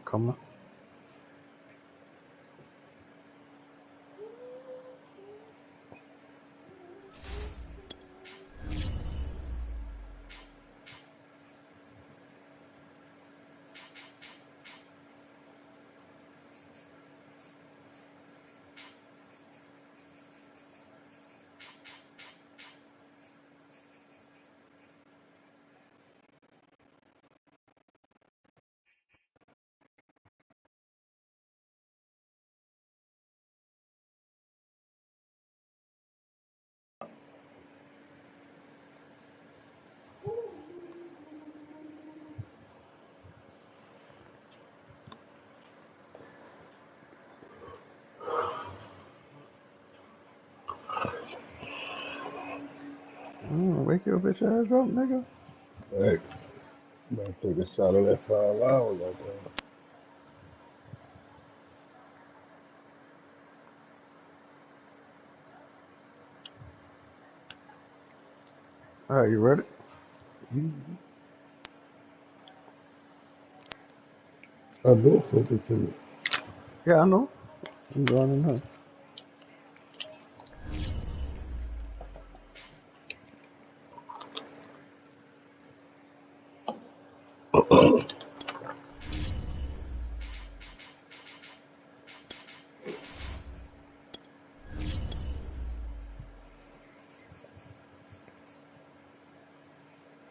Come on. Wake your bitch ass up, nigga. Thanks. Might take a shot of that 5 hours like that. All right, you ready? I've been sent it to you. Yeah, I know. I'm going in here.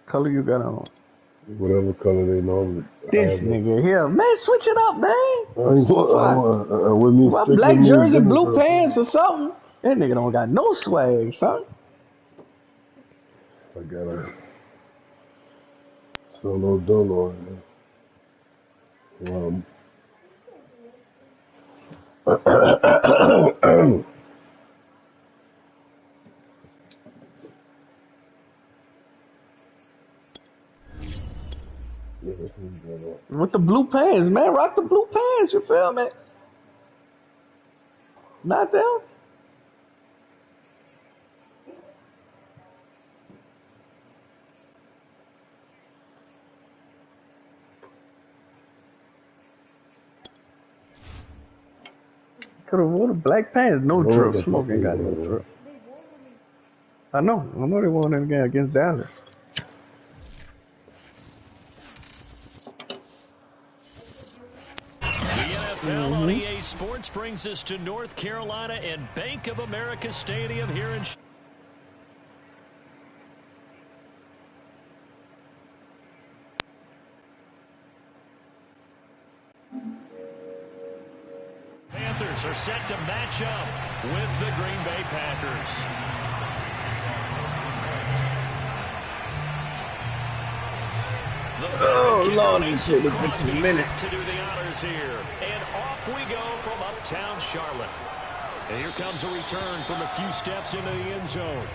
Color you got on? Whatever color they normally This have it. nigga here, man, switch it up, man. With me What strictly black means jersey, business. blue pants, or something? That nigga don't got no swag, son. I got a solo dolo in there. With the blue pants, man. Rock the blue pants, you feel me? Not them. Could have worn the black pants, no drip. Smoking got no drip. I know they won that game against Dallas. The NFL on EA Sports brings us to North Carolina and Bank of America Stadium here in Panthers are set to match up with the Green Bay Packers. Oh, Lord, it's taking Crosby a minute. to do the honors here. And off we go from uptown Charlotte. And here comes a return from a few steps into the end zone.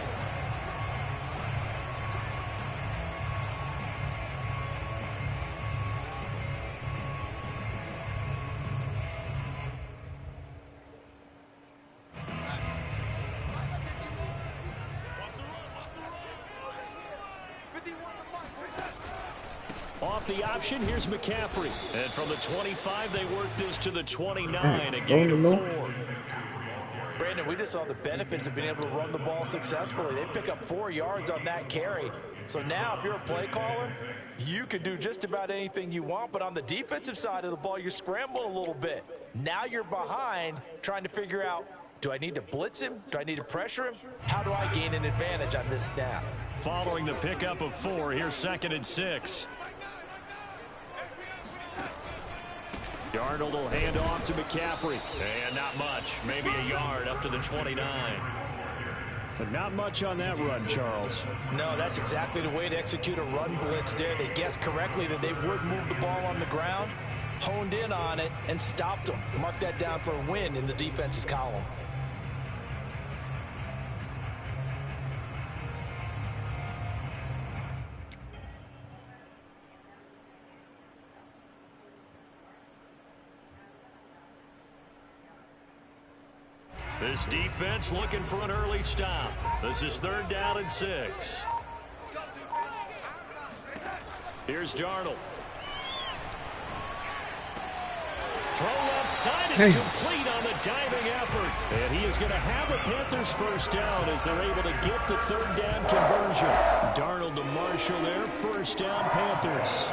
Off the option, here's McCaffrey. And from the 25, they work this to the 29, a gain of 4. Brandon, we just saw the benefits of being able to run the ball successfully. They pick up 4 yards on that carry. So now if you're a play caller, you can do just about anything you want. But on the defensive side of the ball, you're scrambling a little bit. Now you're behind trying to figure out, do I need to blitz him? Do I need to pressure him? How do I gain an advantage on this snap? Following the pickup of 4, here's 2nd and 6. Darnold will hand off to McCaffrey. And not much. Maybe a yard up to the 29. But not much on that run, Charles. No, that's exactly the way to execute a run blitz there. They guessed correctly that they would move the ball on the ground, honed in on it, and stopped them. Mark that down for a win in the defense's column. This defense looking for an early stop. This is 3rd down and 6. Here's Darnold. side is complete on the diving effort. And he is going to have a Panthers first down as they're able to get the third down conversion. Darnold to Marshall there. First down, Panthers.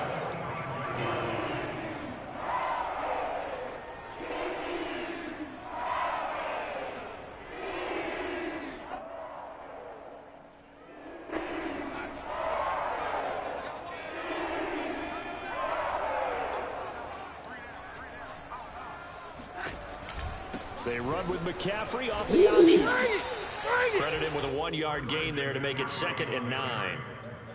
They run with McCaffrey off the option. Credit him with a 1-yard gain there to make it 2nd and 9.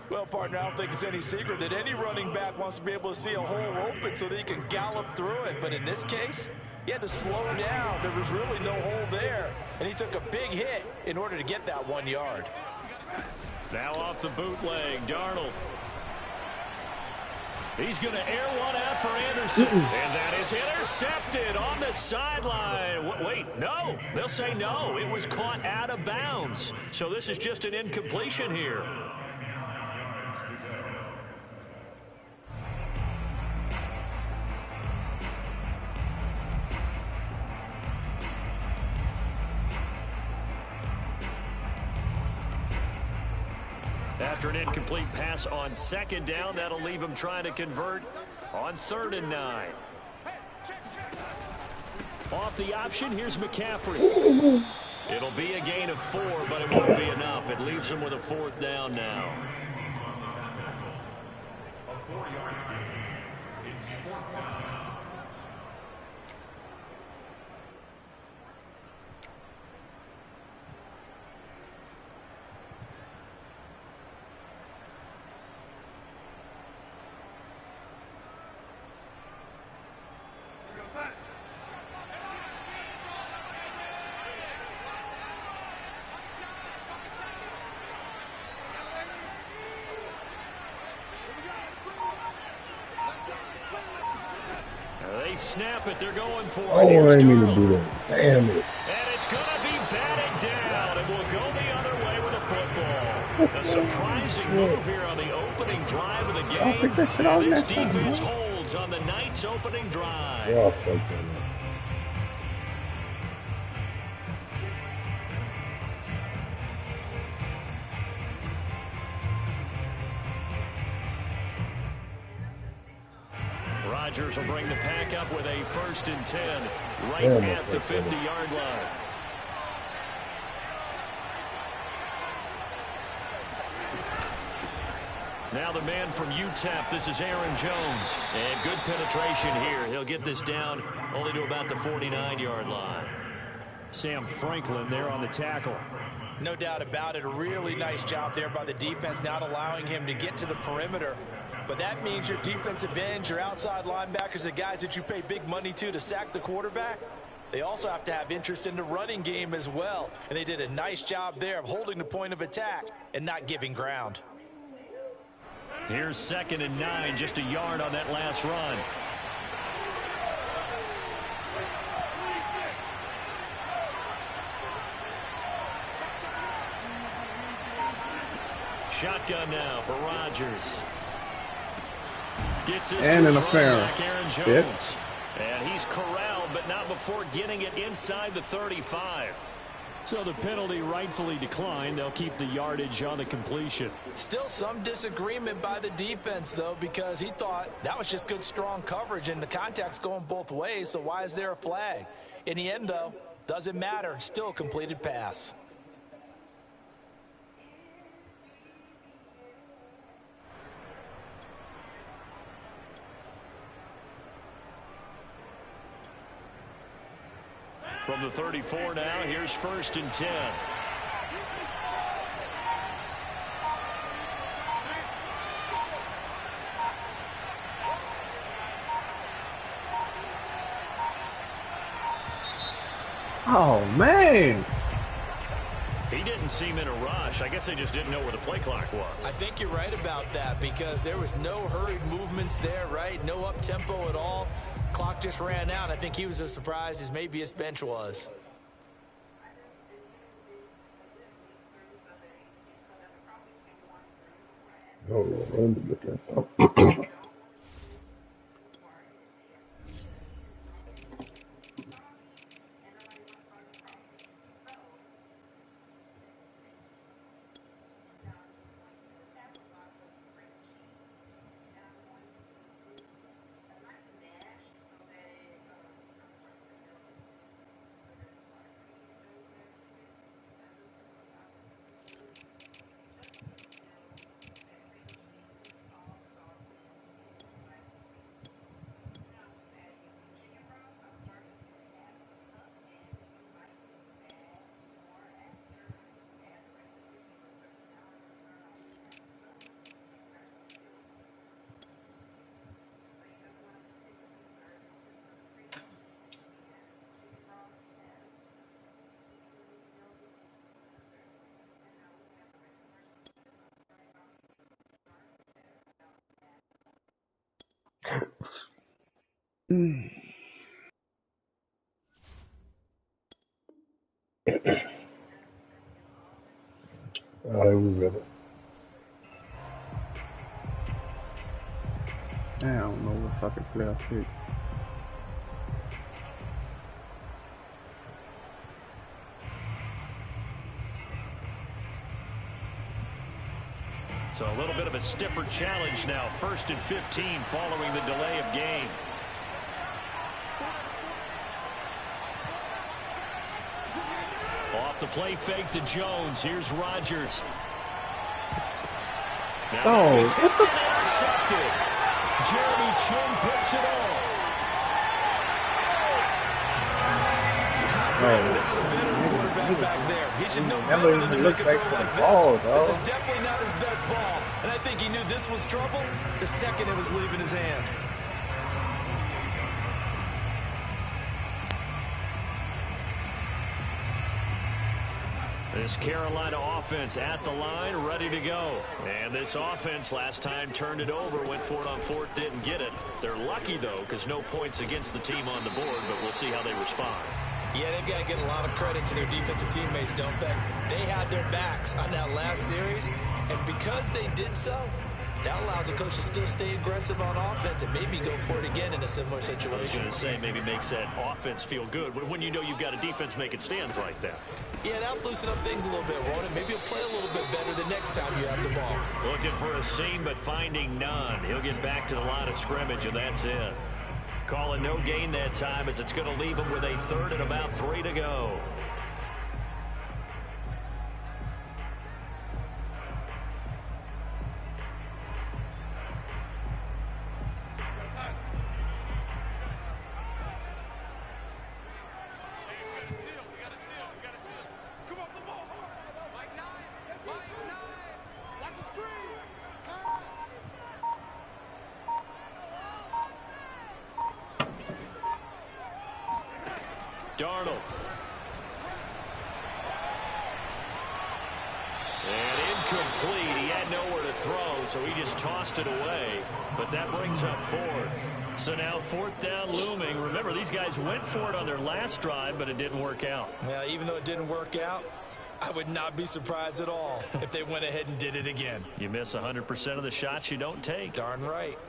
Well, partner, I don't think it's any secret that any running back wants to be able to see a hole open so that he can gallop through it. But in this case, he had to slow down. There was really no hole there. And he took a big hit in order to get that 1 yard. Now off the bootleg, Darnold. He's going to air one out for Anderson. And that is intercepted on the sideline. Wait, no. They'll say no. It was caught out of bounds. So this is just an incompletion here. After an incomplete pass on 2nd down, that'll leave him trying to convert on 3rd and 9. Off the option, here's McCaffrey. It'll be a gain of 4, but it won't be enough. It leaves him with a 4th down now. They snap it. They're going for it. Oh, I didn't mean to do that. Damn it. And it's going to be batted down. And we'll go the other way with a football. A surprising move here on the opening drive of the game. And this defense holds on the Knights' opening drive. Yeah, fuck that. Rodgers will bring the pack up with a 1st and 10 right at the 50-yard line. Now the man from UTEP, this is Aaron Jones. And good penetration here. He'll get this down only to about the 49-yard line. Sam Franklin there on the tackle. No doubt about it. A really nice job there by the defense, not allowing him to get to the perimeter. But that means your defensive ends, your outside linebackers, the guys that you pay big money to sack the quarterback, they also have to have interest in the running game as well. And they did a nice job there of holding the point of attack and not giving ground. Here's 2nd and 9, just a yard on that last run. Shotgun now for Rodgers. Gets his and to an his affair. Aaron Jones. And he's corralled, but not before getting it inside the 35. So the penalty rightfully declined. They'll keep the yardage on the completion. Still some disagreement by the defense, though, because he thought that was just good, strong coverage, and the contact's going both ways, so why is there a flag? In the end, though, doesn't matter. Still a completed pass. From the 34 now, here's 1st and 10. Oh, man. He didn't seem in a rush. I guess they just didn't know where the play clock was. I think you're right about that because there was no hurried movements there, right? No up-tempo at all. Clock just ran out. I think he was as surprised as maybe his bench was. Oh, let me look at something. All right, we ready. I don't know what fucking player pick. So a little bit of a stiffer challenge now. 1st and 15 following the delay of game. Off the play fake to Jones. Here's Rodgers. Now intercepted. Jeremy Chin picks it off. This is a veteran quarterback back there. He should know Never better than to even make look a back throw for the like ball, this. dog. This is definitely not his best ball. And I think he knew this was trouble the second it was leaving his hand. This Carolina offense at the line, ready to go. And this offense last time turned it over, went for it on 4th, didn't get it. They're lucky, though, because no points against the team on the board, but we'll see how they respond. Yeah, they've got to get a lot of credit to their defensive teammates, don't they? They had their backs on that last series, and because they did so, that allows the coach to still stay aggressive on offense and maybe go for it again in a similar situation. I was going to say maybe makes that offense feel good when you know you've got a defense making stands like that. Yeah, that'll loosen up things a little bit, won't it? Maybe he'll play a little bit better the next time you have the ball. Looking for a seam, but finding none. He'll get back to the line of scrimmage, and that's it. Calling no gain that time as it's going to leave him with a 3rd and about 3 to go. Darnold. And incomplete. He had nowhere to throw, so he just tossed it away. But that brings up 4th. So now 4th down looming. Remember, these guys went for it on their last drive, but it didn't work out. Well, even though it didn't work out, I would not be surprised at all if they went ahead and did it again. You miss 100% of the shots you don't take. Darn right.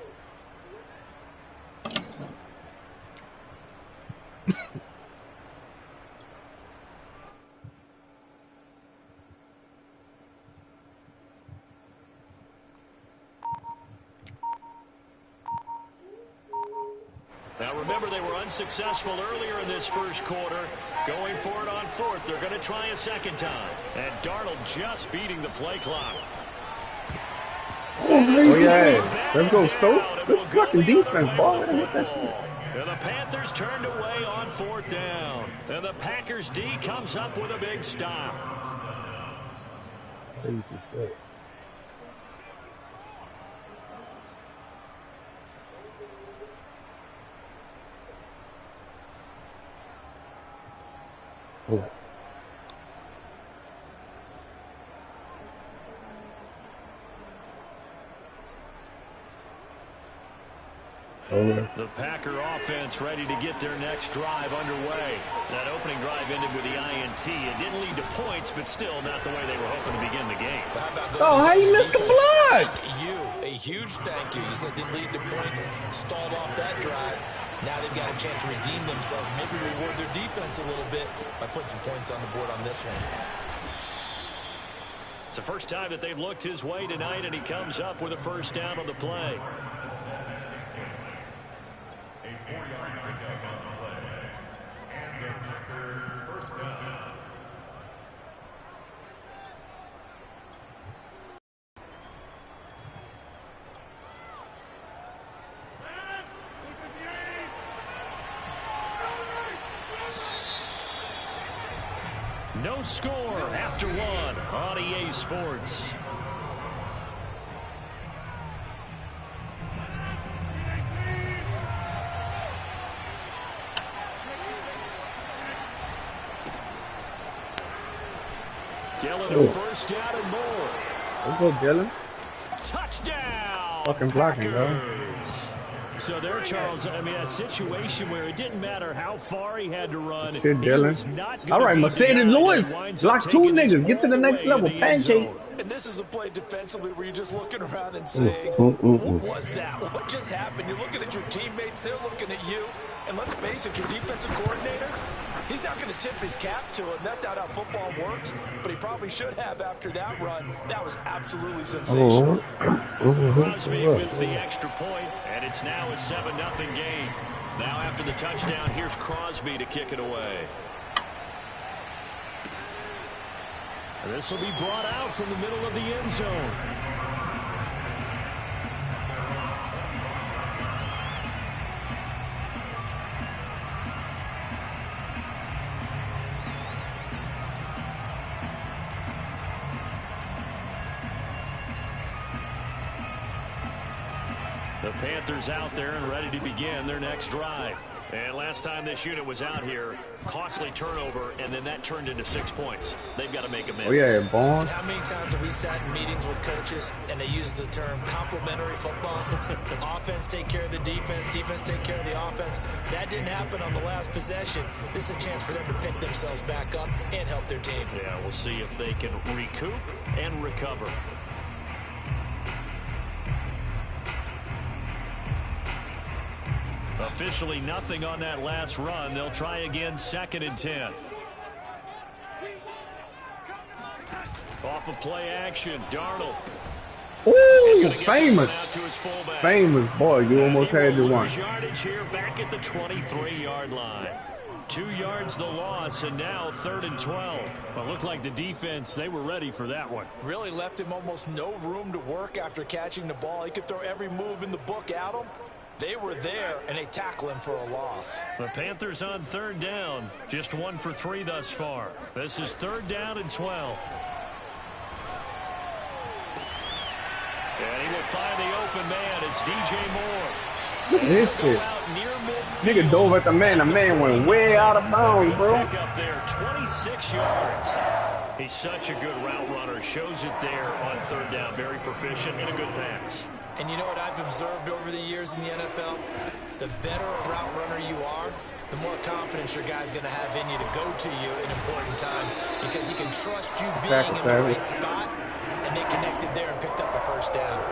Now remember, they were unsuccessful earlier in this first quarter. Going for it on 4th. They're going to try a second time. And Darnold just beating the play clock. Oh yeah, let's go Stokes. Good fucking defense, ball. And the Panthers turned away on 4th down. And the Packers D comes up with a big stop. Oh. The Packer offense ready to get their next drive underway. That opening drive ended with the INT. It didn't lead to points, but still not the way they were hoping to begin the game. How you missed the block? Thank you. A huge thank you. You said it didn't lead to points. Stalled off that drive. Now they've got a chance to redeem themselves, maybe reward their defense a little bit by putting some points on the board on this one. It's the first time that they've looked his way tonight, and he comes up with a first down on the play. No score after one on EA Sports. Dylan, first down and more. Let's go, Dylan. Touchdown. Fucking blocking, bro. so there, Charles. I mean, a situation where it didn't matter how far he had to run. Shit, Dylan. All right, Mercedes Denied, Lewis. Block two niggas. Get to the next level. Pancake. And this is a play defensively where you're just looking around and saying, what was that? What just happened? You're looking at your teammates. They're looking at you. And let's face it, your defensive coordinator, he's not going to tip his cap to him. That's not how football works. But he probably should have after that run. That was absolutely sensational. Crosby with the extra point, and it's now a 7-0 game. Now after the touchdown, here's Crosby to kick it away. This will be brought out from the middle of the end zone. The Panthers out there and ready to begin their next drive. And last time this unit was out here, costly turnover, and then that turned into 6 points. They've got to make amends. Oh, yeah, Bond. How many times have we sat in meetings with coaches and they use the term complementary football? Offense take care of the defense, defense take care of the offense. That didn't happen on the last possession. This is a chance for them to pick themselves back up and help their team. Yeah, we'll see if they can recoup and recover. Officially nothing on that last run. They'll try again, 2nd and 10. Off of play action, Darnold. Ooh, famous. Famous, boy. You almost had the one. Yardage here back at the 23-yard line. 2 yards the loss, and now 3rd and 12. Well, looked like the defense, they were ready for that one. Really left him almost no room to work after catching the ball. He could throw every move in the book at him. They were there, and they tackle him for a loss. The Panthers on 3rd down. Just 1 for 3 thus far. This is 3rd down and 12. And he will find the open man. It's DJ Moore. This shit. Nigga dove at the man. The man went way out of bounds, bro. Pick up there, 26 yards. He's such a good route runner. Shows it there on 3rd down. Very proficient and a good pass. And you know what I've observed over the years in the NFL? The better a route runner you are, the more confidence your guy's going to have in you to go to you in important times because he can trust you being in the right spot, and they connected there and picked up the 1st down.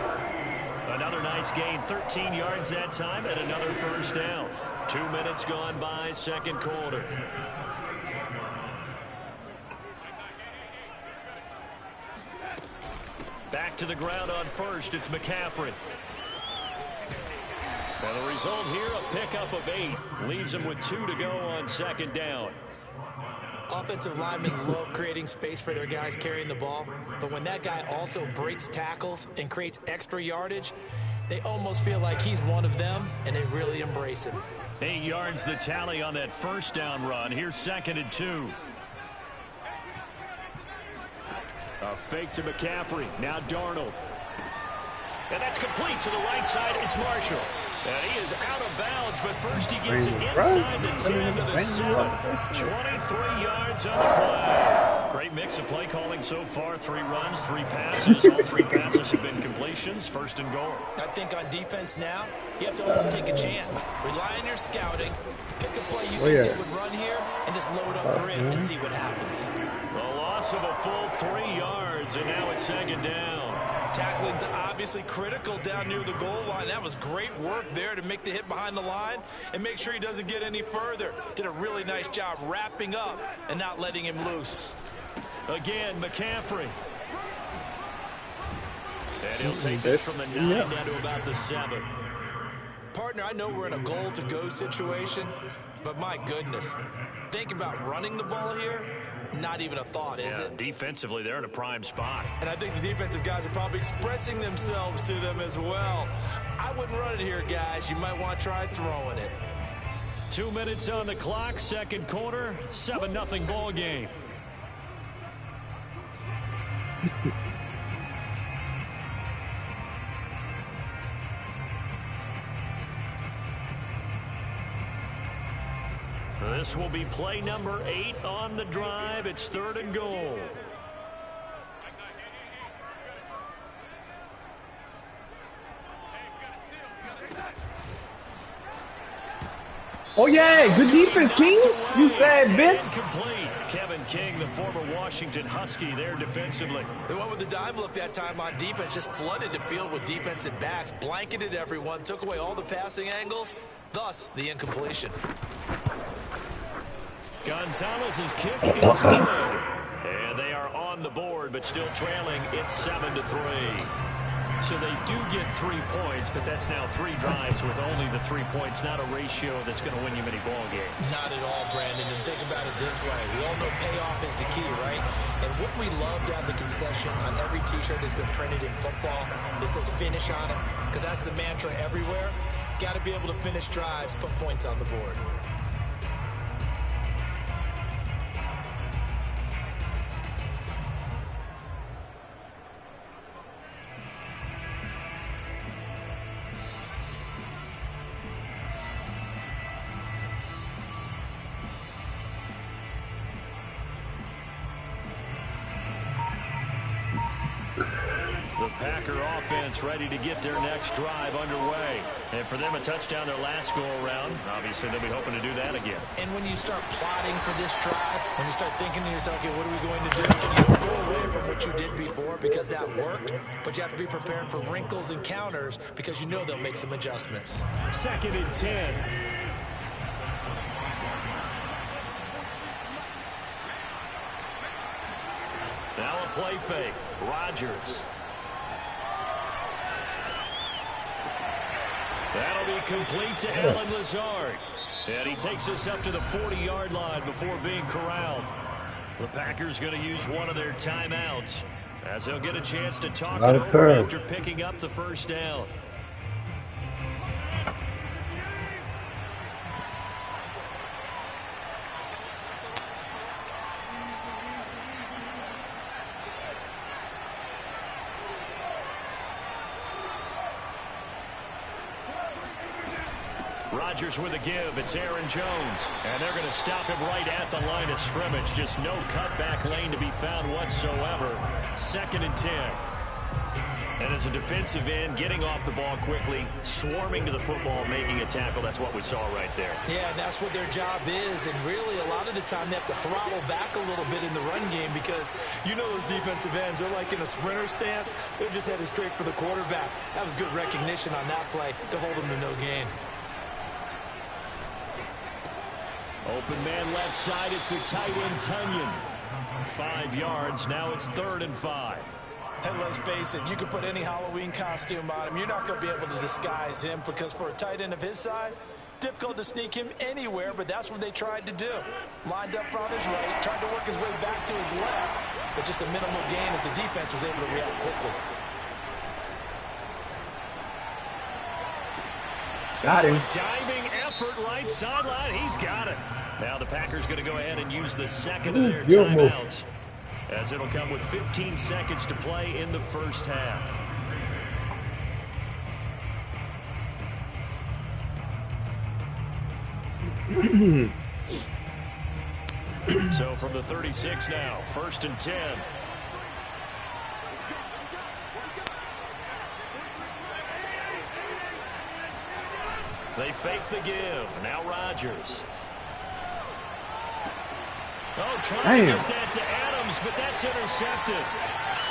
Another nice gain, 13 yards that time, and another 1st down. 2 minutes gone by, 2nd quarter. Back to the ground on 1st, it's McCaffrey. And the result here, a pickup of 8. Leaves him with 2 to go on 2nd down. Offensive linemen love creating space for their guys carrying the ball. But when that guy also breaks tackles and creates extra yardage, they almost feel like he's one of them, and they really embrace him. 8 yards the tally on that 1st down run. Here's 2nd and 2. A fake to McCaffrey. Now Darnold. And that's complete to the right side. It's Marshall. And he is out of bounds, but first he gets it inside the 10 to the 7. 23 yards on the play. Great mix of play calling so far. 3 runs, 3 passes. All 3 passes have been completions. 1st and goal. I think on defense now, you have to almost take a chance. Rely on your scouting. Pick a play you think they would run here and just load up for it and see what happens. A loss of a full 3 yards, and now it's 2nd down. Tackling's obviously critical down near the goal line. That was great work there to make the hit behind the line and make sure he doesn't get any further. Did a really nice job wrapping up and not letting him loose. Again, McCaffrey. And he'll take this from the 9 down to about the 7. Partner, I know we're in a goal-to-go situation, but my goodness, think about running the ball here. Not even a thought, is it? Defensively, they're in a prime spot. And I think the defensive guys are probably expressing themselves to them as well. I wouldn't run it here, guys. You might want to try throwing it. 2 minutes on the clock, 2nd quarter, 7-0 ball game. This will be play number 8 on the drive. It's 3rd and goal. Oh, yeah. Good defense, King. You sad bitch. Incomplete. Kevin King, the former Washington Husky, there defensively. They went with the dime look that time on defense, just flooded the field with defensive backs, blanketed everyone, took away all the passing angles, thus the incompletion. Gonzalez's kick is good. And they are on the board, but still trailing. It's 7-3. So they do get 3 points, but that's now 3 drives with only the 3 points, not a ratio that's going to win you many ball games. Not at all, Brandon, and think about it this way. We all know payoff is the key, right? And what we love to have the concession on every T-shirt that's been printed in football that says finish on it, because that's the mantra everywhere. Got to be able to finish drives, put points on the board. The Packer offense ready to get their next drive underway. And for them, a touchdown their last go-around. Obviously, they'll be hoping to do that again. And when you start plotting for this drive, when you start thinking to yourself, okay, what are we going to do? You don't go away from what you did before because that worked, but you have to be prepared for wrinkles and counters because you know they'll make some adjustments. 2nd and 10. Now a play fake. Rodgers. That'll be complete to Allen Lazard. And he takes us up to the 40-yard line before being corralled. The Packers going to use one of their timeouts as they'll get a chance to talk it over after picking up the first down. Rodgers with a give. It's Aaron Jones. And they're going to stop him right at the line of scrimmage. Just no cutback lane to be found whatsoever. 2nd and 10. And as a defensive end, getting off the ball quickly, swarming to the football, making a tackle. That's what we saw right there. Yeah, that's what their job is. And really, a lot of the time, they have to throttle back a little bit in the run game because you know those defensive ends, they're like in a sprinter stance. They're just headed straight for the quarterback. That was good recognition on that play to hold them to no gain. Open man left side. It's the tight end, Tunyon. 5 yards. Now it's 3rd and 5. And let's face it, you can put any Halloween costume on him. You're not going to be able to disguise him because for a tight end of his size, difficult to sneak him anywhere, but that's what they tried to do. Lined up on his right, tried to work his way back to his left, but just a minimal gain as the defense was able to react quickly. Got him. Diving effort right sideline. He's got it. Now the Packers going to go ahead and use the second of their timeouts as it'll come with 15 seconds to play in the first half. So from the 36 now, 1st and 10. They fake the give. Now Rodgers. Oh, trying to get that to Adams, but that's intercepted.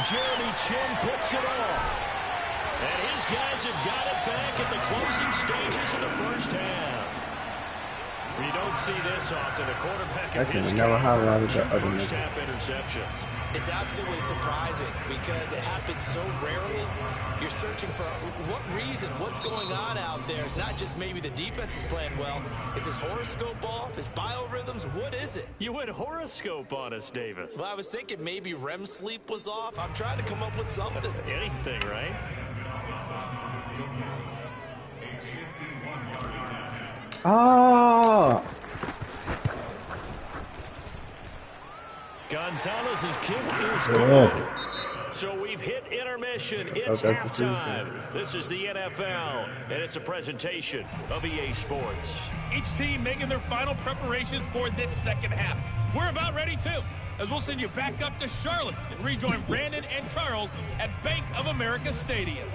Jeremy Chin picks it off. And his guys have got it back at the closing stages of the first half. You don't see this often. A quarterback of his first half interceptions. It's absolutely surprising because it happens so rarely. You're searching for what reason, what's going on out there. It's not just maybe the defense is playing well. Is his horoscope off? His biorhythms? What is it? You went horoscope on us, Davis. Well, I was thinking maybe REM sleep was off. I'm trying to come up with something. Anything, right? Oh! Gonzalez's kick is good. So we've hit intermission. It's halftime. This is the NFL, and it's a presentation of EA Sports. Each team making their final preparations for this second half. We're about ready, too, as we'll send you back up to Charlotte and rejoin Brandon and Charles at Bank of America Stadium.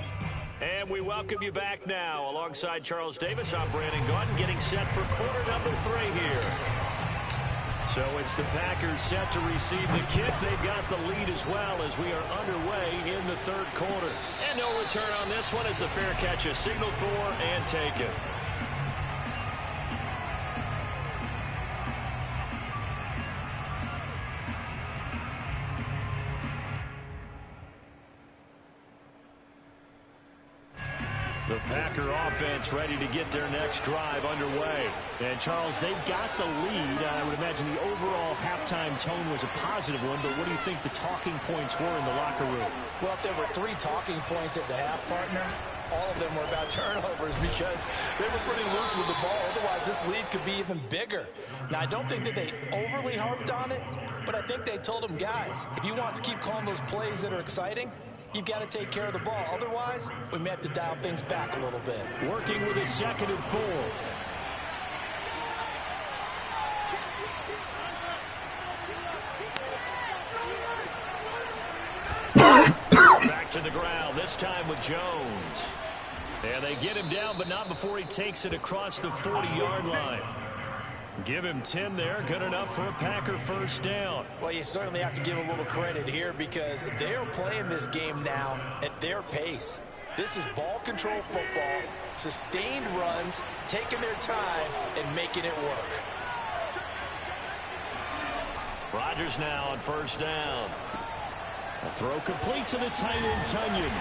And we welcome you back now. Alongside Charles Davis, I'm Brandon Gaudin, getting set for quarter number 3 here. So it's the Packers set to receive the kick. They've got the lead as well as we are underway in the third quarter. And no return on this one as the fair catch is signaled for and taken. The Packer offense ready to get their next drive underway. And, Charles, they've got the lead. I would imagine the overall halftime tone was a positive one, but what do you think the talking points were in the locker room? Well, if there were 3 talking points at the half, partner, all of them were about turnovers because they were pretty loose with the ball. Otherwise, this lead could be even bigger. Now, I don't think that they overly harped on it, but I think they told them, guys, if you want to keep calling those plays that are exciting, you've got to take care of the ball. Otherwise, we may have to dial things back a little bit. Working with a 2nd and 4. Back to the ground, this time with Jones. And they get him down, but not before he takes it across the 40-yard line. Give him 10 there. Good enough for a Packer first down. Well, you certainly have to give a little credit here because they're playing this game now at their pace. This is ball control football, sustained runs, taking their time, and making it work. Rodgers now on first down. A throw complete to the tight end, Tunyon.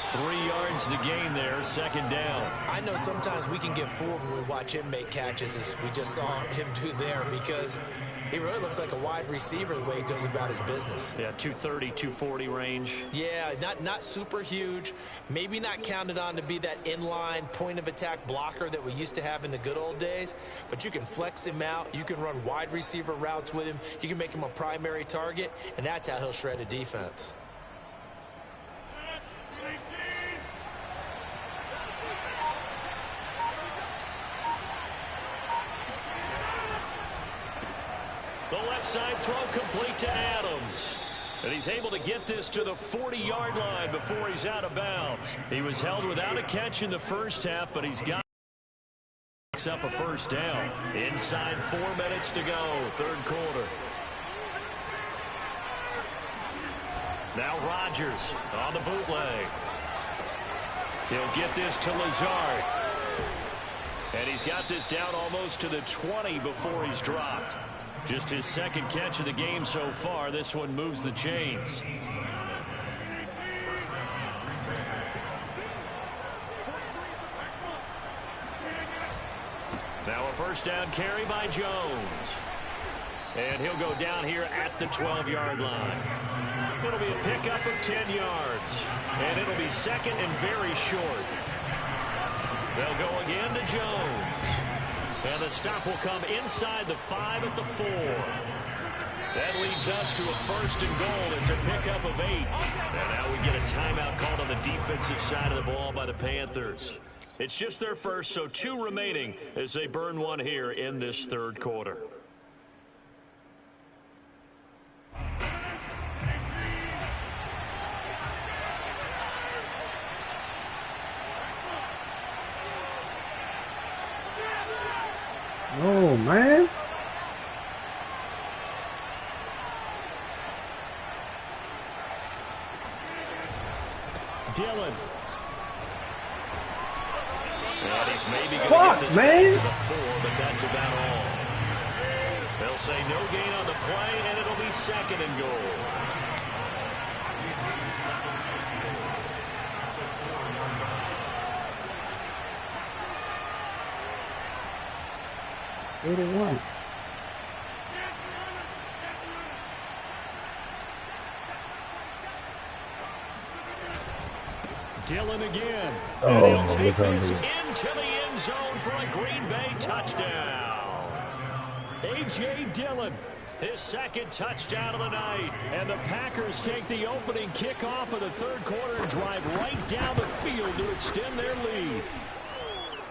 3 yards the gain there, 2nd down. I know sometimes we can get fooled when we watch him make catches as we just saw him do there because he really looks like a wide receiver the way he goes about his business. Yeah, 230, 240 range. Yeah, not super huge. Maybe not counted on to be that inline point-of-attack blocker that we used to have in the good old days, but you can flex him out. You can run wide receiver routes with him. You can make him a primary target, and that's how he'll shred a defense. The left side throw complete to Adams. And he's able to get this to the 40-yard line before he's out of bounds. He was held without a catch in the first half, but he's got up a first down. Inside 4 minutes to go, third quarter. Now Rodgers on the bootleg. He'll get this to Lazard. And he's got this down almost to the 20 before he's dropped. Just his 2nd catch of the game so far. This one moves the chains. Now a first down carry by Jones. And he'll go down here at the 12-yard line. It'll be a pickup of 10 yards. And it'll be 2nd and very short. They'll go again to Jones. And the stop will come inside the 5 at the 4. That leads us to a 1st and goal. It's a pickup of 8. And now we get a timeout called on the defensive side of the ball by the Panthers. It's just their first, so 2 remaining as they burn one here in this third quarter. Oh, man. Dillon. And he's maybe going to get this back to the 4, but that's about all. They'll say no gain on the play, and it'll be 2nd and goal. $81. Dillon again. Oh, and he'll take this look into the end zone for a Green Bay touchdown. A.J. Dillon, his 2nd touchdown of the night. And the Packers take the opening kickoff of the third quarter and drive right down the field to extend their lead.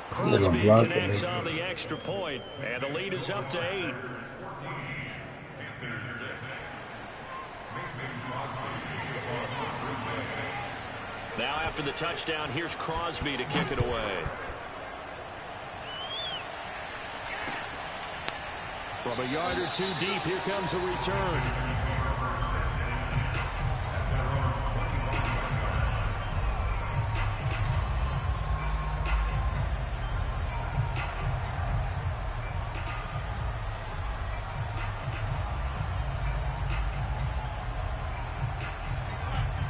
Crosby connects on the extra point, and the lead is up to 8. Now after the touchdown, here's Crosby to kick it away. From a yard or two deep, here comes a return.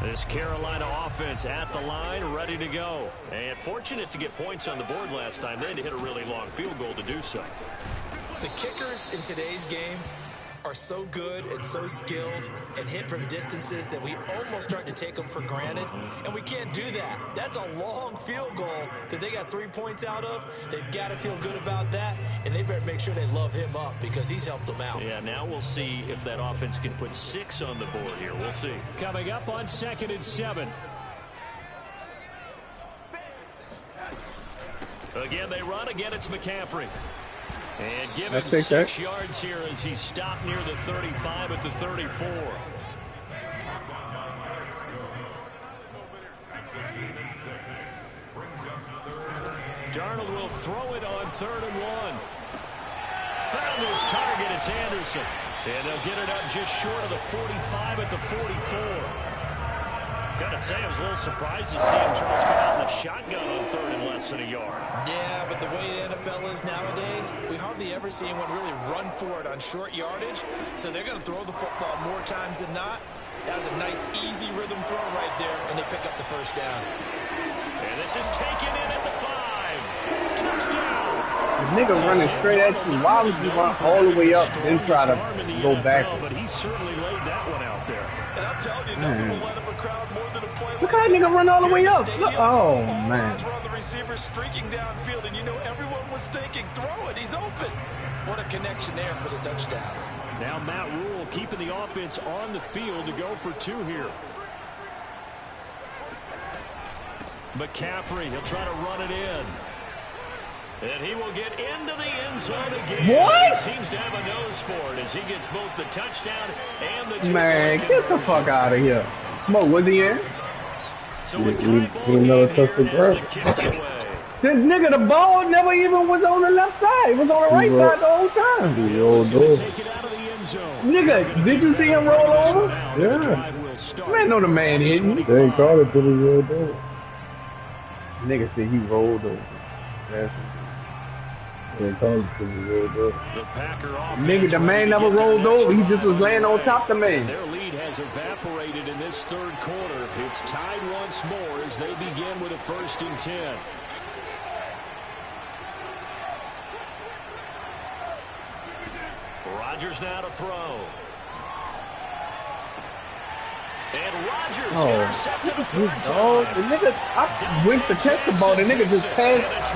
This Carolina offense at the line, ready to go. And fortunate to get points on the board last time. They had to hit a really long field goal to do so. The kickers in today's game are so good and so skilled and hit from distances that we almost start to take them for granted. And we can't do that. That's a long field goal that they got 3 points out of. They've got to feel good about that, and they better make sure they love him up because he's helped them out. Yeah, now we'll see if that offense can put 6 on the board here. We'll see. Coming up on 2nd and 7. Again, they run. Again, it's McCaffrey. And give him 6 yards here as he stopped near the 35 at the 34. Darnold will throw it on 3rd and 1. Found his target. It's Anderson. And they'll get it up just short of the 45 at the 44. Gotta say, I was a little surprised to see him, Charles, come out in a shotgun on 3rd and less than a yard. Yeah, but the way the NFL is nowadays, we hardly ever see anyone really run for it on short yardage. So they're going to throw the football more times than not. That was a nice, easy rhythm throw right there, and they pick up the first down. And this is taken in at the 5. Touchdown! This nigga running straight at you. Why would you run all the way up and try to go backwards? But he certainly laid that one out there. And I'm telling you, nothing will let up a crowd more than a play. Look how that nigga run all the way up. Look, oh, man. All eyes were on the receiver streaking downfield, and you know everyone was thinking, throw it, he's open. What a connection there for the touchdown. Now Matt Rule keeping the offense on the field to go for 2 here. McCaffrey, he'll try to run it in. And he will get into the end zone again. What? He seems to have a nose for it as he gets both the touchdown and the 2-point Man, get the fuck out of here. Smoke, was he in? So he never touched the ground. This nigga, the ball never even was on the left side. It was on the right side the whole time. He rolled over. Nigga, did you see him roll over? Yeah. Man, no, the man hitting. They ain't called it till he rolled over. Nigga said he rolled over. That's They ain't called it till he rolled over. nigga, the man never rolled over. He just was laying on top of the man. Their lead has evaporated in this 3rd quarter. It's tied once more as they begin with a 1st and 10. Rodgers now to throw. And Rodgers intercepted a 3rd time. The nigga, I went to catch the ball. The nigga just passed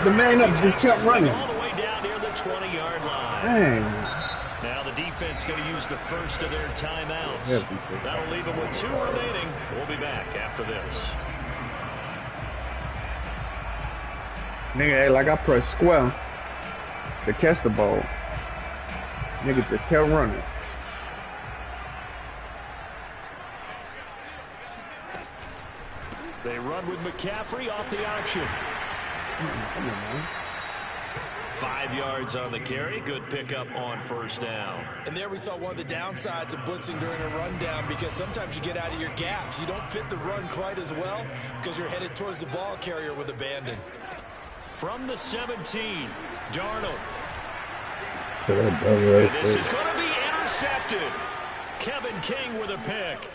the man up, just kept running. All the way down near the 20-yard line. Dang. Now the defense going to use the first of their timeouts. That'll leave them with 2 remaining. We'll be back after this. Nigga, like I pressed square to catch the ball. Nigga just kept running. They run with McCaffrey off the option. Come on, man. 5 yards on the carry. Good pickup on 1st down. And there we saw one of the downsides of blitzing during a rundown because sometimes you get out of your gaps. You don't fit the run quite as well because you're headed towards the ball carrier with abandon. From the 17, Darnold. Right, This is going to be intercepted. Kevin King with a pick.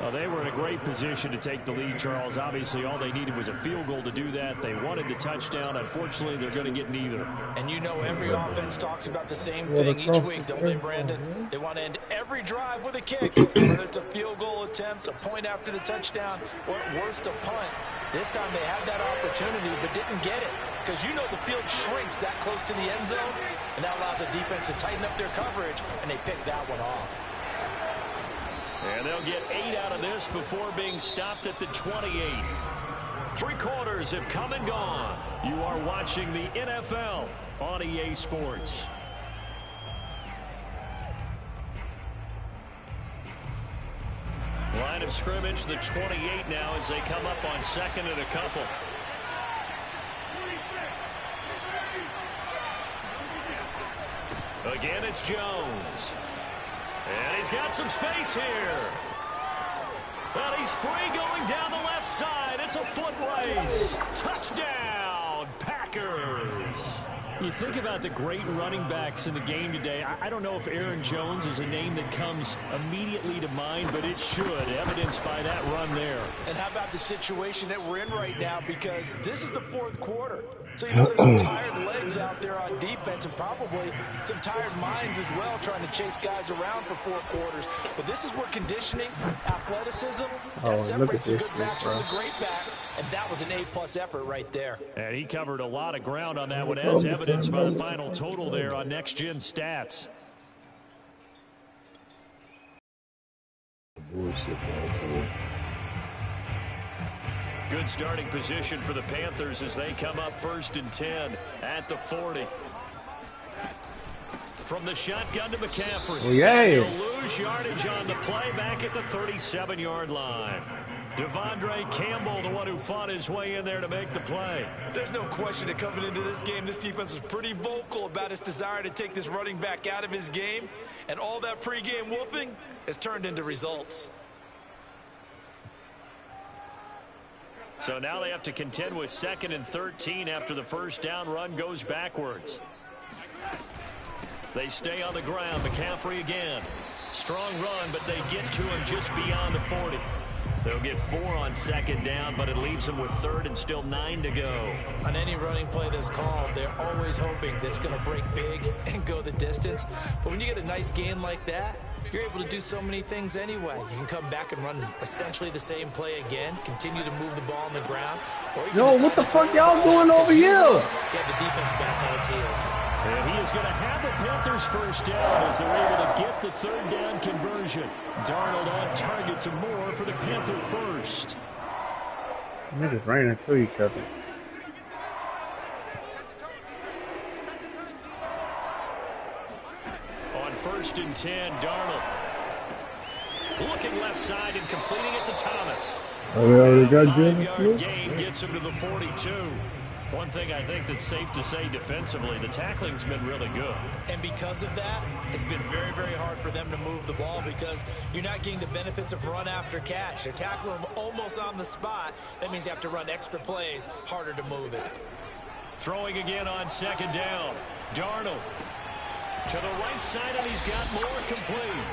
Well, they were in a great position to take the lead, Charles. Obviously, all they needed was a field goal to do that. They wanted the touchdown. Unfortunately, they're going to get neither. And you know every offense talks about the same thing each week, don't they, Brandon? They want to end every drive with a kick, whether it's a field goal attempt, a point after the touchdown, or at worst, a punt. This time they had that opportunity but didn't get it because you know the field shrinks that close to the end zone, and that allows the defense to tighten up their coverage, and they pick that one off. And they'll get 8 out of this before being stopped at the 28. 3 quarters have come and gone. You are watching the NFL on EA Sports. scrimmage, the 28 now as they come up on second and a couple. Again, it's Jones. And he's got some space here. And he's free going down the left side. It's a foot race. Touchdown, Packers. You think about the great running backs in the game today. I don't know if Aaron Jones is a name that comes immediately to mind, but it should, evidenced by that run there. And how about the situation that we're in right now, because this is the fourth quarter. So, you know, there's some tired legs out there on defense and probably some tired minds as well trying to chase guys around for 4 quarters. But this is where conditioning, athleticism, that separates the good backs from the great backs, and that was an A+ effort right there. And he covered a lot of ground on that one, as evidenced by the final total there on Next Gen Stats. Good starting position for the Panthers as they come up 1st and 10 at the 40. From the shotgun to McCaffrey. Oh, yeah. He'll lose yardage on the play back at the 37-yard line. Devondre Campbell, the one who fought his way in there to make the play. There's no question that coming into this game, this defense was pretty vocal about its desire to take this running back out of his game. And all that pregame wolfing has turned into results. So now they have to contend with 2nd and 13 after the first down run goes backwards. They stay on the ground. McCaffrey again. Strong run, but they get to him just beyond the 40. They'll get 4 on 2nd down, but it leaves them with 3rd and still 9 to go. On any running play that's called, they're always hoping that it's going to break big and go the distance. But when you get a nice gain like that, you're able to do so many things anyway. You can come back and run essentially the same play again, continue to move the ball on the ground. Or you Yo, what the fuck y'all doing over here? Get the defense back on its heels. And he is going to have the Panthers first down as they're able to get the 3rd down conversion. Darnold on target to Moore for the Panther first. Niggas ran into each other. On 1st and 10, Darnold. Looking left side and completing it to Thomas. Oh, we already got 5-yard gain gets him to the 42. One thing I think that's safe to say defensively, the tackling's been really good. And because of that, it's been very, very hard for them to move the ball because you're not getting the benefits of run after catch. They're tackling them almost on the spot. That means you have to run extra plays, harder to move it. Throwing again on 2nd down. Darnold to the right side, and he's got more complete.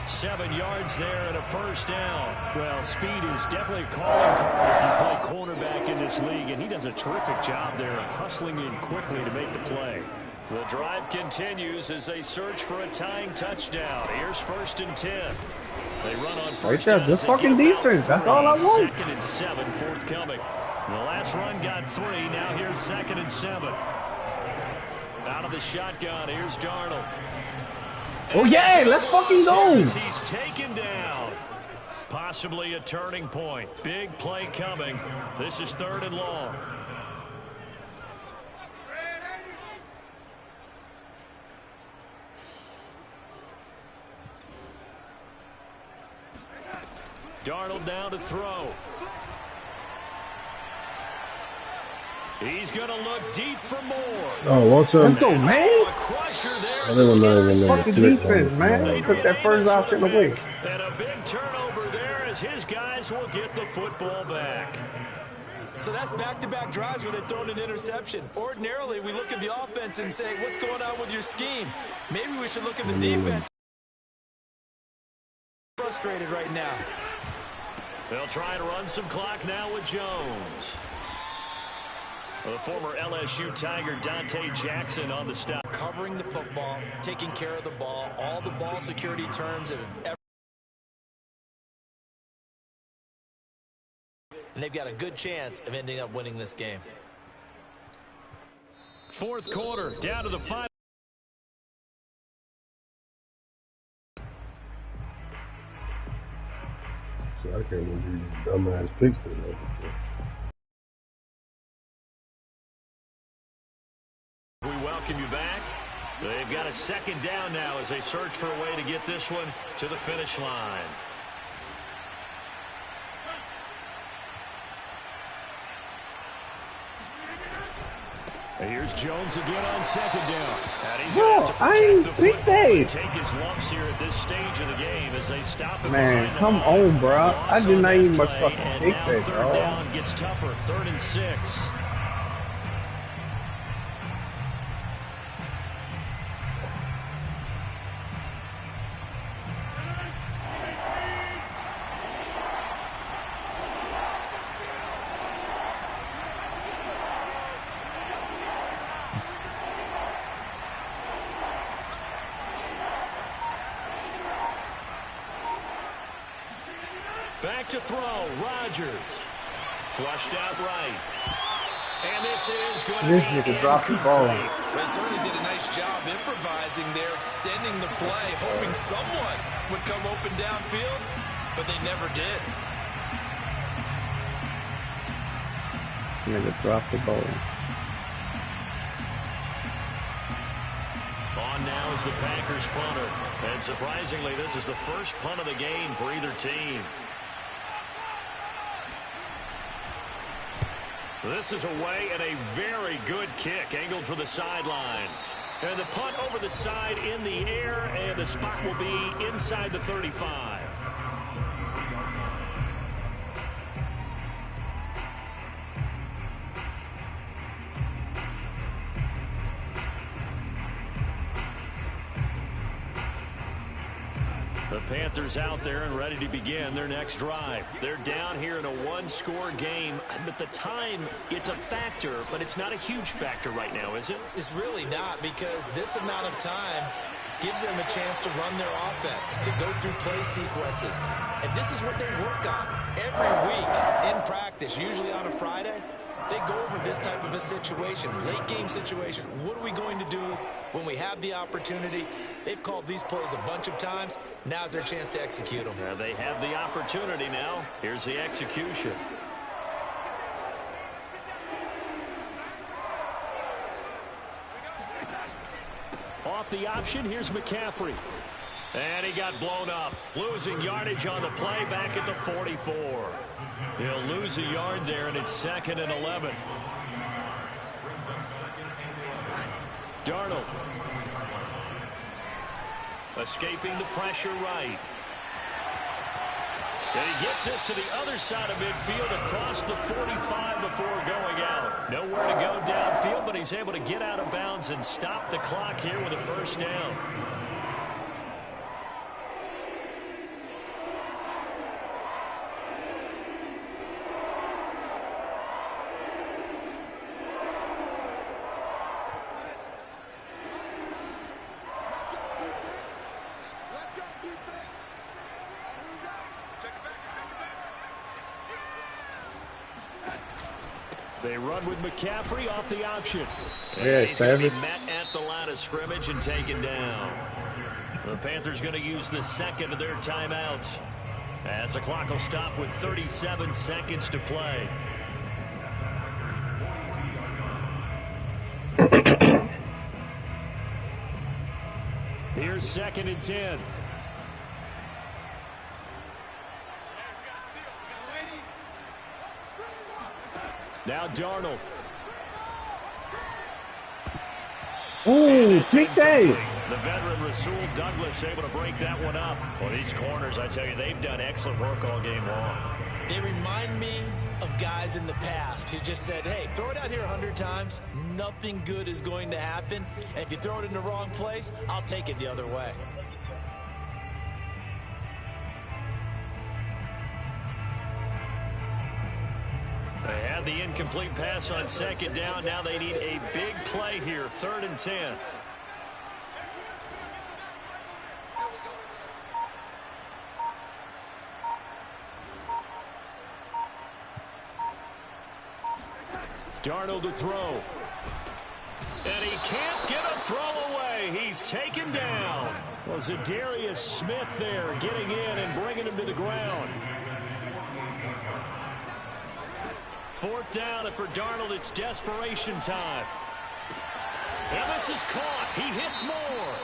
7 yards there and a first down. Well, speed is definitely a calling card if you play cornerback in this league, and he does a terrific job there of hustling in quickly to make the play. The drive continues as they search for a tying touchdown. Here's 1st and 10. They run on first Right there, down. this fucking defense. That's all I want. 2nd and 7 forthcoming. The last run got 3. Now here's 2nd and 7. Out of the shotgun, here's Darnold. Oh yeah, let's fucking go. He's taken down. Possibly a turning point. Big play coming. This is 3rd and long. Darnold down to throw. He's going to look deep for more. Oh, watch out. Let's go, man. A crusher there. I think we're not even Fucking defense, man. They took that first option away. And a big turnover there as his guys will get the football back. So that's back-to-back drives where they've thrown an interception. Ordinarily, we look at the offense and say, what's going on with your scheme? Maybe we should look at the defense. Frustrated right now. They'll try and run some clock now with Jones. The former LSU Tiger Dante Jackson on the stop. Covering the football, taking care of the ball, all the ball security terms that have ever. And they've got a good chance of ending up winning this game. 4th quarter, down to the 5. So I can't believe these dumbass picks they love. We welcome you back. They've got a 2nd down now as they search for a way to get this one to the finish line. And here's Jones again on second down. And he's Bro, going to have to protect the football and take his lumps here at this stage of the game as they stop him. Man, come on, bro. I did not even play, fucking and pick now that, third dog. down gets tougher. 3rd and 6. Back to throw, Rodgers. Flushed out right. And this is going to be nigga dropped the ball. They certainly did a nice job improvising there, extending the play, hoping someone would come open downfield, but they never did. Nigga dropped the ball. On now is the Packers punter. And surprisingly, this is the first punt of the game for either team. This is away and a very good kick angled for the sidelines. And the punt over the side in the air, and the spot will be inside the 35. The Panthers out there and ready to begin their next drive. They're down here in a one-score game. But the time, it's a factor, but it's not a huge factor right now, is it? It's really not, because this amount of time gives them a chance to run their offense, to go through play sequences. And this is what they work on every week in practice, usually on a Friday. They go over this type of a situation, late game situation. What are we going to do when we have the opportunity? They've called these plays a bunch of times. Now's their chance to execute them. They have the opportunity now. Here's the execution. Off the option, here's McCaffrey. And he got blown up. Losing yardage on the play back at the 44. He'll lose a yard there, and it's 2nd and 11. Darnold. Escaping the pressure right. And he gets this to the other side of midfield across the 45 before going out. Nowhere to go downfield, but he's able to get out of bounds and stop the clock here with a first down. They run with McCaffrey off the option. Yeah, he's going to be met at the line of scrimmage and taken down. The Panthers going to use the second of their timeouts, as the clock will stop with 37 seconds to play. Here's 2nd and 10. Now Darnold. Ooh, pick that. The veteran Rasul Douglas able to break that one up. Well, these corners, I tell you, they've done excellent work all game long. They remind me of guys in the past who just said, hey, throw it out here 100 times. Nothing good is going to happen. And if you throw it in the wrong place, I'll take it the other way. They had the incomplete pass on 2nd down. Now they need a big play here. 3rd and 10. Darnold to throw. And he can't get a throw away. He's taken down. Well, Zadarius Smith there getting in and bringing him to the ground. 4th down, and for Darnold, it's desperation time. And this is caught. He hits more.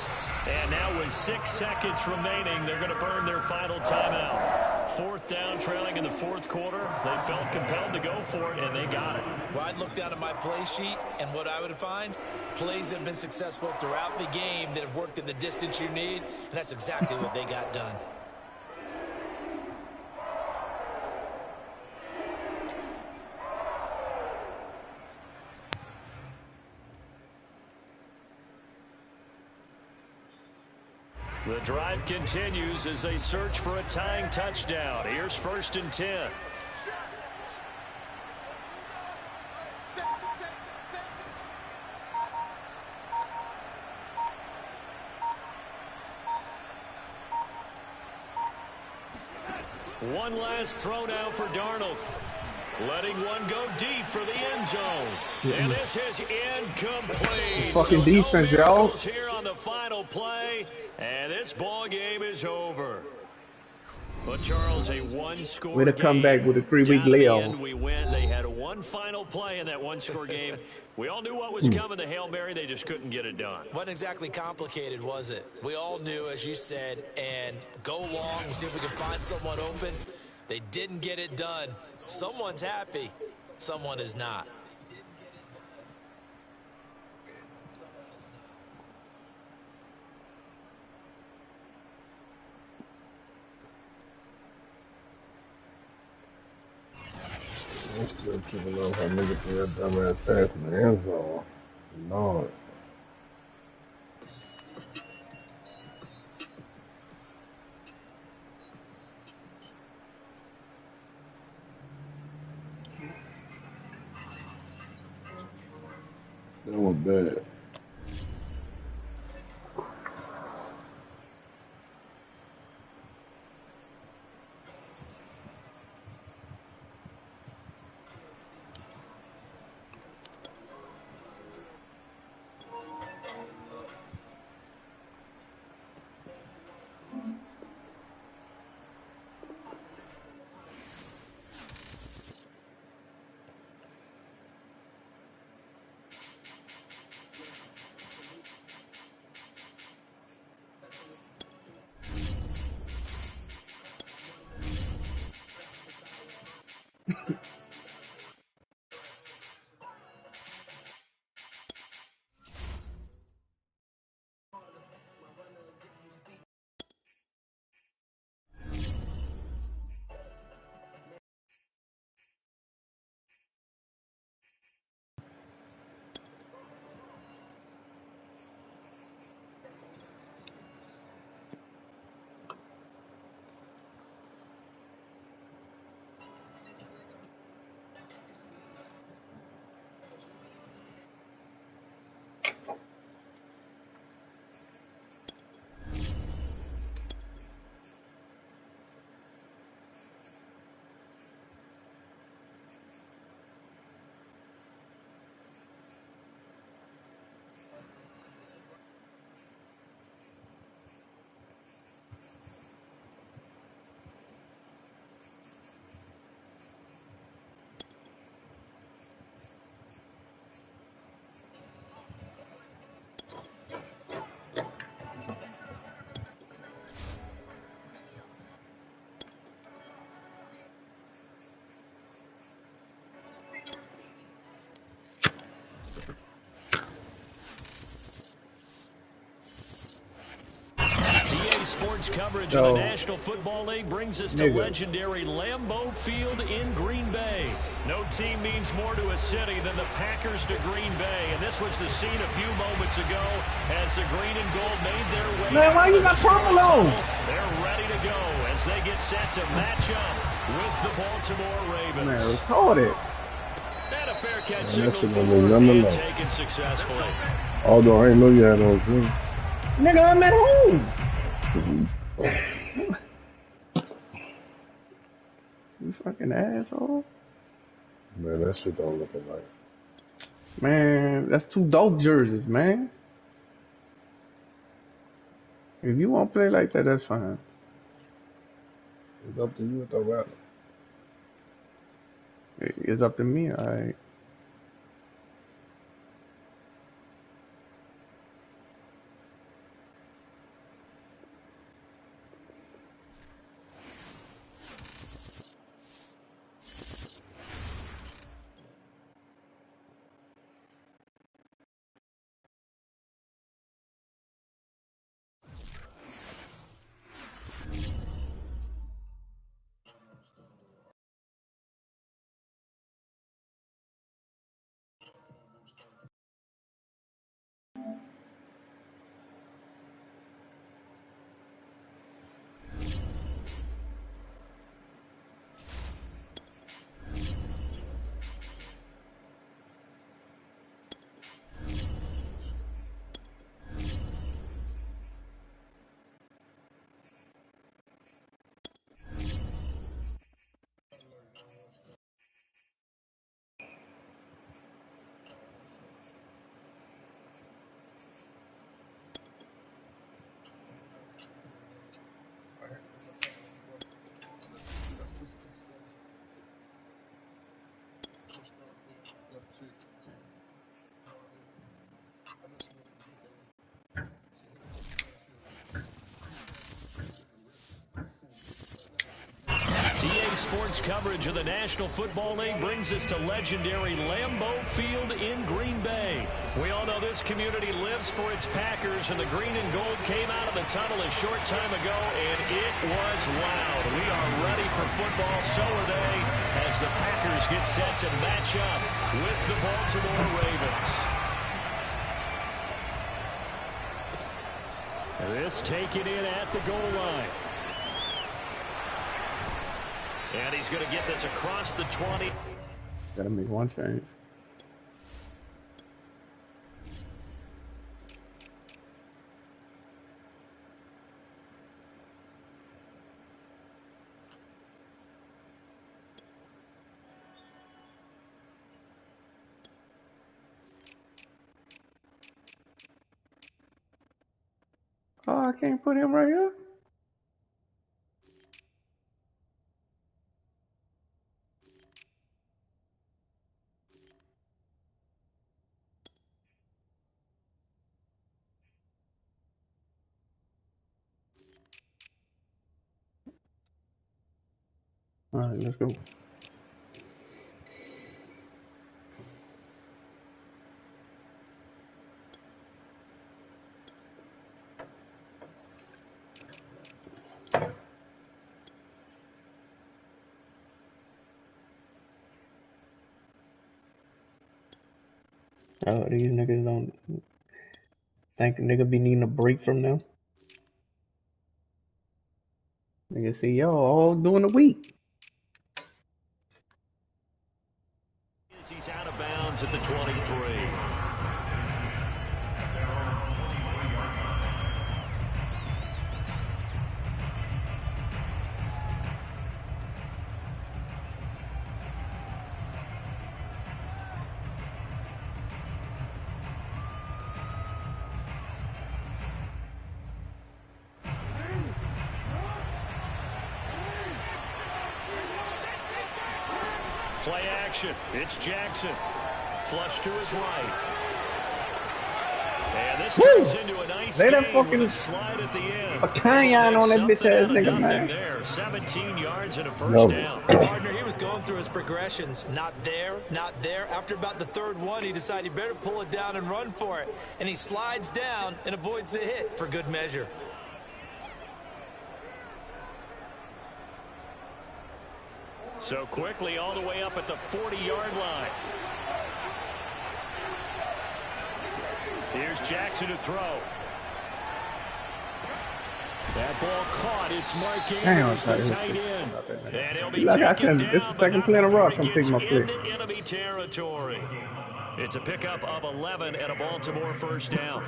And now with 6 seconds remaining, they're going to burn their final timeout. 4th down, trailing in the 4th quarter. They felt compelled to go for it, and they got it. Well, I'd look down at my play sheet, and what I would find, plays have been successful throughout the game that have worked in the distance you need, and that's exactly what they got done. The drive continues as they search for a tying touchdown. Here's 1st and 10. One last throw now for Darnold. Letting one go deep for the end zone. And this is incomplete. Fucking so defense, no y'all. miracles here on the final play. And this ball game is over. But Charles, a one-score Way to come game. back with a 3-week Down to the layoff. end, we win. They had one final play in that one-score game. We all knew what was coming. The Hail Mary, they just couldn't get it done. Wasn't exactly complicated, was it? We all knew, as you said, and go long and see if we can find someone open. They didn't get it done. Someone's happy. Someone is not. I'm still tripping off how niggas threw that dumbass pass in the end zone. Lord. That was bad. Sports coverage of the National Football League brings us to legendary Lambeau Field in Green Bay. No team means more to a city than the Packers to Green Bay, and this was the scene a few moments ago as the green and gold made their way. Man, why you got purple on? They're ready to go as they get set to match up with the Baltimore Ravens. Man, retarded. And a fair catch Man, signal that shit for gonna be and taken successfully. Although I didn't know you had on green. Nigga, I'm at home. You fucking asshole. Man, that shit don't look alike. Man, that's two dope jerseys, man. If you want to play like that, that's fine. It's up to you, it don't matter. It's up to me, alright. sports coverage of the National Football League brings us to legendary Lambeau Field in Green Bay. We all know this community lives for its Packers, and the green and gold came out of the tunnel a short time ago, and it was loud. We are ready for football, so are they, as the Packers get set to match up with the Baltimore Ravens. This taken in at the goal line. And he's going to get this across the 20. Gotta make one change. Oh, I can't put him right here. All right, let's go. Oh, these niggas don't think a nigga be needing a break from them. Nigga see y'all all during the week. He's out of bounds at the 23. Play action. It's Jackson. Flush to his right. And this turns into a nice game with a slide at the end. A canyon on that bitch ass nigga, man. There, 17 yards and a first down. Partner, he was going through his progressions. Not there, not there. After about the third one, he decided he better pull it down and run for it. And he slides down and avoids the hit for good measure. So quickly all the way up at the 40-yard line. Here's Jackson to throw. That ball caught. It's Mark Andrews, the tight end. And he'll be taken down, this is the second play in a row. I'm taking my place. Enemy territory. It's a pickup of 11 and a Baltimore first down.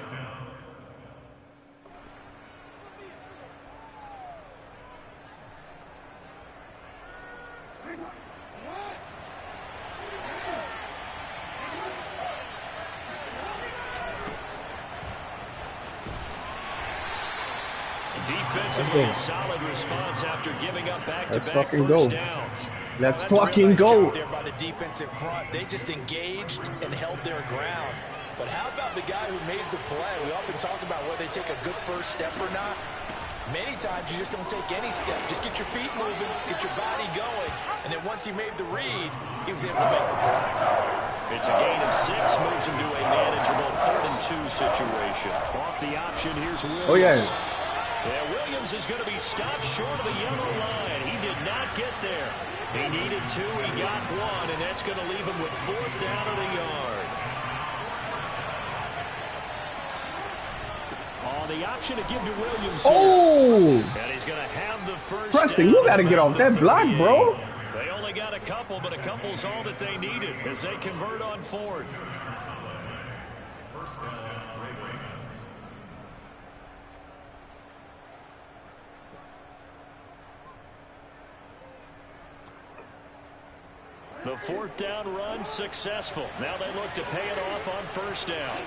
Defensively, a solid response after giving up back-to-back first downs. Let's fucking go. There by the defensive front, they just engaged and held their ground. But how about the guy who made the play? We often talk about whether they take a good first step or not. Many times you just don't take any step. Just get your feet moving, get your body going, and then once he made the read, he was able to make the play. It's a gain of 6, moves him to a manageable 3rd-and-2 situation. Off the option, here's Williams. Oh, yeah. Yeah, Williams is going to be stopped short of the yellow line. He did not get there. He needed 2, he got 1, and that's going to leave him with 4th down and a yard. On the option to give to Williams. Oh! And he's going to have the first Preston, down. you got to get off that block, bro. They only got a couple, but a couple's all that they needed as they convert on 4th. First down. The 4th down run successful. Now they look to pay it off on first down.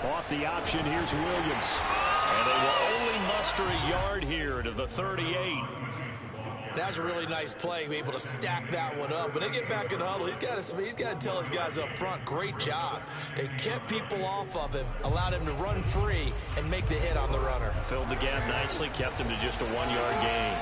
Off the option, here's Williams. And they will only muster a yard here to the 38. That's a really nice play, able to stack that one up. When they get back in the huddle, he's got to tell his guys up front, great job. They kept people off of him, allowed him to run free and make the hit on the runner. Filled the gap nicely, kept him to just a 1-yard gain.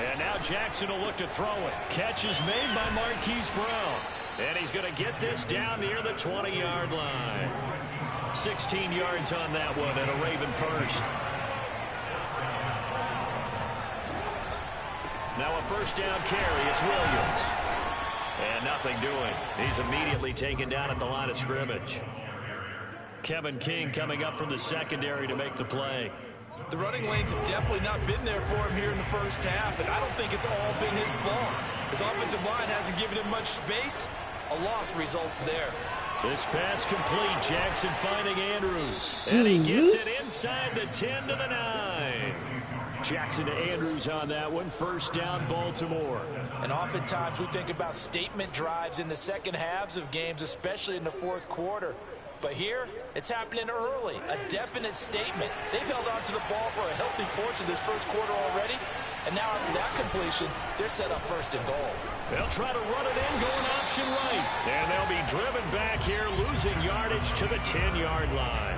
And now Jackson will look to throw it. Catch is made by Marquise Brown. And he's going to get this down near the 20-yard line. 16 yards on that one and a Raven first. Now a first down carry. It's Williams. And nothing doing. He's immediately taken down at the line of scrimmage. Kevin King coming up from the secondary to make the play. The running lanes have definitely not been there for him here in the first half, and I don't think it's all been his fault. His offensive line hasn't given him much space. A loss results there. This pass complete. Jackson finding Andrews. And he gets it inside the 10 to the 9. Jackson to Andrews on that one. First down, Baltimore. And oftentimes we think about statement drives in the second halves of games, especially in the fourth quarter. But here, it's happening early. A definite statement. They've held on to the ball for a healthy portion of this first quarter already. And now after that completion, they're set up first and goal. They'll try to run it in, going option right. And they'll be driven back here, losing yardage to the 10-yard line.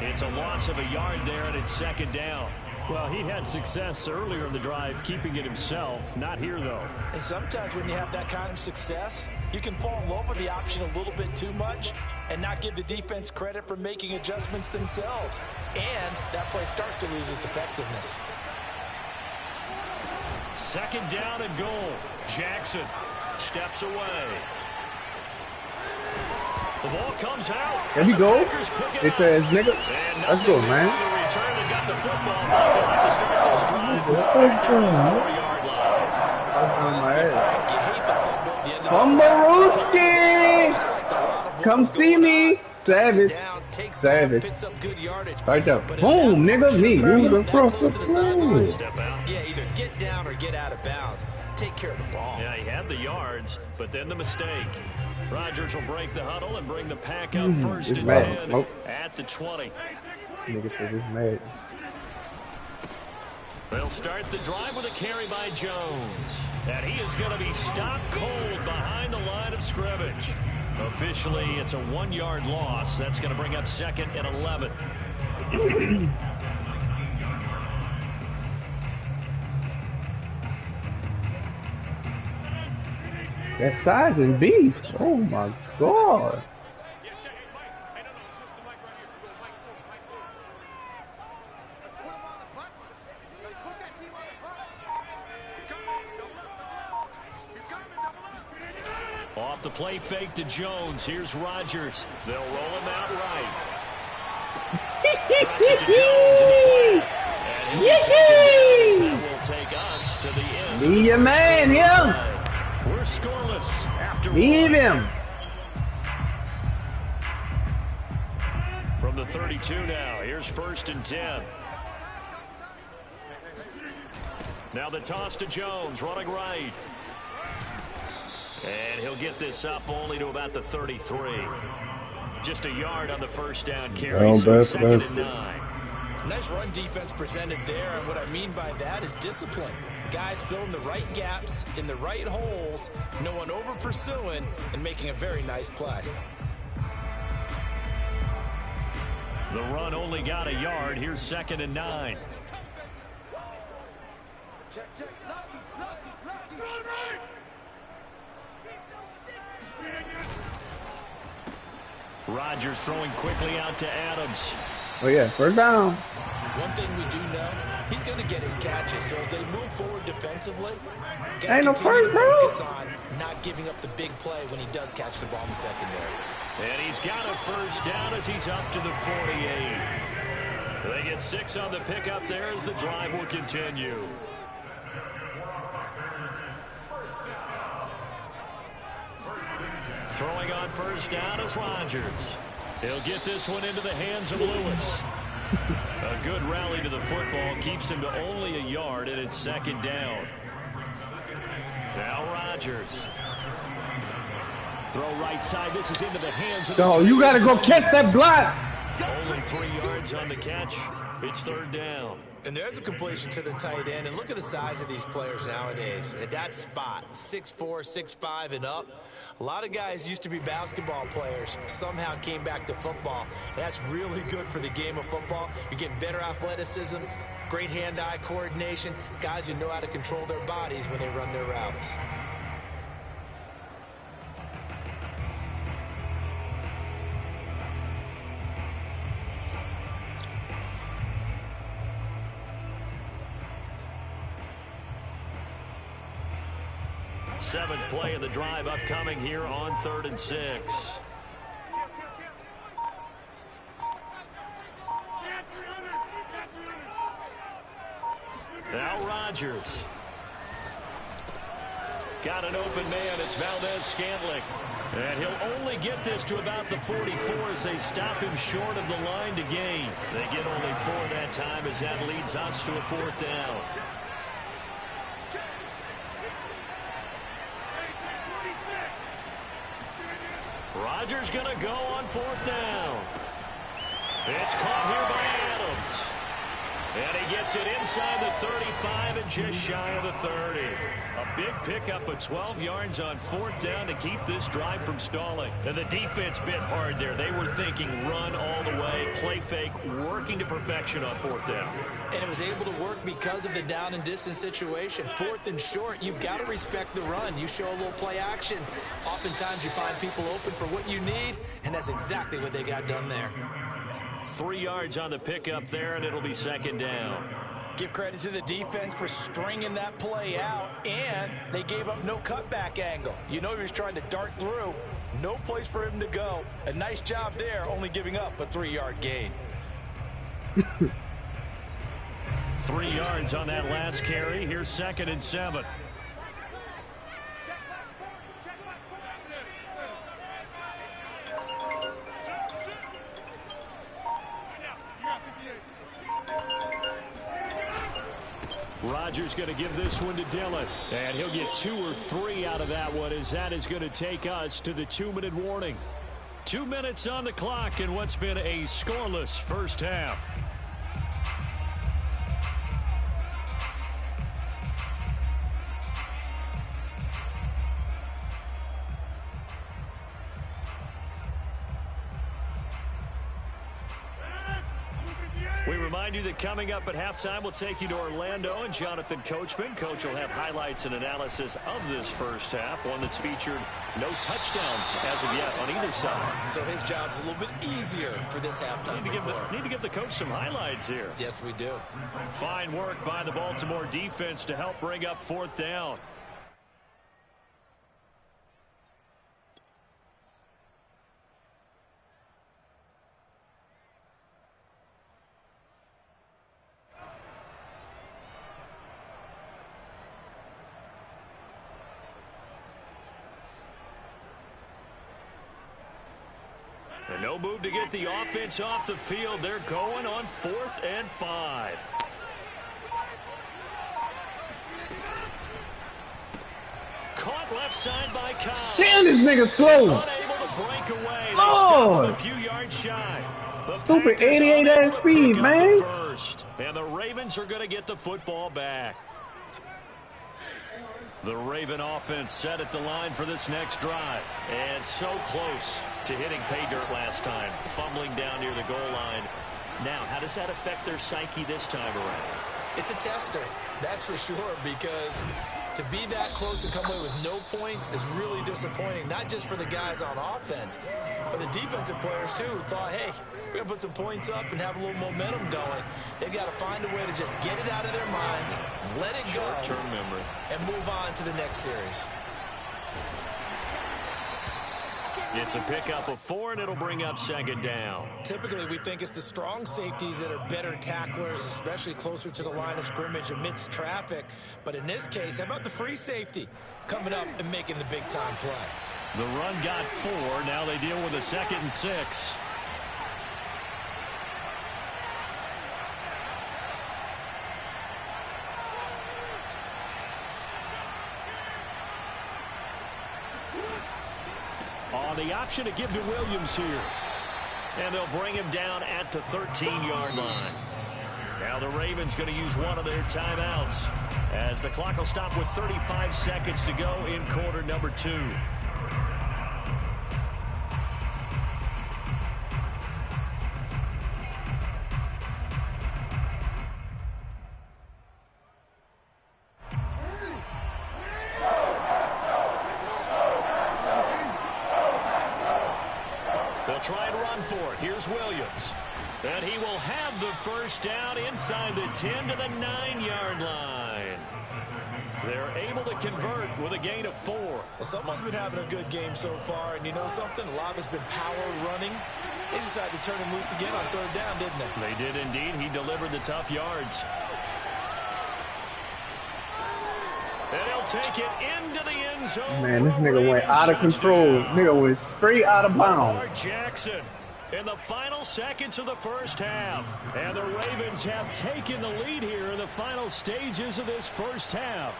It's a loss of a yard there, and it's second down. Well, he had success earlier in the drive, keeping it himself. Not here, though. And sometimes when you have that kind of success, you can fall in love with the option a little bit too much and not give the defense credit for making adjustments themselves. And that play starts to lose its effectiveness. Second down and goal. Jackson steps away. The ball comes out. There we go. It's a nigga. Let's go, man. Humbarooski! Come see me. Savage. Savage. Right there. Boom, nigga. Me. Moving across the field. Yeah, either get down or get out of bounds. Take care of the ball. Yeah, he had the yards, but then the mistake. Rodgers will break the huddle and bring the pack out first and 10 at the 20. Nigga said he's mad. They'll start the drive with a carry by Jones. And he is going to be stopped cold behind the line of scrimmage. Officially, it's a 1-yard loss. That's going to bring up second and 11. That size and beef. Oh my God. Off the play fake to Jones. Here's Rodgers. They'll roll him out right. Drops it to Jones in the flat. And he'll take that will take us to the end. Be your man, him. We're scoreless after Leave him. From the 32 now. Here's first and 10. Now the toss to Jones, running right. And he'll get this up only to about the 33. Just a yard on the first down carry, so second and 9. Nice run defense presented there, and what I mean by that is discipline. Guys filling the right gaps in the right holes, no one over pursuing, and making a very nice play. The run only got a yard. Here's second and 9. Check. Rodgers throwing quickly out to Adams. Oh yeah, first down. One thing we do know, he's going to get his catches. So as they move forward defensively, Ain't no first down. Focus on not giving up the big play when he does catch the ball in the secondary. And he's got a first down as he's up to the 48. They get 6 on the pickup there as the drive will continue. Throwing on first down is Rodgers. He'll get this one into the hands of Lewis. A good rally to the football keeps him to only a yard, and it's second down. Now Rodgers. Throw right side. This is into the hands of the You got to go catch that block. Only 3 yards on the catch. It's third down. And there's a completion to the tight end. And look at the size of these players nowadays. At that spot, 6'4", 6'5", and up. A lot of guys used to be basketball players, somehow came back to football. And that's really good for the game of football. You're getting better athleticism, great hand-eye coordination, guys who know how to control their bodies when they run their routes. Seventh play of the drive upcoming here on 3rd and 6. Now Rodgers. Got an open man. It's Valdez-Scantling. And he'll only get this to about the 44 as they stop him short of the line to gain. They get only 4 that time as that leads us to a 4th down. Rodgers going to go on 4th down. It's caught here by Adams. And he gets it inside the 35 and just shy of the 30. A big pickup of 12 yards on 4th down to keep this drive from stalling. And the defense bit hard there. They were thinking run all the way, play fake, working to perfection on 4th down. And it was able to work because of the down and distance situation. 4th and short, you've got to respect the run. You show a little play action. Oftentimes you find people open for what you need, and that's exactly what they got done there. 3 yards on the pickup there, and it'll be 2nd down. Give credit to the defense for stringing that play out, and they gave up no cutback angle. You know he was trying to dart through. No place for him to go. A nice job there, only giving up a 3-yard gain. 3 yards on that last carry. Here's 2nd and 7. Rodgers going to give this one to Dillon. And he'll get 2 or 3 out of that one, as that is going to take us to the 2-minute warning. 2 minutes on the clock in what's been a scoreless first half. We remind you that coming up at halftime, we'll take you to Orlando and Jonathan Coachman. Coach will have highlights and analysis of this first half, one that's featured no touchdowns as of yet on either side. So his job's a little bit easier for this halftime report. Need to give the coach some highlights here. Yes, we do. Fine work by the Baltimore defense to help bring up 4th down. And no move to get the offense off the field. They're going on 4th and 5. Caught left side by Cobb. Damn, this nigga slow. Unable to break away. They Lord. stop him a few yards shy. The Stupid Packers 88 unable ass to speed, pick up man. the first. And the Ravens are going to get the football back. The Raven offense set at the line for this next drive. And so close to hitting pay dirt last time. Fumbling down near the goal line. Now, how does that affect their psyche this time around? It's a tester, that's for sure, because to be that close and come away with no points is really disappointing, not just for the guys on offense, but the defensive players, too, who thought, hey, we're going to put some points up and have a little momentum going. They've got to find a way to just get it out of their minds, let it go, short-term memory, and move on to the next series. It's a pickup of 4, and it'll bring up 2nd down. Typically, we think it's the strong safeties that are better tacklers, especially closer to the line of scrimmage amidst traffic. But in this case, how about the free safety coming up and making the big-time play? The run got 4. Now they deal with a 2nd and 6. The option to give to Williams here. And they'll bring him down at the 13-yard line. Now the Ravens going to use one of their timeouts as the clock will stop with 35 seconds to go in quarter number 2. They'll try and run for it. Here's Williams. And he will have the first down inside the 10 to the 9-yard line. They're able to convert with a gain of 4. Well, someone's been having a good game so far, and you know something? A lot has been power running. They decided to turn him loose again on 3rd down, didn't they? They did indeed. He delivered the tough yards. And he'll take it into the end zone. Man, this nigga went out of control. Nigga went straight out of bounds. Jackson in the final seconds of the first half. And the Ravens have taken the lead here in the final stages of this first half.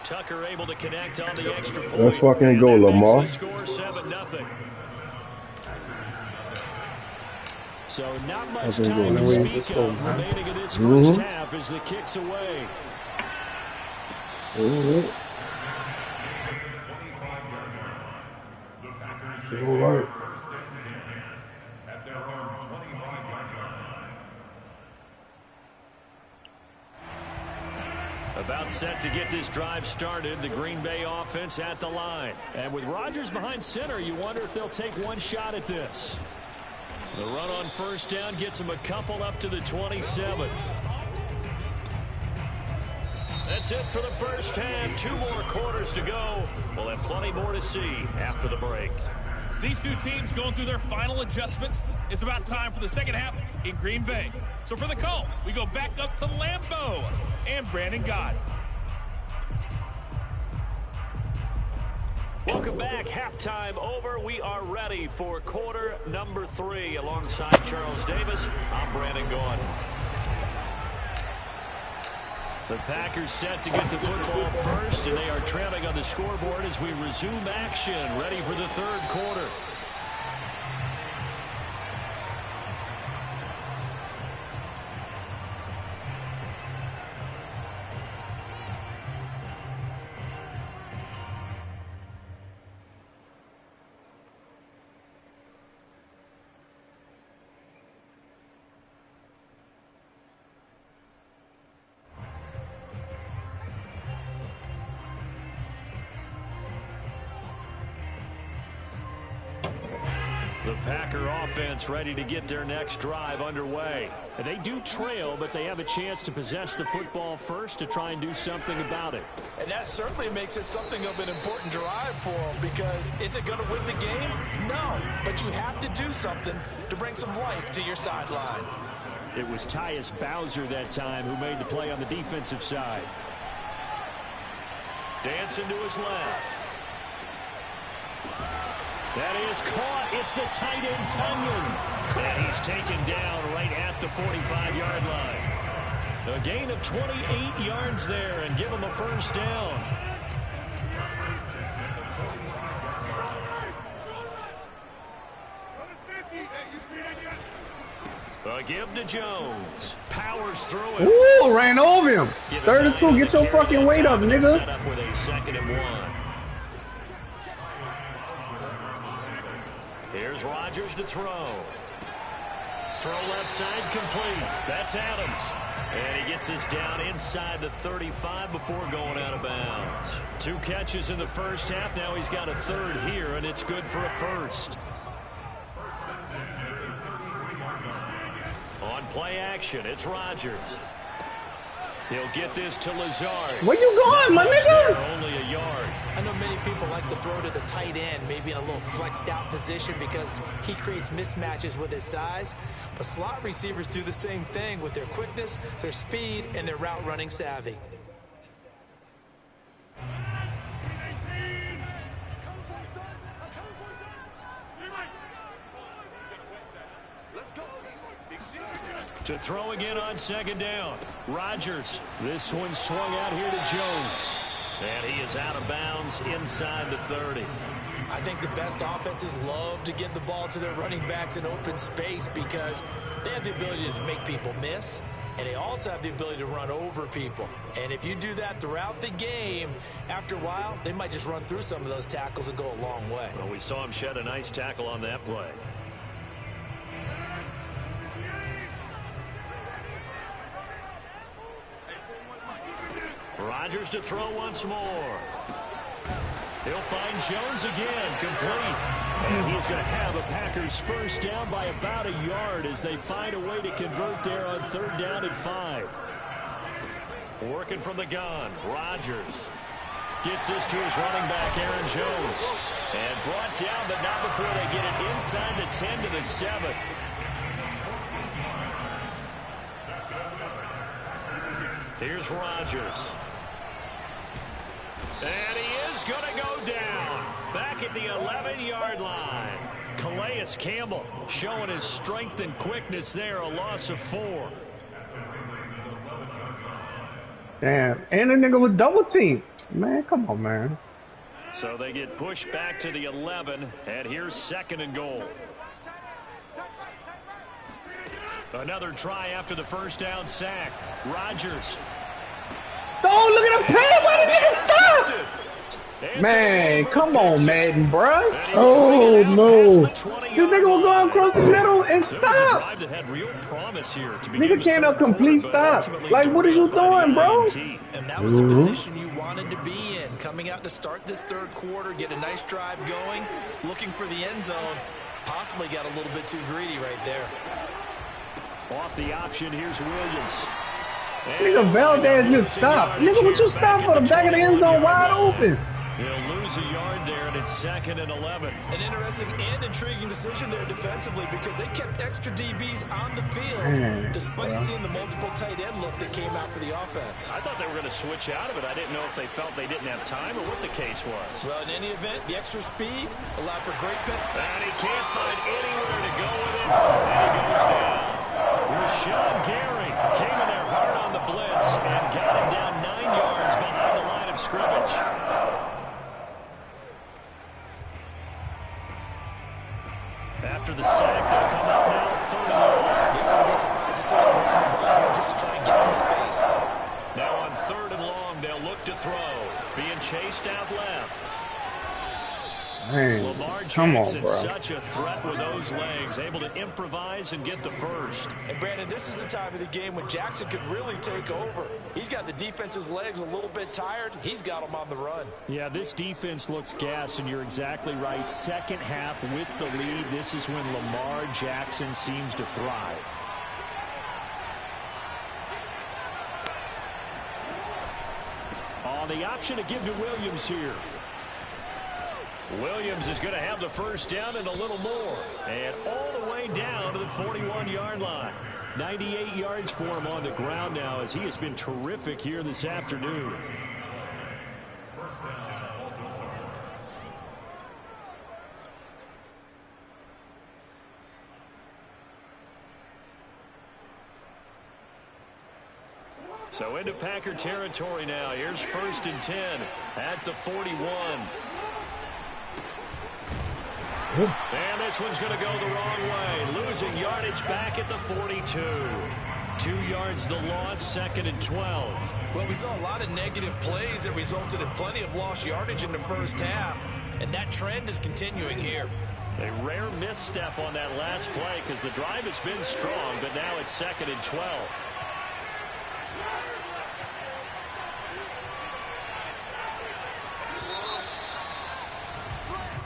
Tucker able to connect on the extra point. Let's fucking go, Lamar. Score 7-0. So not much time to speak of remaining in this first half as the kick's away. All right. About set to get this drive started, the Green Bay offense at the line. And with Rodgers behind center, you wonder if they'll take one shot at this. The run on first down gets them a couple up to the 27. That's it for the first half. 2 more quarters to go. We'll have plenty more to see after the break. These two teams going through their final adjustments. It's about time for the second half in Green Bay. So for the call, we go back up to Lambeau and Brandon Gott. Welcome back. Halftime over. We are ready for quarter number 3. Alongside Charles Davis, I'm Brandon Gaudin. The Packers set to get the football first, and they are trailing on the scoreboard as we resume action, ready for the 3rd quarter. The Packer offense ready to get their next drive underway. They do trail, but they have a chance to possess the football first to try and do something about it. And that certainly makes it something of an important drive for them, because is it going to win the game? No, but you have to do something to bring some life to your sideline. It was Tyus Bowser that time who made the play on the defensive side. Dancing to his left. That is caught. It's the tight end, Tunyon. And he's taken down right at the 45-yard line. A gain of 28 yards there and give him a first down. A give to Jones. Powers through it. Ooh, ran over him. 3rd and 2. Get your fucking weight up, nigga. Set up with a 2nd and 1. Here's Rodgers to throw. Throw left side complete. That's Adams. And he gets this down inside the 35 before going out of bounds. 2 catches in the first half. Now he's got a 3rd here, and it's good for a first. On play action, it's Rodgers. He'll get this to Lazard. Where you going, my nigga? Only a yard. I know many people like to throw to the tight end, maybe in a little flexed out position because he creates mismatches with his size. But slot receivers do the same thing with their quickness, their speed, and their route running savvy. To throw again on 2nd down. Rodgers. This one swung out here to Jones. And he is out of bounds inside the 30. I think the best offenses love to get the ball to their running backs in open space because they have the ability to make people miss, and they also have the ability to run over people. And if you do that throughout the game, after a while, they might just run through some of those tackles and go a long way. Well, we saw him shed a nice tackle on that play. Rodgers to throw once more. He'll find Jones again, complete. And he's going to have a Packers first down by about a yard as they find a way to convert there on 3rd down and 5. Working from the gun, Rodgers gets this to his running back, Aaron Jones. And brought down, but not before they get it inside the 10 to the 7. Here's Rodgers. And he is going to go down back at the 11-yard line. Calais Campbell showing his strength and quickness there, a loss of 4. Damn, and the nigga was double teamed. Man, come on, man. So they get pushed back to the 11, and here's 2nd and goal. Another try after the first down sack. Rodgers. Oh, look at him pay. Why did nigga stop? Man, come on, Madden, bruh. Oh, no. This nigga was going across the middle and stop. Nigga can't a complete stop. Like, what are you doing, bro? And that was the position you wanted to be in. Coming out to start this 3rd quarter, get a nice drive going, looking for the end zone. Possibly got a little bit too greedy right there. Off the option, here's Williams. Nigga, Valdez just stopped. Nigga, would you stop for the back of the end zone wide open? He'll lose a yard there, and it's 2nd and 11. An interesting and intriguing decision there defensively because they kept extra DBs on the field despite seeing the multiple tight end look that came out for the offense. I thought they were going to switch out of it. I didn't know if they felt they didn't have time or what the case was. Well, in any event, the extra speed allowed for great pit. And he can't find anywhere to go with it, and he goes down. Rashawn Gary came in there hard on the blitz and got him down 9 yards behind the line of scrimmage. After the sack, they'll come out now 3rd and long. They wouldn't be surprised to see them run the ball here just to try and get some space. Now on 3rd and long, they'll look to throw. Being chased out left. Man, Lamar come on, Jackson, bro. such a threat with those legs, able to improvise and get the first. And Brandon, this is the time of the game when Jackson could really take over. He's got the defense's legs a little bit tired. He's got them on the run. Yeah, this defense looks gassed, and you're exactly right. 2nd half with the lead, this is when Lamar Jackson seems to thrive. On the option to give to Williams here. Williams is going to have the first down and a little more. And all the way down to the 41-yard line. 98 yards for him on the ground now as he has been terrific here this afternoon. So into Packer territory now. Here's 1st and 10 at the 41. And this one's going to go the wrong way. Losing yardage back at the 42. 2 yards the loss, 2nd and 12. Well, we saw a lot of negative plays that resulted in plenty of lost yardage in the first half. And that trend is continuing here. A rare misstep on that last play because the drive has been strong, but now it's 2nd and 12.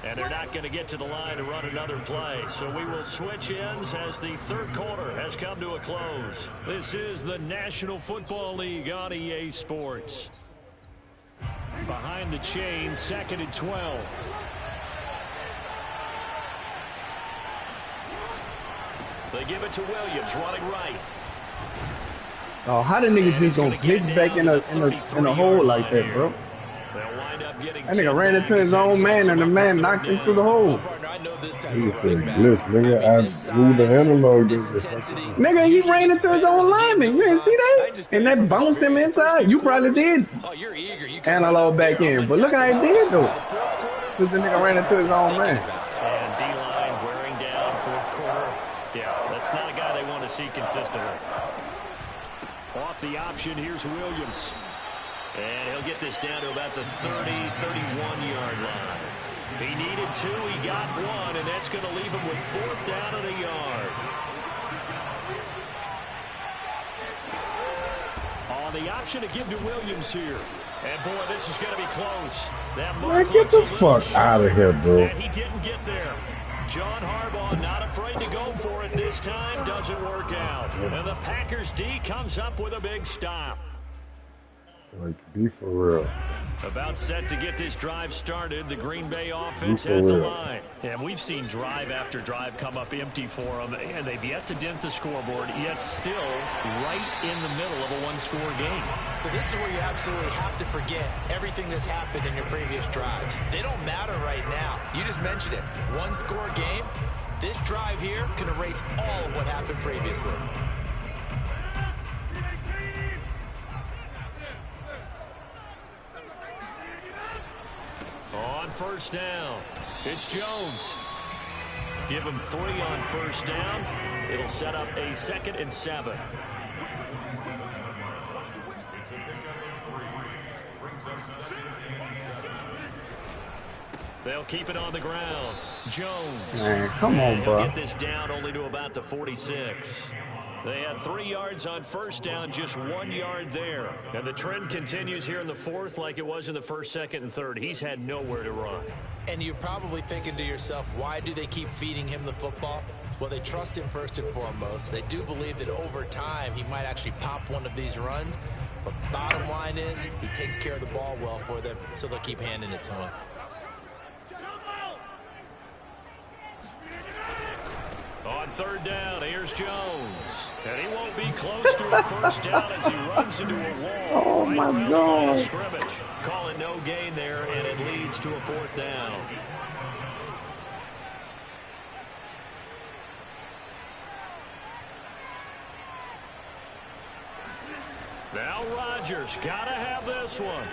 And they're not going to get to the line to run another play. So we will switch ends as the 3rd quarter has come to a close. This is the National Football League on EA Sports. Behind the chain, 2nd and 12. They give it to Williams, running right. Oh, how the nigga just gonna glitch back in a hole like that, bro? That nigga ran into his own man, and the man knocked him through the hole. I I know this type Nigga of running said back. blitz, I nigga. mean, I this moved the size, analog this against your intensity. fucking. Nigga, he Usually ran gets into his better as own the game lineman. You goes didn't on. see that? I just tell And you that from bounced him experience, the first inside. few You probably quarters, did. oh, you're eager. You come right Analog out back there. I'm in. going But to look tackle how he this did, guy. though. By the fourth quarter, Because the nigga you're ran into his own thinking man. about it. And D-line wearing down fourth quarter. Yeah, that's not a guy they want to see consistently. Off the option, here's Williams. And he'll get this down to about the 30, 31-yard line. He needed 2, he got 1, and that's going to leave him with 4th down and a yard. On the option to give to Williams here. And boy, this is going to be close. That Man, get the fuck out of here, bro. And he didn't get there. John Harbaugh not afraid to go for it this time. Doesn't work out. And the Packers D comes up with a big stop. Like, be for real. About set to get this drive started. The Green Bay offense at the line. And we've seen drive after drive come up empty for them. And they've yet to dent the scoreboard, yet still right in the middle of a one-score game. So this is where you absolutely have to forget everything that's happened in your previous drives. They don't matter right now. You just mentioned it. One-score game. This drive here can erase all of what happened previously. On first down, it's Jones. Give him 3 on first down. It'll set up a 2nd and 7. They'll keep it on the ground. Jones. Man, come on, bro. He'll get this down only to about the 46. They had 3 yards on first down, just 1 yard there. And the trend continues here in the 4th like it was in the 1st, 2nd, and 3rd. He's had nowhere to run. And you're probably thinking to yourself, why do they keep feeding him the football? Well, they trust him first and foremost. They do believe that over time he might actually pop one of these runs. But bottom line is he takes care of the ball well for them, so they'll keep handing it to him. On 3rd down, here's Jones. And he won't be close to a first down as he runs into a wall. Oh, right my around the line of God. scrimmage. Calling no gain there, and it leads to a 4th down. Now Rodgers got to have this one.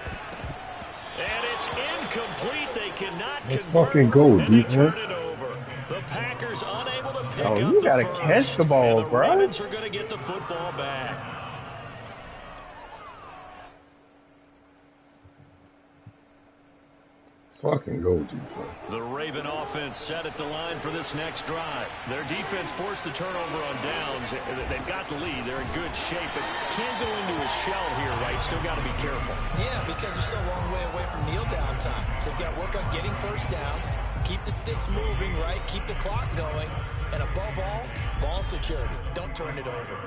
And it's incomplete. They cannot Let's convert, fucking go, and they defense. turn it over. The Packers unable to pick Oh, up you the gotta first, catch the ball, and the bro. Ravens are going to get the football back. Fucking go, defense. The Raven offense set at the line for this next drive. Their defense forced the turnover on downs. They've got the lead. They're in good shape, but can't go into a shell here, right? Still got to be careful. Yeah, because they're still a long way away from kneel down time. So they've got to work on getting first downs, keep the sticks moving, right? Keep the clock going. And above all, ball security. Don't turn it over.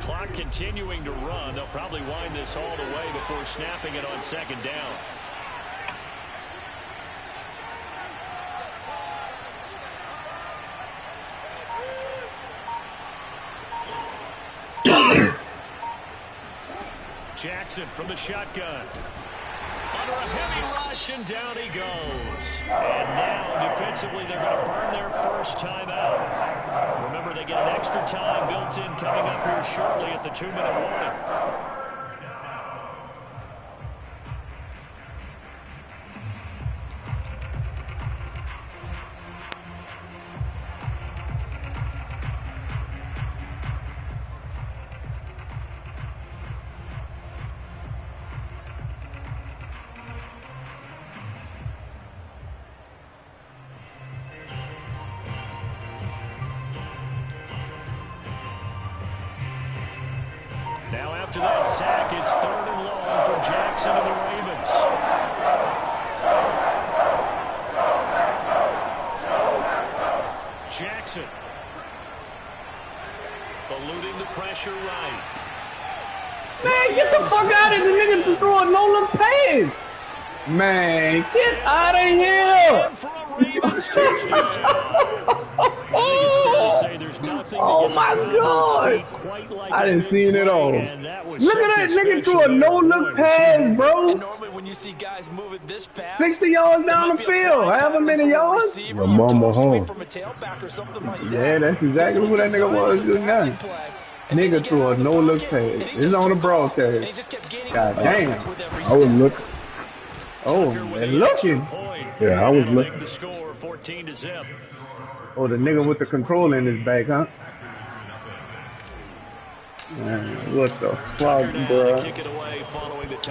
Clock continuing to run. They'll probably wind this all the way before snapping it on 2nd down. Jackson from the shotgun. Under a heavy rush, and down he goes. And now, defensively, they're going to burn their first timeout. Remember, they get an extra time built in coming up here shortly at the 2-minute warning. Now after that sack, it's 3rd and long for Jackson and the Ravens. Jackson eluding the pressure right. Man, get the fuck out of here. The nigga threw a no-look pass. Man, get out of here. And for a Ravens touchdown. Oh my God! I didn't see it at all. Look at that nigga threw a no-look pass, bro. And normally when you you see guys moving this fast, 60 yards down the field. However many yards. The mama home. from a tailback or something like that. Yeah, that's exactly who that nigga was just now. Nigga threw a no-look pass. It's on the broadcast. God damn. I was looking. Oh, they're looking. Yeah, I was looking. The score 14-0. Oh, the nigga with the controller in his back, huh? Man, what the fuck, bro?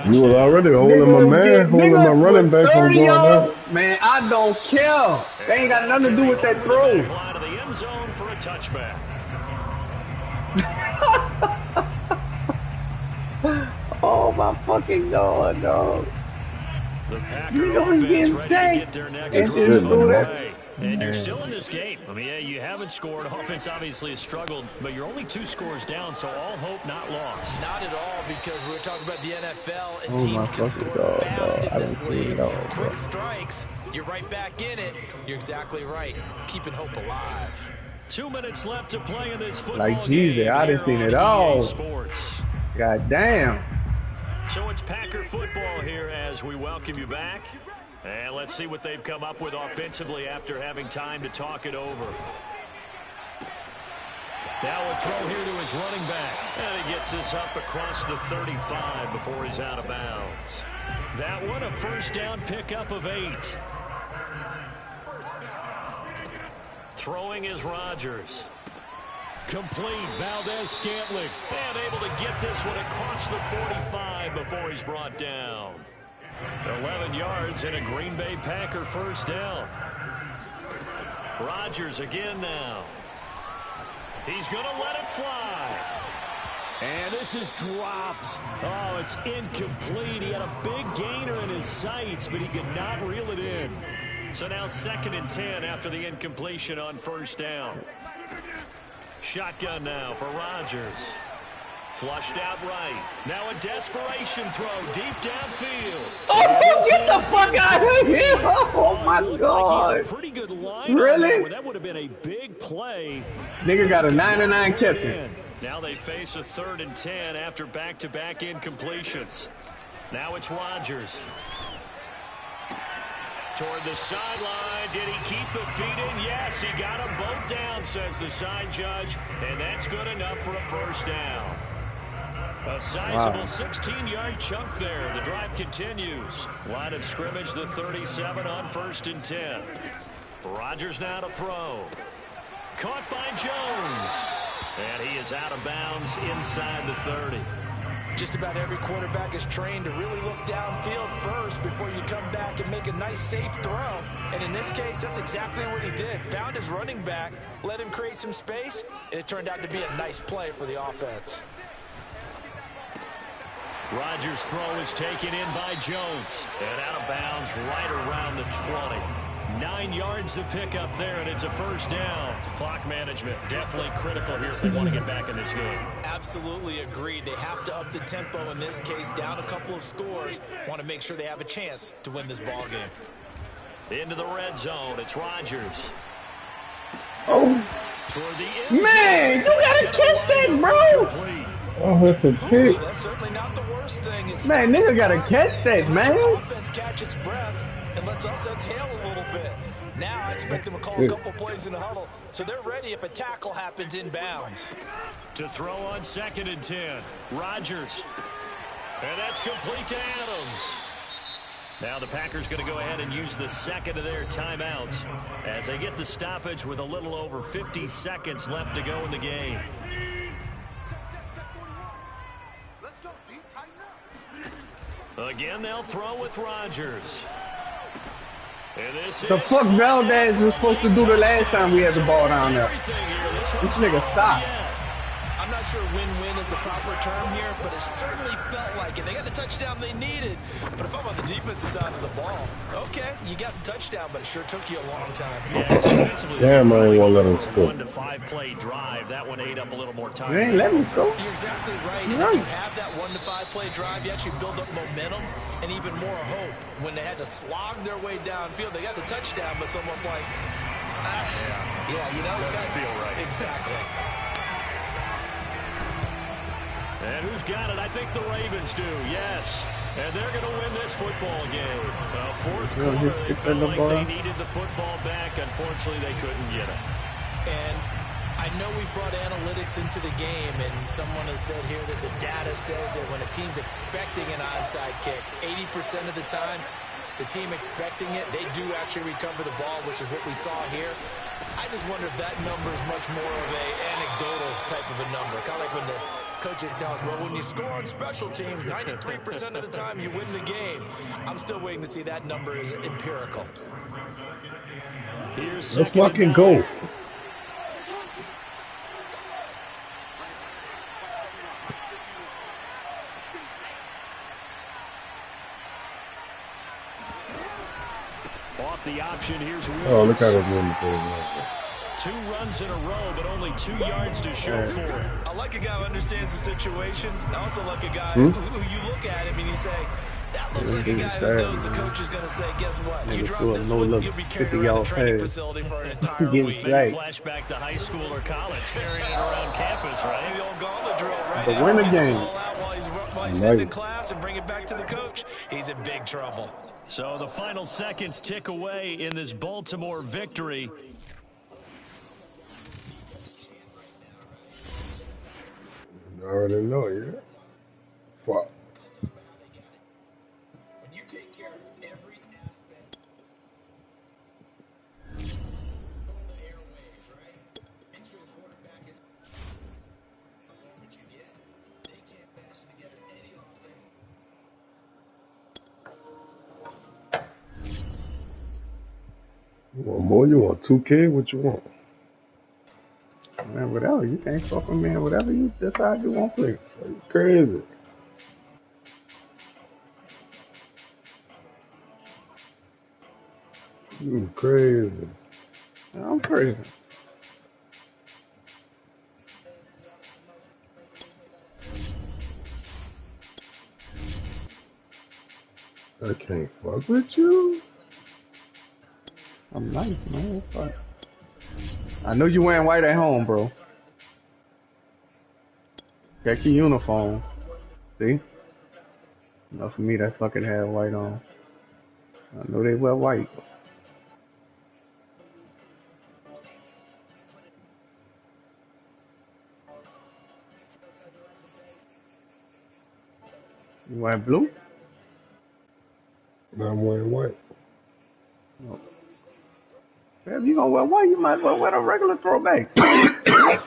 You was already holding my man, holding my running back from going out. Man, I don't care. They ain't got nothing to do with that throw. Fly to the end zone for a touchback. Oh my fucking god, dog. The Packer Nigga was getting ready to sacked. get their next And drive just threw that. underway. And you're still in this game. I mean, yeah, you haven't scored. Offense obviously has struggled, but you're only 2 scores down, so all hope not lost. Not at all, because we're talking about the NFL, and Oh, teams my can fucking score God, fast dog. in I this don't see it league. at all, bro. Quick strikes, you're right back in it. You're exactly right. Keeping hope alive. 2 minutes left to play in this football Like Jesus, game I done here seen on it all. EA Sports. God damn. So it's Packer football here as we welcome you back. And let's see what they've come up with offensively after having time to talk it over. Now a throw here to his running back. And he gets this up across the 35 before he's out of bounds. That one a first down pickup of 8. Throwing is Rodgers. Complete, Valdez-Scantling. And able to get this one across the 45 before he's brought down. 11 yards and a Green Bay Packer first down. Rodgers again now. He's going to let it fly. And this is dropped. Oh, it's incomplete. He had a big gainer in his sights, but he could not reel it in. So now 2nd and 10 after the incompletion on first down. Shotgun now for Rodgers. Flushed out right. Now a desperation throw deep downfield. Oh, get the fuck out of here. Oh, my God. Like pretty good line. Really? That would have been a big play. Nigga got a 99 catching. Now they face a 3rd and 10 after back-to-back incompletions. Now it's Rodgers. Toward the sideline. Did he keep the feet in? Yes, he got them both down, says the side judge. And that's good enough for a first down. A sizable 16-yard chunk there. The drive continues. Line of scrimmage, the 37 on 1st and 10. Rodgers now to throw. Caught by Jones. And he is out of bounds inside the 30. Just about every quarterback is trained to really look downfield first before you come back and make a nice, safe throw. And in this case, that's exactly what he did. Found his running back, let him create some space, and it turned out to be a nice play for the offense. Rodgers' throw is taken in by Jones. And out of bounds right around the 20. 9 yards to pick up there, and it's a first down. Clock management definitely critical here if they want to get back in this game. Absolutely agreed. They have to up the tempo in this case, down a couple of scores. Want to make sure they have a chance to win this ball game. Into the red zone, it's Rodgers. Oh, man, you gotta catch that, bro. Oh, that's a kick. That's certainly not the worst thing. Man, nigga gotta catch that, man. Offense catch its breath and lets us exhale a little bit. Now I expect them to call a couple plays in the huddle, so they're ready if a tackle happens inbounds. To throw on 2nd and 10, Rodgers. And that's complete to Adams. Now the Packers going to go ahead and use the 2nd of their timeouts as they get the stoppage with a little over 50 seconds left to go in the game. Again, they'll throw with Rodgers. The fuck Valdez was supposed to do the last time we had the ball down there. This nigga stopped. I'm not sure win-win is the proper term here, but it certainly felt like it. They got the touchdown they needed. But if I'm on the defensive side of the ball, okay, you got the touchdown, but it sure took you a long time. Damn, I ain't want to let him score. 1 to 5 play drive. That one ate up a little more time. You ain't let me score. You're exactly right. And if you have that 1 to 5 play drive, you actually build up momentum and even more hope. When they had to slog their way downfield, they got the touchdown, but it's almost like, yeah, you know, doesn't feel right. Exactly. And who's got it? I think the Ravens do, yes. And they're going to win this football game. Fourth quarter, they felt like they needed the football back. Unfortunately, they couldn't get it. And I know we've brought analytics into the game, and someone has said here that the data says that when a team's expecting an onside kick, 80% of the time, the team expecting it, they do actually recover the ball, which is what we saw here. I just wonder if that number is much more of a anecdotal type of a number. Kind of like when the coaches tell us, well, when you score on special teams, 93% of the time you win the game. I'm still waiting to see that number is empirical. Let's fucking go. Off the option, here's Williams. Oh, look how this one. 2 runs in a row, but only 2 yards to show for it. I like a guy who understands the situation. I also like a guy who you look at him and you say, that looks like a guy who knows the coach is going to say, guess what? You drop this one, you'll be carried around the training facility for an entire week. Maybe flashback to high school or college, carrying it around campus, right? The old gauntlet drill, right? The winner game. While he's sitting in class and bring it back to the coach, he's in big trouble. So the final seconds tick away in this Baltimore victory. I already know, yeah. Fuck. When you take care of every aspect, airways, right? Make sure the quarterback is what you get. They can't bash together any offense. You want more? You want 2K? What you want? Man, whatever. You can't fuck with me. Whatever you decide you want to play. You crazy. You crazy. I'm crazy. I can't fuck with you. I'm nice, man. Fuck. I know you wearing white at home, bro. Got your uniform. See? Enough for me that fucking had white on. I know they wear white. You wearing blue? I'm wearing white. Oh. If you gonna wear white, you might as well wear the regular throwbacks.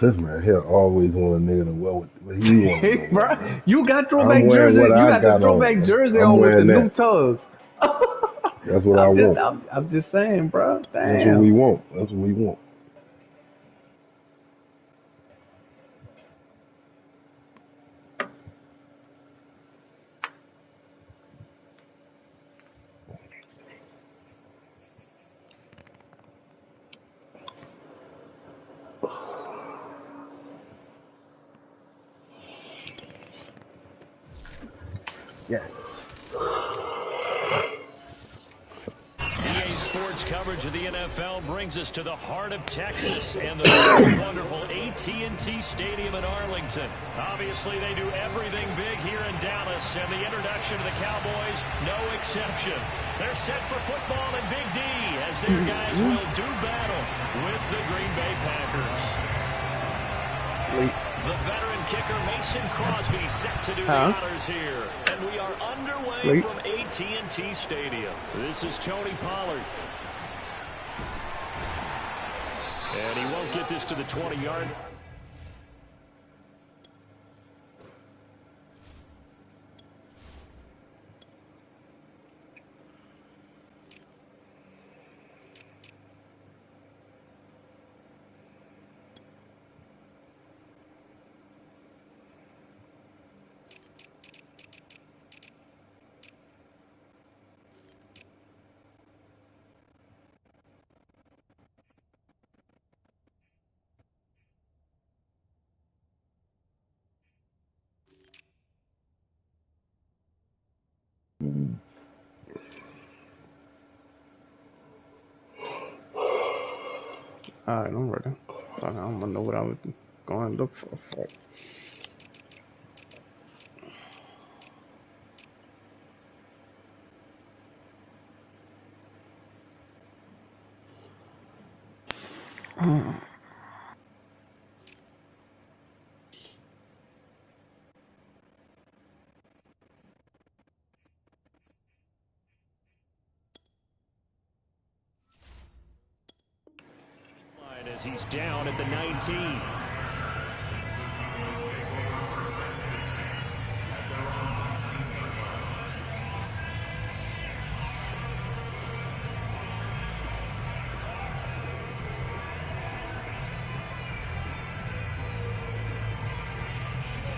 This man here always want a nigga to wear what he wants. Bro, you got throwback jersey. You got the throwback jersey on with the new tugs. That's what I want. I'm just saying, bro. Damn. That's what we want. That's what we want. Yeah. EA Sports coverage of the NFL brings us to the heart of Texas and the wonderful AT&T Stadium in Arlington. Obviously, they do everything big here in Dallas, and the introduction to the Cowboys, no exception. They're set for football in Big D as their guys will do battle with the Green Bay Packers. The veteran kicker Mason Crosby set to do the honors here. And we are underway from AT&T Stadium. This is Tony Pollard. And he won't get this to the 20-yard. Alright, I'm ready. I don't know what I was going to look for. Fuck. as he's down at the 19.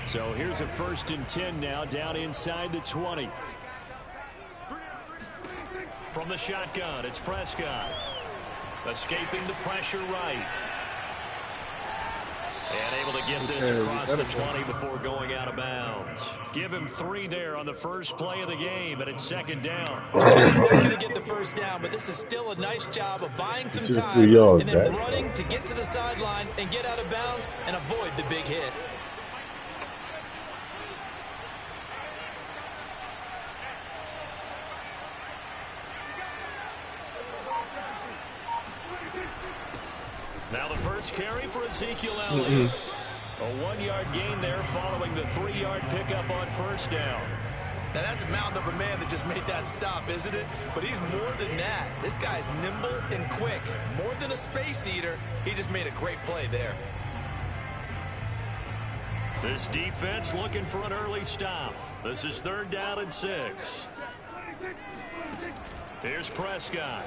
So here's a 1st and 10 now, down inside the 20. From the shotgun, it's Prescott. Escaping the pressure right. And able to get this across the 20 before going out of bounds. Give him 3 there on the first play of the game, and it's 2nd down. He's not going to get the first down, but this is still a nice job of buying some time and then running to get to the sideline and get out of bounds and avoid the big hit. Now the first carry for Ezekiel Elliott. A 1-yard gain there following the 3-yard pickup on 1st down. Now that's a mountain of a man that just made that stop, isn't it? But he's more than that. This guy's nimble and quick. More than a space eater, he just made a great play there. This defense looking for an early stop. This is 3rd down and 6. Here's Prescott.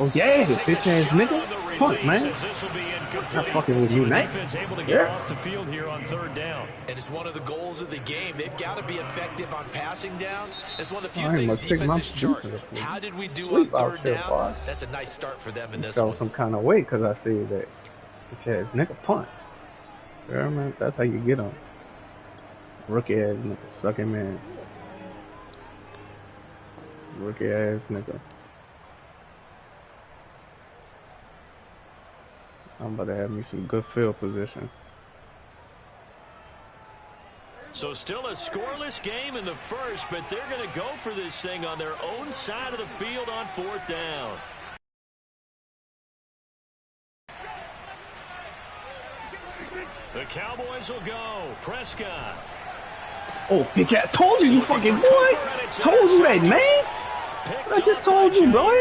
Oh yeah, bitch ass nigga. Punt, man. Not fucking with you, man. Able to get off the field here on 3rd down. And it's one of the goals of the game. They've got to be effective on passing downs. It's one of the few things defenses chart. How did we do on 3rd down? That's a nice start for them in this one. Some kind of way because I see that bitch ass nigga punt. Yeah, man, that's how you get on. Rookie ass nigga, sucking man. Rookie ass nigga. I'm about to have me some good field position. So still a scoreless game in the first, but they're going to go for this thing on their own side of the field on 4th down. The Cowboys will go. Prescott. Oh, bitch, I told you, you fucking boy. Told you that, man. I just told you, boy.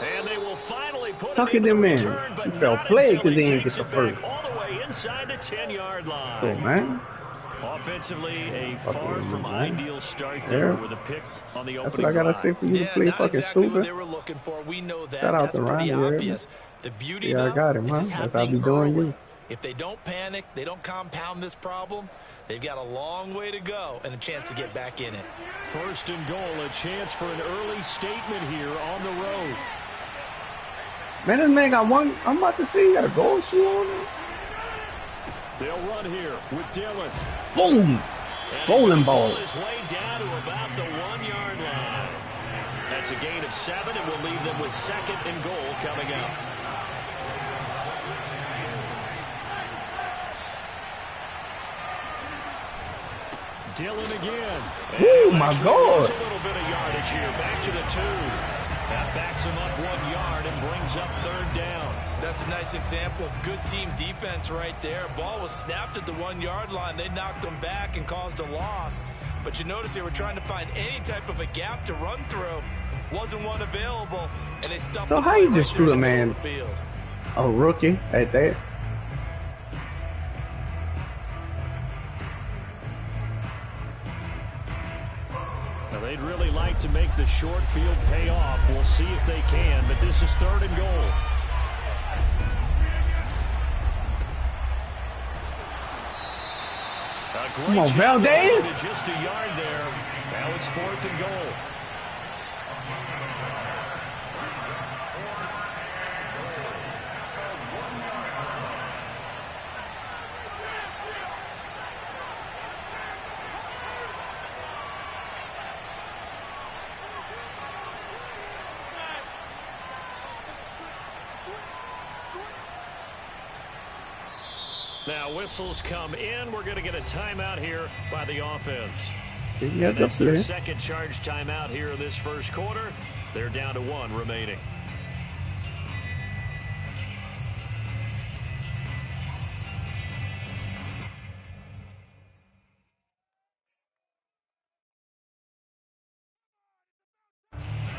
And they will finally put Sucking them in. You fell play because they didn't get the first. All the way inside the 10-yard line. Cool, man. Offensively, a far from ideal start there with a pick on the opening. That's what I gotta say for you to play fucking stupid. They were looking for. We know that. Shout out That's to pretty Ryan, obvious. The beauty, I got him, is this That's how I be doing you. If they don't panic, they don't compound this problem, they've got a long way to go and a chance to get back in it. 1st and goal, a chance for an early statement here on the road. Man, this man got one. I'm about to say he got a goal shoe on him. They'll run here with Dillon. Boom! Bowling ball. His way down to about the 1-yard line. That's a gain of 7, and will leave them with 2nd and goal coming up. Dillon again. Oh my God! A little bit of yardage here. Back to the 2. That backs him up 1 yard and brings up 3rd down. That's a nice example of good team defense right there. Ball was snapped at the 1-yard line. They knocked him back and caused a loss. But you notice they were trying to find any type of a gap to run through. Wasn't one available, and they stuffed So the how you play just right threw there a in the middle man, of the field. a rookie at that? Now they'd really like to make the short field pay off. We'll see if they can, but this is 3rd and goal. Come on, Valdez. Just a yard there. Now it's 4th and goal. Now whistles come in. We're going to get a timeout here by the offense. And that's their 2nd charge timeout here in this 1st quarter. They're down to 1 remaining.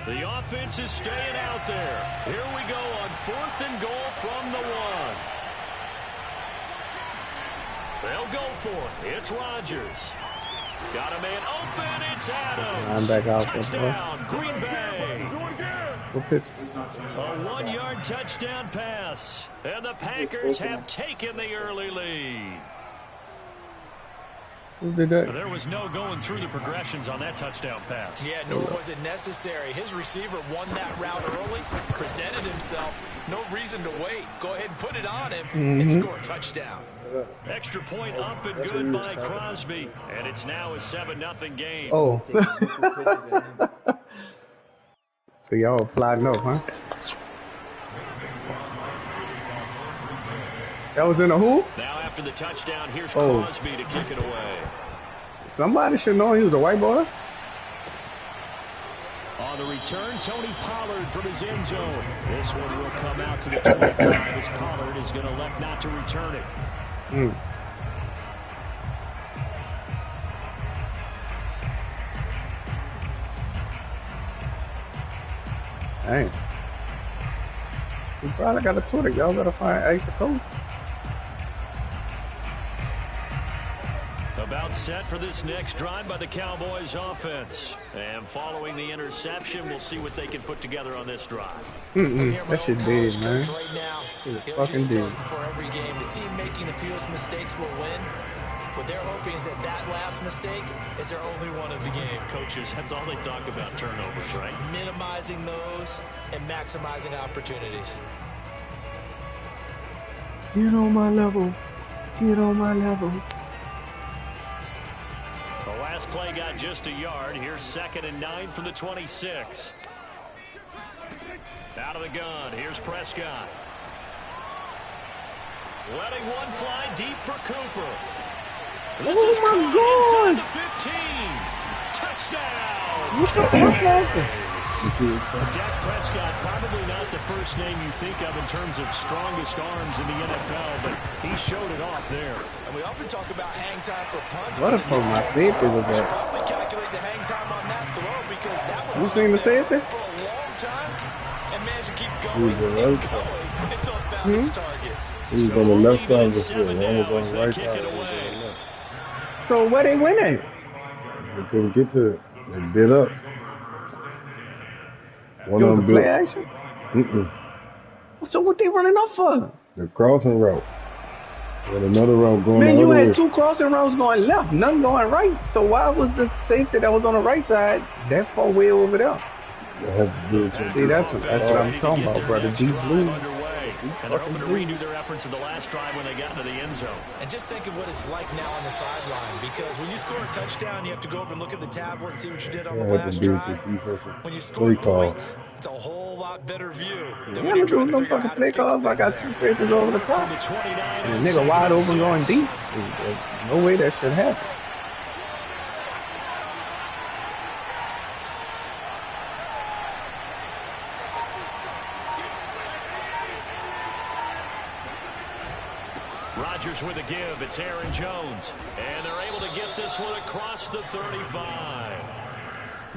The offense is staying out there. Here we go on 4th and goal from the 1. They'll go for it. It's Rodgers. Got a man open. It's Adams. Touchdown, Green Bay. A 1-yard touchdown pass. And the Packers have taken the early lead. There was no going through the progressions on that touchdown pass. Yeah, nor was it necessary. His receiver won that route early, presented himself. No reason to wait. Go ahead and put it on him and score a touchdown. Extra point up and good by Crosby. And it's now a 7-0 game. Oh. So y'all flying up, huh? That was in a who? Now after the touchdown, here's Crosby to kick it away. Somebody should know he was a white boy. On the return, Tony Pollard from his end zone. This one will come out to the 25 as Pollard is going to elect not to return it. Dang. We probably got a Twitter. Y'all gotta find extra code. About set for this next drive by the Cowboys offense. And following the interception, we'll see what they can put together on this drive. That shit big, man. Right now, it fucking big. Before every game, the team making the fewest mistakes will win. What they're hoping is that last mistake is their only one of the game. Coaches, that's all they talk about, turnovers, right? Minimizing those and maximizing opportunities. Get on my level. Get on my level. The last play got just a yard. Here's 2nd and 9 from the 26. Out of the gun. Here's Prescott. Letting one fly deep for Cooper. This is caught inside the 15. Touchdown. Dak Prescott, probably not the first name you think of in terms of strongest arms in the NFL, but he showed it off there. And we often talk about hang time for punts. What a fuck my safety was that? Probably calculate the hang time on that throw because that one you seen the safety? For a long time and managed to keep going and going until it found its target. He was on the left side of the field. One was on the right side. So where they winning? They couldn't get to it. They bit up. One It was of a them play bit. action? So what they running off for? The crossing route. And another route going Man, the you other had way. 2 crossing routes going left, none going right. So why was the safety that was on the right side that far way over there? They have to do it to See, that's what I'm talking about, brother. Deep blue. And they're hoping to redo their efforts in the last drive when they got into the end zone. And just think of what it's like now on the sideline, because when you score a touchdown, you have to go over and look at the tablet and see what you did on the last drive. When you score points, it's a whole lot better view than when you're trying to figure out how to fix things I got 2 safeties over the top. And the nigga wide open going deep. There's no way that should happen. Rodgers with a give. It's Aaron Jones. And they're able to get this one across the 35.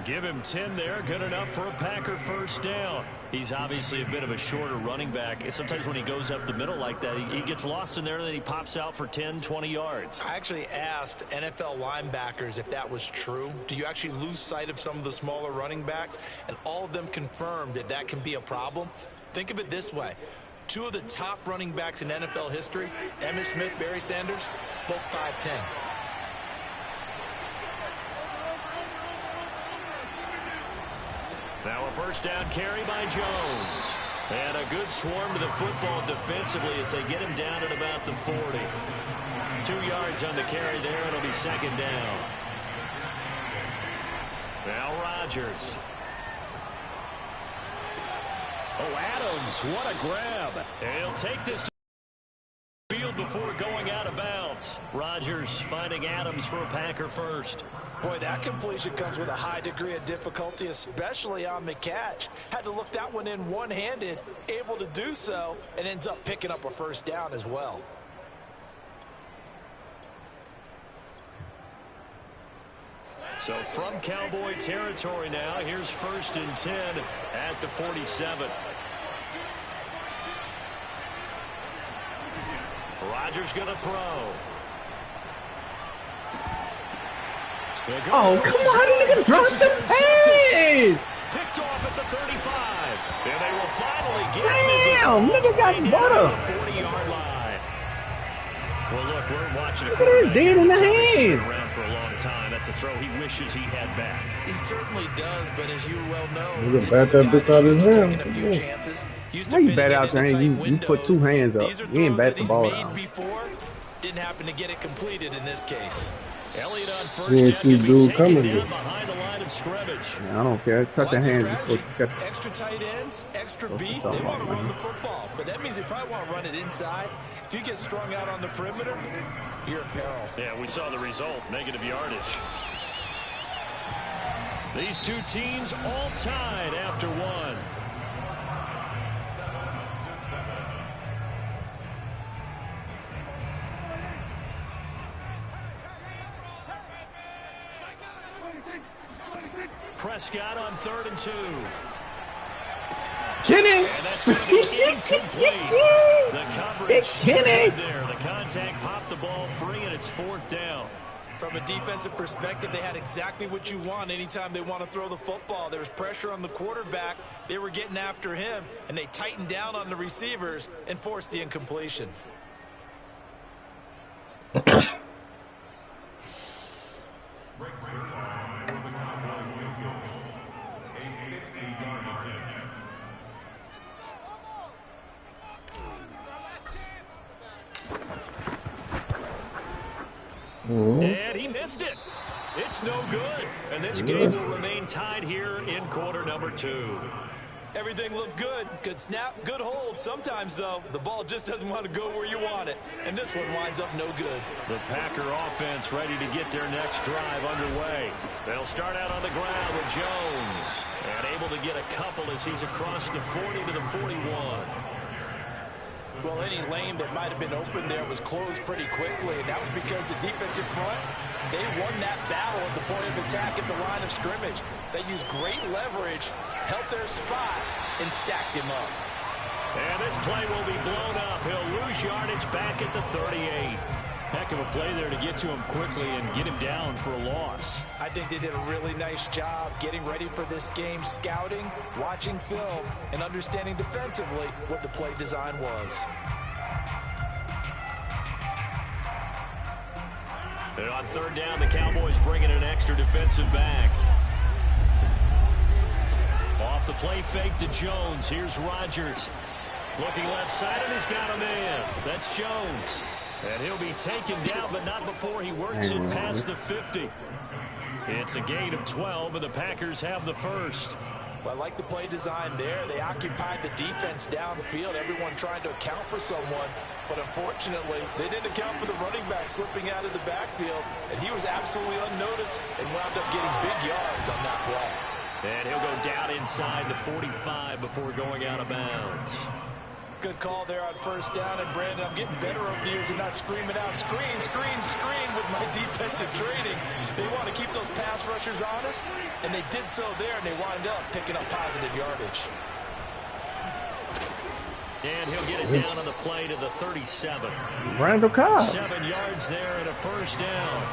Give him 10 there. Good enough for a Packer first down. He's obviously a bit of a shorter running back. Sometimes when he goes up the middle like that, he gets lost in there, and then he pops out for 10, 20 yards. I actually asked NFL linebackers if that was true. Do you actually lose sight of some of the smaller running backs? And all of them confirmed that that can be a problem. Think of it this way. 2 of the top running backs in NFL history, Emmitt Smith, Barry Sanders, both 5'10". Now a first down carry by Jones. And a good swarm to the football defensively as they get him down at about the 40. 2 yards on the carry there. It'll be 2nd down. Now Rodgers. Oh, Adams, what a grab. And he'll take this to the field before going out of bounds. Rodgers finding Adams for a Packer first. Boy, that completion comes with a high degree of difficulty, especially on the catch. Had to look that one in one-handed, able to do so, and ends up picking up a first down as well. So from Cowboy territory now, here's 1st and 10 at the 47. Rodgers going to throw. Oh, come on, how did nigga drop the pass? Picked off at the 35. And they will finally get Damn, nigga got butter. 40-yard line. Well, look, we're watching a Look at this quarterback dead in the that's obviously been hand. around for a long time. That's a throw he wishes he had back. He certainly does, but as you well know, You can this bat is a that guy bitch that's out his used to hand. taking a few chances. Used How to you bat fitting out it your into hand? tight You put two windows. hands up. These are You ain't throws bat that the he's ball made down. before. Didn't happen to get it completed in this case. Elliott on You first ain't down, see going to be dude taken coming down yet. behind the line of scrimmage. Man, I don't care. Touch your Like the hands before strategy, you catch it. extra tight ends, extra What's beef, the they thought want to about, run man? the football. But that means they probably want to run it inside. If you get strung out on the perimeter, you're in peril. Yeah, we saw the result, negative yardage. These two teams all tied after one. Prescott on 3rd and 2. Kenny! And that's going to be incomplete. The coverage Kenny! there. The contact popped the ball free, and it's 4th down. From a defensive perspective, they had exactly what you want anytime they want to throw the football. There was pressure on the quarterback. They were getting after him, and they tightened down on the receivers and forced the incompletion. And he missed it. It's no good. And this game will remain tied here in quarter number 2. Everything looked good. Good snap, good hold. Sometimes, though, the ball just doesn't want to go where you want it. And this one winds up no good. The Packer offense ready to get their next drive underway. They'll start out on the ground with Jones. And able to get a couple as he's across the 40 to the 41. Well, any lane that might have been open there was closed pretty quickly, and that was because the defensive front, they won that battle at the point of attack at the line of scrimmage. They used great leverage, held their spot, and stacked him up. And this play will be blown up. He'll lose yardage back at the 38. Heck of a play there to get to him quickly and get him down for a loss. I think they did a really nice job getting ready for this game, scouting, watching film, and understanding defensively what the play design was. And on 3rd down, the Cowboys bringing an extra defensive back. Off the play fake to Jones. Here's Rodgers. Looking left side, and he's got a man. That's Jones. And he'll be taken down, but not before he works it past the 50. It's a gain of 12, and the Packers have the first. Well, I like the play design there. They occupied the defense downfield, everyone trying to account for someone. But unfortunately, they didn't account for the running back slipping out of the backfield, and he was absolutely unnoticed and wound up getting big yards on that play. And he'll go down inside the 45 before going out of bounds. Good call there on 1st down, and Brandon, I'm getting better over the years and not screaming out, screen, screen, screen with my defensive training. They want to keep those pass rushers honest, and they did so there, and they wound up picking up positive yardage. And he'll get it down on the play to the 37. Randall Cobb. 7 yards there and a 1st down.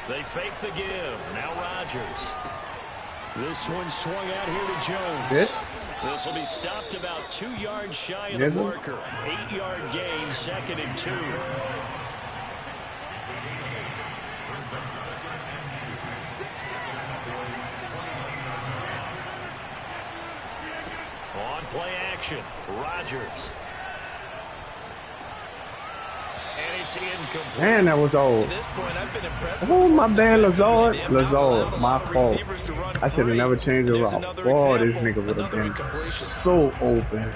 They fake the give. Now Rodgers. This one swung out here to Jones. This will be stopped about 2 yards shy of the marker. 8-yard gain, 2nd and 2. On play action, Rodgers. And it's incomplete. Man, that was old. To this point, I've been impressed with Oh, the my work bad, defensively. Lazard. They have not allowed Lazard, a my lot of fault. receivers to run I should have free. never changed the There's route. another Boy, this example, nigga would have another been incompletion. so open.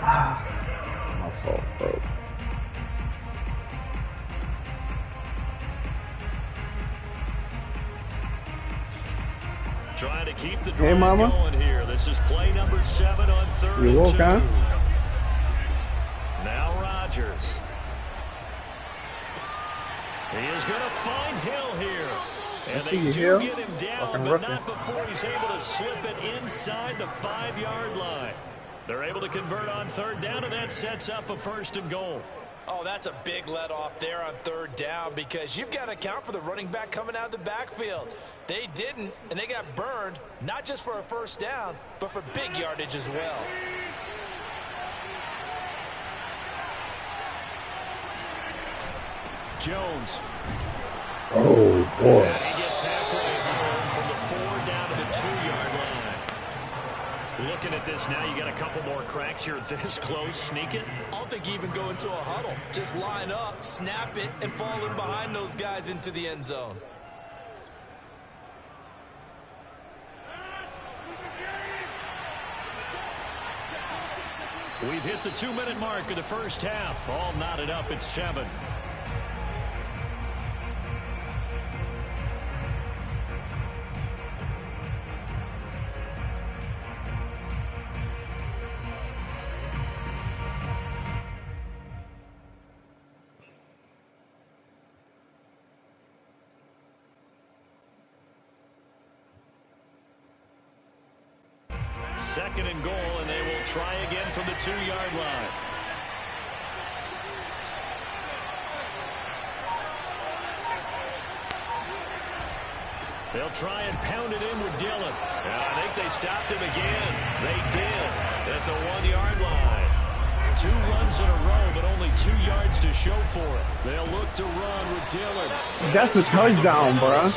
My fault, bro. Trying to keep the Hey, drive mama. going here. This is play number 7 on 3rd You and woke 2. up? Rodgers. He is going to find Hill here. And they do get him down, but not before he's able to slip it inside the 5-yard line. They're able to convert on 3rd down, and that sets up a 1st and goal. Oh, that's a big let off there on 3rd down because you've got to account for the running back coming out of the backfield. They didn't, and they got burned, not just for a 1st down, but for big yardage as well. Jones. Oh, boy. And he gets halfway home from the 4 down to the 2-yard line. Looking at this now, you got a couple more cracks here this close. Sneak it. I don't think you even go into a huddle. Just line up, snap it, and fall in behind those guys into the end zone. We've hit the 2-minute mark of the first half. All knotted up at 7. Second and goal, and they will try again from the 2-yard line. They'll try and pound it in with Dillon. And I think they stopped him again. They did at the 1-yard line. 2 runs in a row, but only 2 yards to show for it. They'll look to run with Dillon. That's a touchdown, bro.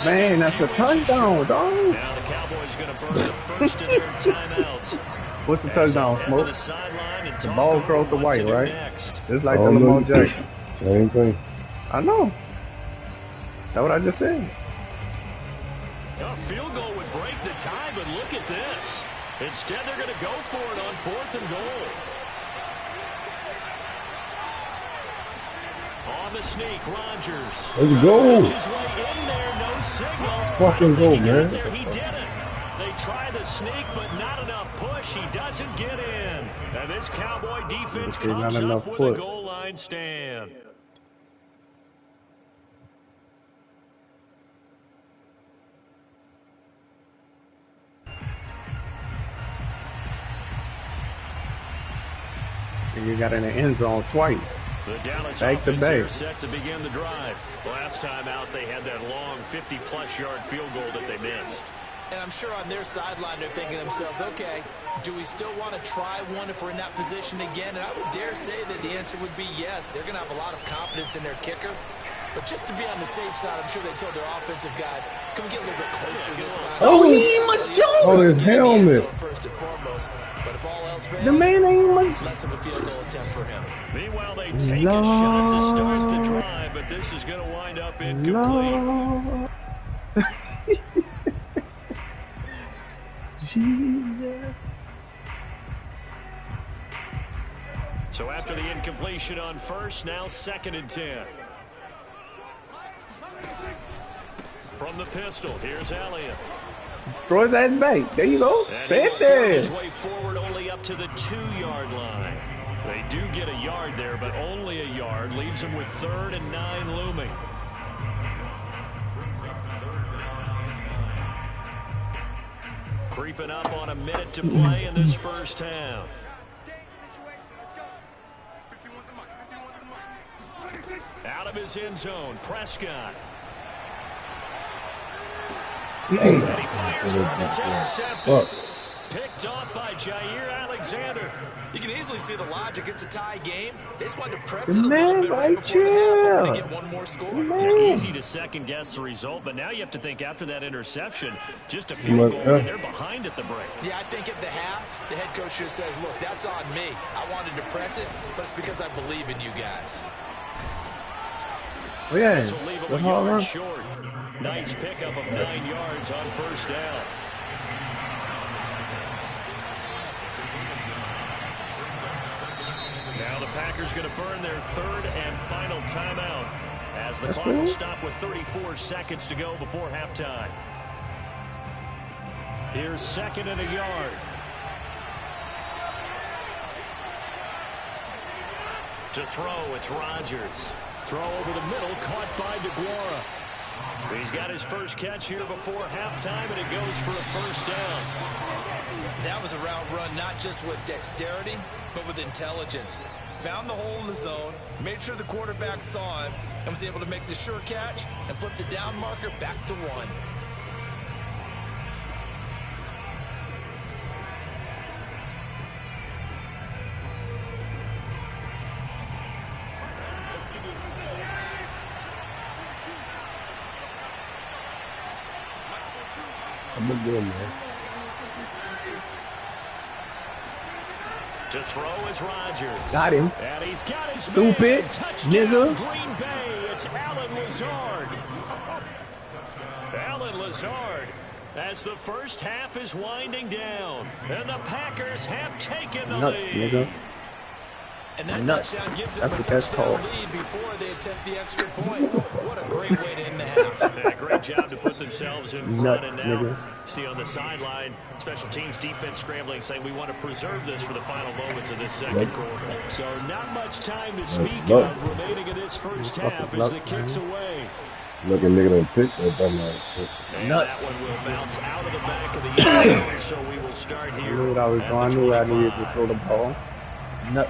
Man, that's a touchdown, dog. Now the Cowboys going to burn the 1st and 3rd timeouts. What's the touchdown, Smoke? The ball across the white, right? Just like the Lamar Jackson. Same thing. I know. That's what I just said. A field goal would break the tie, but look at this. Instead, they're going to go for it on 4th and goal. On the sneak, Rodgers. Let's go. His way in there, no signal. Fucking go, man. He didn't. They try the sneak, but not enough push. He doesn't get in. And this Cowboy defense comes up with a goal line stand. And you got in the end zone twice. The Dallas back to offense back. here set to begin the drive. Last time out, they had that long 50-plus yard field goal that they missed. And I'm sure on their sideline they're thinking to themselves, okay, do we still want to try one if we're in that position again? And I would dare say that the answer would be yes. They're going to have a lot of confidence in their kicker. But just to be on the safe side, I'm sure they told their offensive guys, can we get a little bit closer this time? Oh, he ain't much joke. Oh, his helmet. First and foremost. But if all else fails, The man ain't much. less of a field goal attempt for him. Meanwhile, they take a shot to start the drive, but this is going to wind up incomplete. Jesus. So after the incompletion on first, now 2nd and 10. From the pistol, here's Elliott. Throw that back. There you go. Sit there. His way forward only up to the 2-yard line. They do get a yard there, but only a yard. Leaves them with 3rd and 9 looming. Creeping up on a minute to play in this first half. Out of his end zone, Prescott. Hey. And he fires one, it's intercepted. Picked off by Jair Alexander. You can easily see the logic. It's a tie game. They just wanted to press The it a little man bit right right before the half. They're going to here. get one more score. Yeah, easy to second guess the result, but now you have to think after that interception, just a field goal, and they're behind at the break. Yeah, I think at the half, the head coach just says, look, that's on me. I wanted to press it, but it's because I believe in you guys. Oh, yeah. This will leave him a yard short. Nice pickup of 9 yards on first down. Now the Packers going to burn their 3rd and final timeout as the clock will stop with 34 seconds to go before halftime. Here's 2nd and a yard. To throw, it's Rodgers. Throw over the middle, caught by DeGuara. He's got his first catch here before halftime, and it goes for a first down. That was a route run not just with dexterity, but with intelligence. Found the hole in the zone, made sure the quarterback saw him, and was able to make the sure catch and flip the down marker back to 1. I'm a good man. To throw is Rodgers. Got him. And he's got his Stupid nigga. Green Bay. It's Allen Lazard. Allen Lazard, as the first half is winding down, and the Packers have taken the Nuts, lead. nigga. And that Nuts. touchdown gives them That's a what that's touchdown called. lead before they attempt the extra point. What a great way to end the half. Yeah, great job to put themselves in front. Nuts, And now, nigga. see on the sideline, special teams defense scrambling, saying we want to preserve this for the final moments of this second quarter. So not much time to speak of remaining in this first half as the kick's away. Look at nigga done picked that dumbass. And Nuts. that one will bounce out of the back of the end zone, so we will start I here. knew what I was at doing. I the knew I needed 25. to throw the ball. Nuts.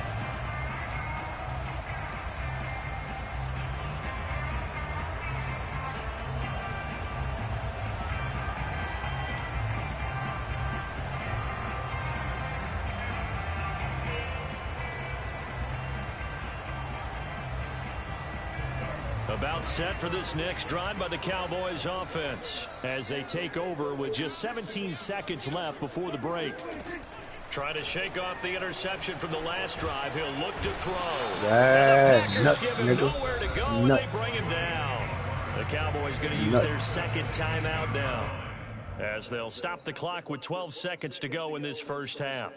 About set for this next drive by the Cowboys offense as they take over with just 17 seconds left before the break. Trying to shake off the interception from the last drive. He'll look to throw. Yeah, And the nuts, Packers give him nigga. nowhere to go, and Nuts. they bring him down. The Cowboys going to use Nuts. their second timeout now as they'll stop the clock with 12 seconds to go in this first half.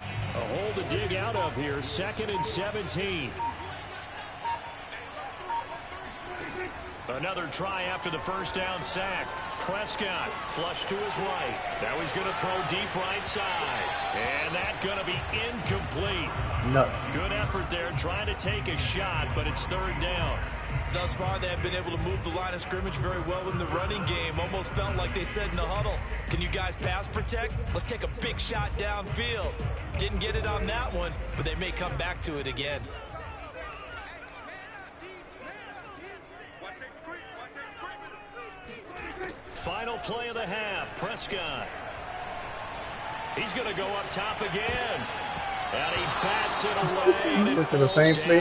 A hole to dig out of here, 2nd and 17. Another try after the first down sack. Prescott flush to his right. Now he's going to throw deep right side. And that's going to be incomplete. Nuts. Good effort there trying to take a shot, but it's 3rd down. Thus far, they have been able to move the line of scrimmage very well in the running game. Almost felt like they said in the huddle, can you guys pass protect? Let's take a big shot downfield. Didn't get it on that one, but they may come back to it again. Final play of the half, Prescott. He's going to go up top again. And he bats it away. This is the same play.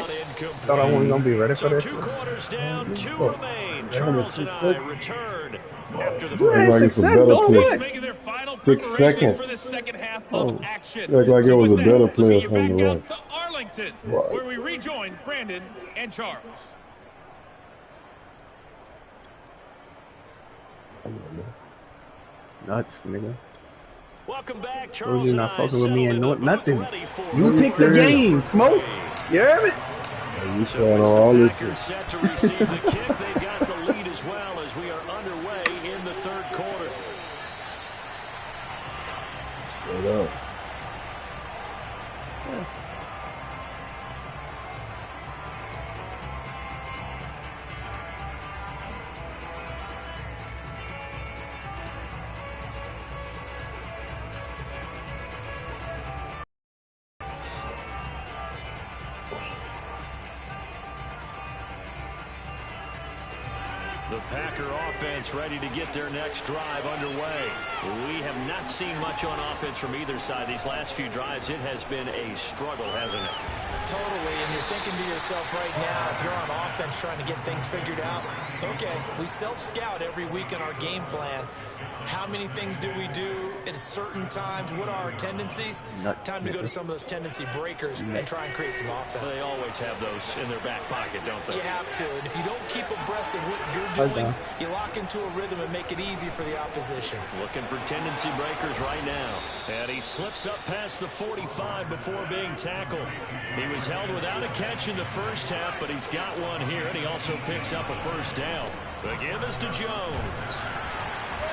Thought I wasn't gonna be ready for So this. 2 quarters down, 2 remain. That Charles was and too I quick. return after the You break. had Like it's a success better doing play. what? Making their final 6 preparations seconds. for the second half Oh. of action. Looked like it So was with a that, better let's play get or you something back wrong. out to Arlington, Right. where we rejoin Brandon and Charles. Nuts, nigga. Welcome back, Told Charles you and not I fucking with me settled and in no, the booth nothing. ready for You picked the game, Smoke. You heard me? You So trying it's on all the this Packers shit. set to receive the kick. They've got the lead as well as we are underway in the 3rd quarter. Straight up. The Packer offense ready to get their next drive underway. We have not seen much on offense from either side. These last few drives, it has been a struggle, hasn't it? Totally, and you're thinking to yourself right now, if you're on offense trying to get things figured out, okay, we self-scout every week in our game plan. How many things do we do at certain times. What are our tendencies? Time to go to some of those tendency breakers and try and create some offense. They always have those in their back pocket, don't they? You have to. And if you don't keep abreast of what you're doing, you lock into a rhythm and make it easy for the opposition. Looking for tendency breakers right now. And he slips up past the 45 before being tackled. He was held without a catch in the first half, but he's got one here, and he also picks up a first down. The give is to Jones.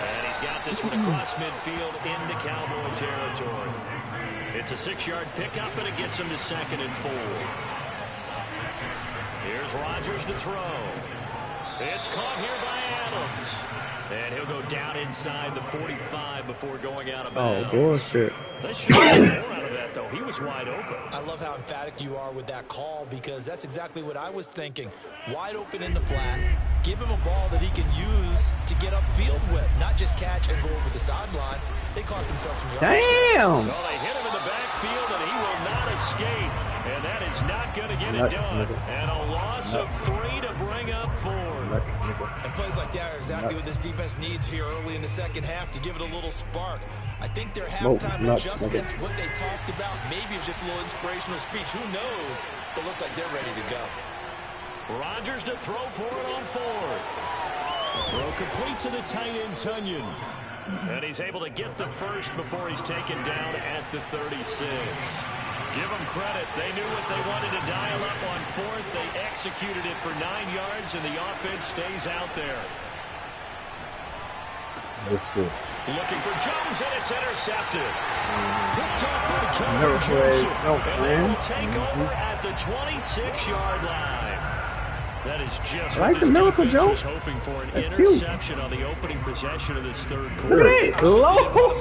And he's got this one across midfield into Cowboy territory. It's a 6-yard pickup, and it gets him to 2nd and 4. Here's Rodgers to throw. It's caught here by Adams. And he'll go down inside the 45 before going out of bounds. Oh, bullshit. They should get more out of that, though. He was wide open. I love how emphatic you are with that call, because that's exactly what I was thinking. Wide open in the flat. Give him a ball that he can use to get upfield with, not just catch and go over the sideline. They cost themselves some yards. Damn! Well, they hit him in the backfield, and he will not escape. And that is not going to get it done. And a loss of 3 to bring up 4. And plays like that are exactly what this defense needs here early in the second half to give it a little spark. I think their halftime adjustments, what they talked about, maybe it's just a little inspirational speech. Who knows? But looks like they're ready to go. Rodgers to throw for it on 4th. Throw complete to the tight end, Tunyon. And he's able to get the first before he's taken down at the 36. Give them credit. They knew what they wanted to dial up on 4th. They executed it for 9 yards, and the offense stays out there. That's good. Looking for Jones, and it's intercepted. Picked up by Kelvin Joseph. And they will take over at the 26-yard line. That is just what this defense was hoping for, an interception on the opening possession of this third quarter. Look at that.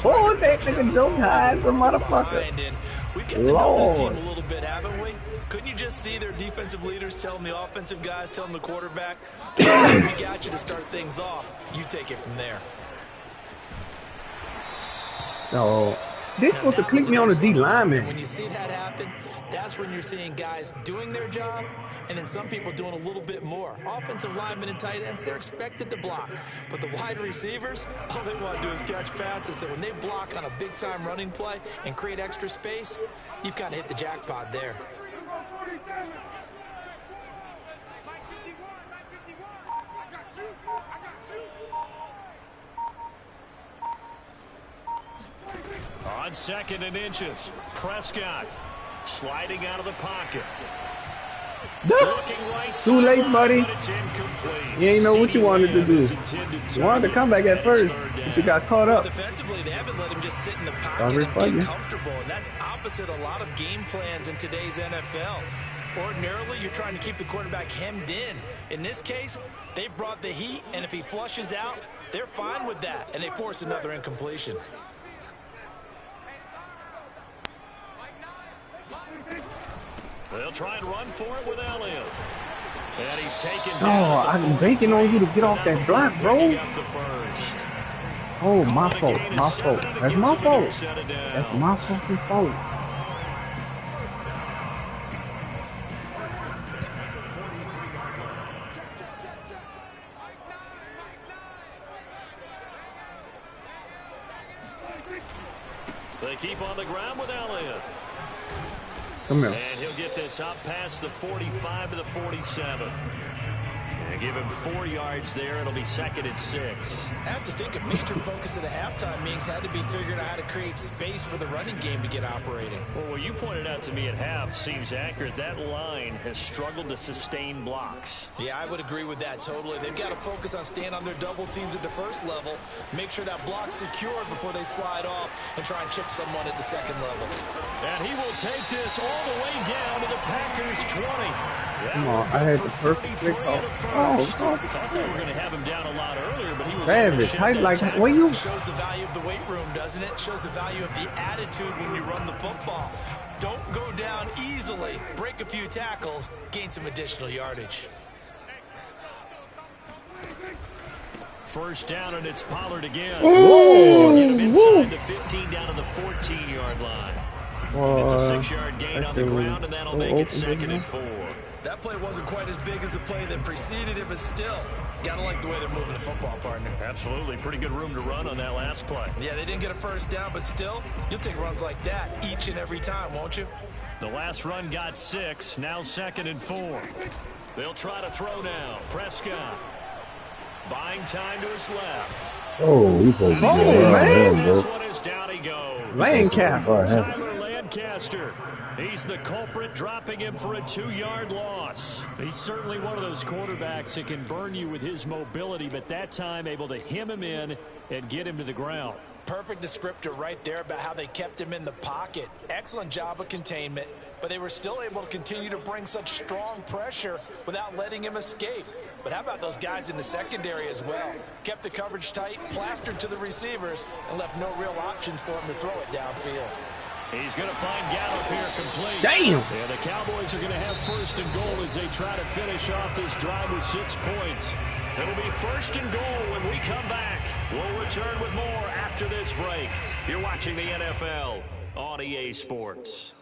Lord, that nigga Joe hides a motherfucker. We've got to know this team a little bit, haven't we? Couldn't you just see their defensive leaders telling the offensive guys, telling the quarterback, we got you to start things off. You take it from there. No. They're supposed to click me on the D lineman. When you see that happen, that's when you're seeing guys doing their job, and then some people doing a little bit more. Offensive linemen and tight ends, they're expected to block. But the wide receivers, all they want to do is catch passes. So when they block on a big-time running play and create extra space, you've kind of hit the jackpot there. On 2nd and inches, Prescott sliding out of the pocket. Too late, buddy. You ain't know what you wanted to do. You wanted to come back at first, but you got caught up. Defensively, they haven't let him just sit in the pocket and get comfortable, and that's opposite a lot of game plans in today's NFL. Ordinarily, you're trying to keep the quarterback hemmed in. In this case, they brought the heat, and if he flushes out, they're fine with that, and they force another incompletion. They'll try and run for it with Elliott. And he's taken down. Oh, I'm banking on you to get off that block, bro. Oh, my fault. My fault. That's my fault. That's my fucking fault. They keep on the ground with Elliott. Come here. And he'll get this up past the 45 to the 47. And give him 4 yards there. It'll be 2nd and 6. I have to think a major focus of the halftime meetings had to be figuring out how to create space for the running game to get operating. Well, what you pointed out to me at half seems accurate. That line has struggled to sustain blocks. Yeah, I would agree with that totally. They've got to focus on staying on their double teams at the first level, make sure that block's secured before they slide off, and try and chip someone at the second level. And he will take this all the way down to the Packers' 20. Come on, I had the perfect flick off. Oh, thought they were going to have him down a lot earlier, but he was savage. How like what you? Shows the value of the weight room, doesn't it? Shows the value of the attitude when you run the football. Don't go down easily. Break a few tackles, gain some additional yardage. First down, and it's Pollard again. Ooh, get him inside the 15 down to the 14-yard line. It's a 6-yard gain on the ground, and that'll make it 2nd and 4. That play wasn't quite as big as the play that preceded it, but still, gotta like the way they're moving the football, partner. Absolutely. Pretty good room to run on that last play. Yeah, they didn't get a first down, but still, you'll take runs like that each and every time, won't you? The last run got 6. Now 2nd and 4. They'll try to throw now. Prescott. Buying time to his left. Oh, he's supposed to be man. This one is down he goes. Lancaster. Tyler Lancaster. He's the culprit, dropping him for a 2-yard loss. He's certainly one of those quarterbacks that can burn you with his mobility, but that time able to hem him in and get him to the ground. Perfect descriptor right there about how they kept him in the pocket. Excellent job of containment, but they were still able to continue to bring such strong pressure without letting him escape. But how about those guys in the secondary as well? Kept the coverage tight, plastered to the receivers, and left no real options for him to throw it downfield. He's going to find Gallup here complete. Damn. Yeah, the Cowboys are going to have 1st and goal as they try to finish off this drive with 6 points. It'll be 1st and goal when we come back. We'll return with more after this break. You're watching the NFL on EA Sports.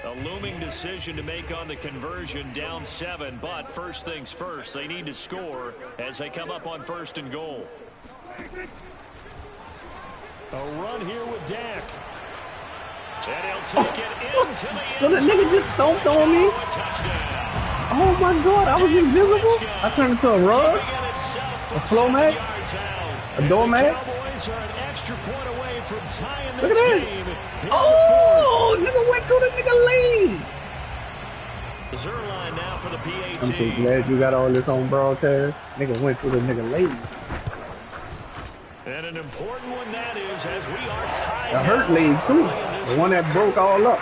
A looming decision to make on the conversion, down 7, but first things first, they need to score as they come up on 1st and goal. A run here with Dak. And he'll take it into the end So the nigga just stomped on me? Oh my god, I was invisible? I turned into a rug? A floor mat? A doormat? Look at that! Oh, nigga went through the nigga lane! Zerline now for the PAT. I'm so glad you got all this on broadcast. Nigga went through the nigga lane. And an important one that is, as we are tied. The hurt leg too. The one that broke all up.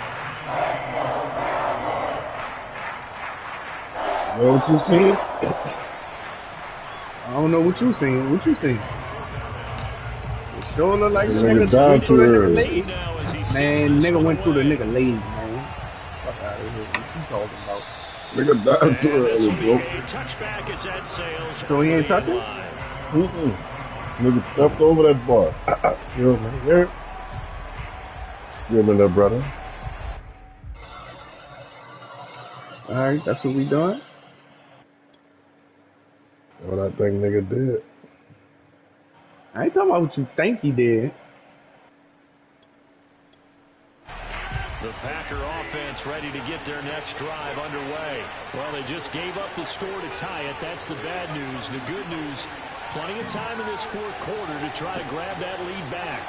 You know what you seen? I don't know what you seen. What you seen? It sure look like Nigga nigga died went through too the early. nigga leg. Man, nigga went through the nigga leg, man. Fuck out of here. What you talking about? Nigga died too early, bro. Touchback is at Sales. So he ain't touching? Nigga stepped over that bar. Excuse me. Yeah. Excuse me, little brother. Alright, that's what we doing. What I think nigga did. I ain't talking about what you think he did. The Packer offense ready to get their next drive underway. Well, they just gave up the score to tie it. That's the bad news. The good news, plenty of time in this 4th quarter to try to grab that lead back.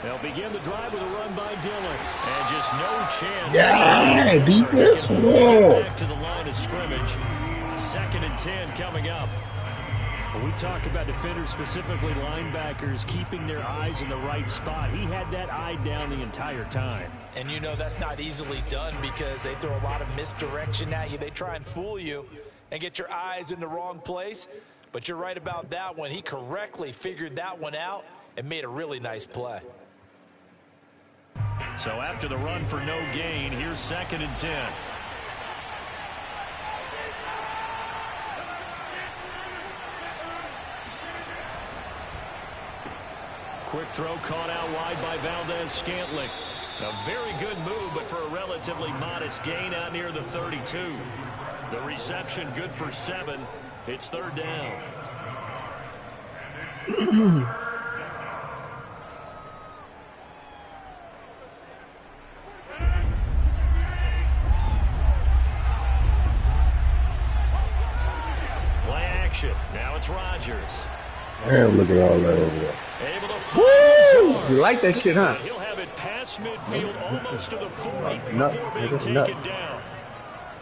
They'll begin the drive with a run by Dillon. And just no chance. Yeah, defense. Back to the line of scrimmage. 2nd and 10 coming up. When we talk about defenders, specifically linebackers, keeping their eyes in the right spot, he had that eye down the entire time. And you know that's not easily done because they throw a lot of misdirection at you. They try and fool you and get your eyes in the wrong place. But you're right about that one. He correctly figured that one out and made a really nice play. So after the run for no gain, here's 2nd and 10. Quick throw caught out wide by Valdez-Scantling. A very good move, but for a relatively modest gain out near the 32. The reception good for 7. It's 3rd down. Play action. Now it's Rodgers. Damn, look at all that over there. Able to Woo! You like that shit, huh? He'll have it past midfield almost to the 40 Nuts, before being nigga, taken nuts. down.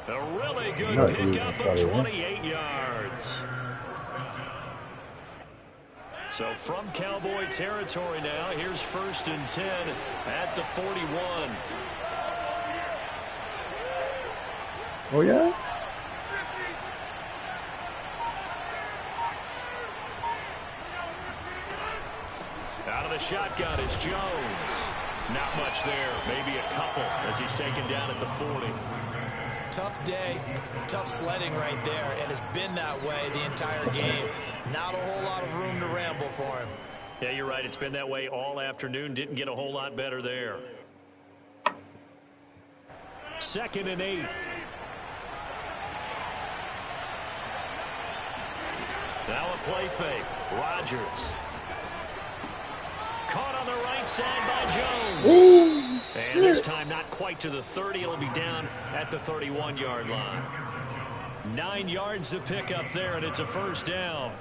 A really good Nuts, pickup nigga, of brother. 28 yards. So from Cowboy territory now, here's 1st and 10 at the 41. Oh, yeah? Out of the shotgun is Jones. Not much there, maybe a couple as he's taken down at the 40. Tough day, tough sledding right there, and it's been that way the entire game. Not a whole lot of room to ramble for him. Yeah, you're right. It's been that way all afternoon. Didn't get a whole lot better there. 2nd and 8. Now a play fake. Rodgers. Caught on the right side by Jones. Ooh, and this time not quite to the 30. It'll be down at the 31-yard line. 9 yards to pick up there, and it's a first down.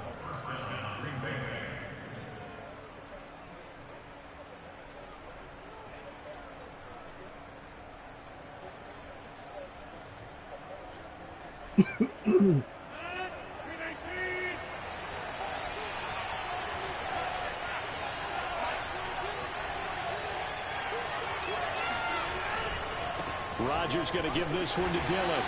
Rodgers going to give this one to Dillon.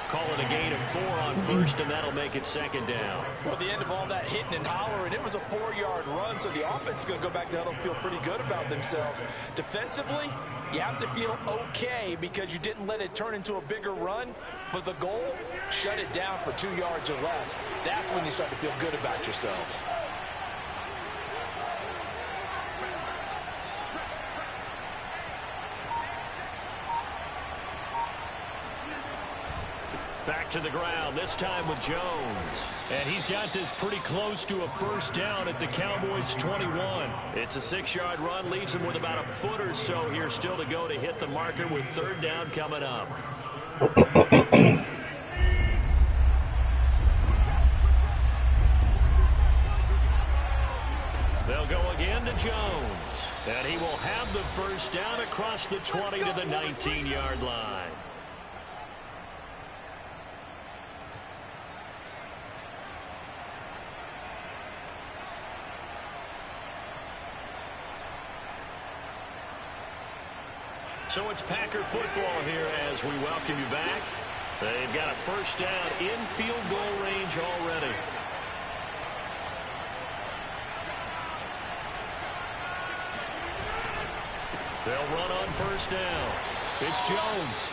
Call it a gain of 4 on first, and that'll make it 2nd down. Well, the end of all that hitting and hollering, it was a 4-yard run, so the offense is going to go back to huddle and feel pretty good about themselves. Defensively, you have to feel okay because you didn't let it turn into a bigger run, but the goal, shut it down for 2 yards or less. That's when you start to feel good about yourselves. Back to the ground, this time with Jones. And he's got this pretty close to a first down at the Cowboys' 21. It's a 6-yard run, leaves him with about a foot or so here still to go to hit the marker with 3rd down coming up. They'll go again to Jones. And he will have the first down across the 20 to the 19-yard line. So it's Packer football here as we welcome you back. They've got a first down in field goal range already. They'll run on first down. It's Jones.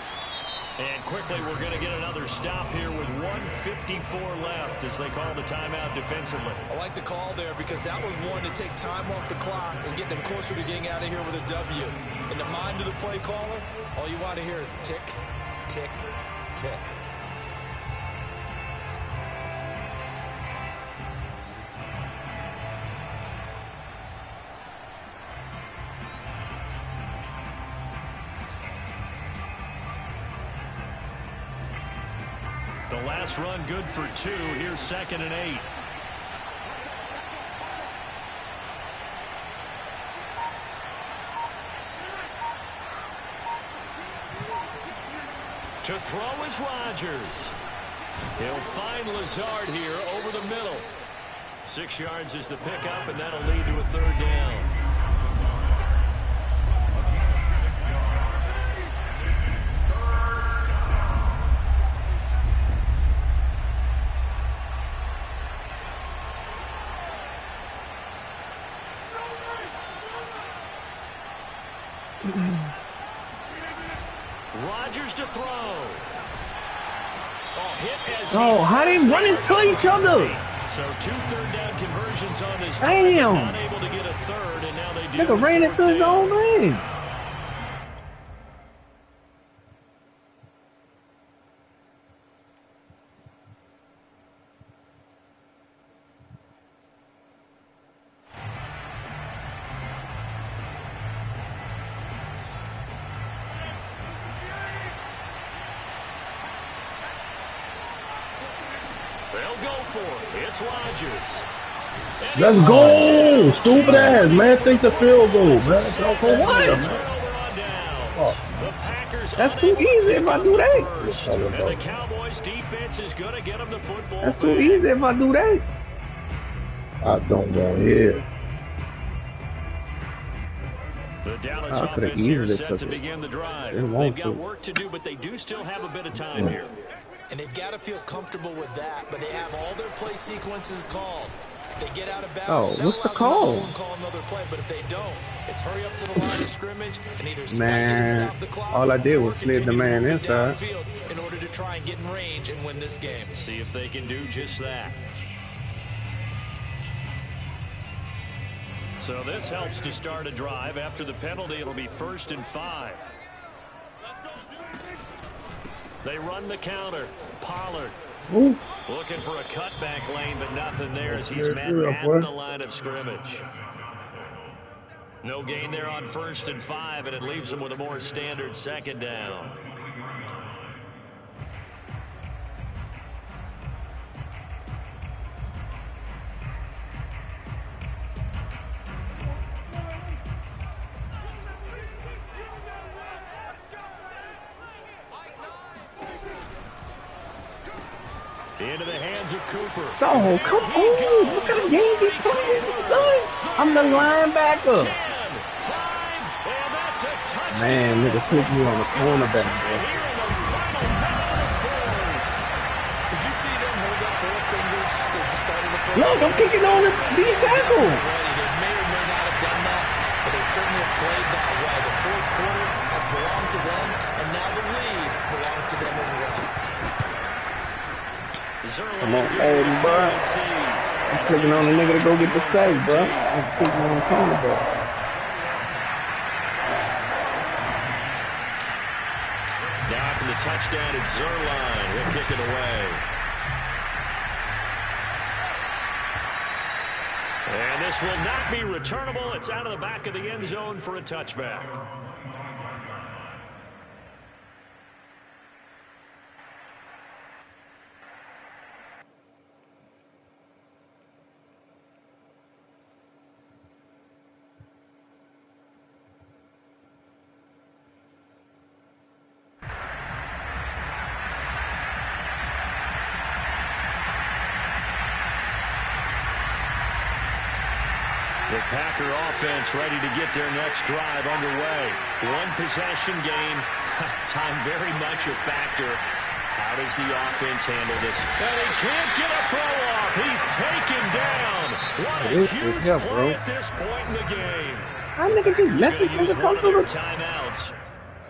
And quickly we're going to get another stop here with 1:54 left as they call the timeout defensively. I like the call there because that was one to take time off the clock and get them closer to getting out of here with a W. In the mind of the play caller, all you want to hear is tick, tick, tick. The last run good for 2. Here's 2nd and 8. To throw is Rodgers. He'll find Lazard here over the middle. 6 yards is the pickup, and that'll lead to a 3rd down. Rodgers to throw. Oh, how they run into each other? So 2 third down conversions on this. Damn. Not able to get a third, and now they do. Nigga ran into his own man. They'll go for it. It's Rodgers. Let's go! Stupid ass, man. Think the field goal, man. Don't go What? Oh. That's too easy if I do that. And the Cowboys defense is going to get them the football. That's too easy if I do that. I don't want it. The Dallas I could've offense here easily set took to it. begin the drive. They They've want got to. work to do, but they do still have a bit of time here. And they've got to feel comfortable with that, but they have all their play sequences called. If they get out of bounds, Oh, that what's the allows them to call? call another play, but if they don't, it's hurry up to the line of scrimmage and either spike it Man, and stop the clock, all I did or was slid the continue man moving inside. downfield in order to try and get in range and win this game. See if they can do just that. So this helps to start a drive. After the penalty, it'll be 1st and 5. They run the counter. Pollard. Ooh. Looking for a cutback lane, but nothing there as he's met at the line of scrimmage. No gain there on 1st and 5, and it leaves him with a more standard 2nd down. Into the hands of Cooper. Oh, come on. What kind of game you playing, son? I'm the linebacker. 10, 5, and that's a touchdown. Man, nigga took you on the cornerback, bro. Did you see them hold up 4 fingers to the start of the first? Look, I'm kicking on the tackle. They may or may not have done that, but they certainly have played that way. The 4th quarter has belonged to them, and now the lead belongs to them as well. Come on, Madden, bro. I'm clicking on the nigga to go get the sack, bro. I'm clicking on the cornerback. Now after the touchdown, it's Zerline. He'll kick it away. And this will not be returnable. It's out of the back of the end zone for a touchback. The Packer offense ready to get their next drive underway. 1 possession game. Time very much a factor. How does the offense handle this? And he can't get a throw off. He's taken down. What a huge play at this point in the game. I nigga just let this nigga come through the timeouts.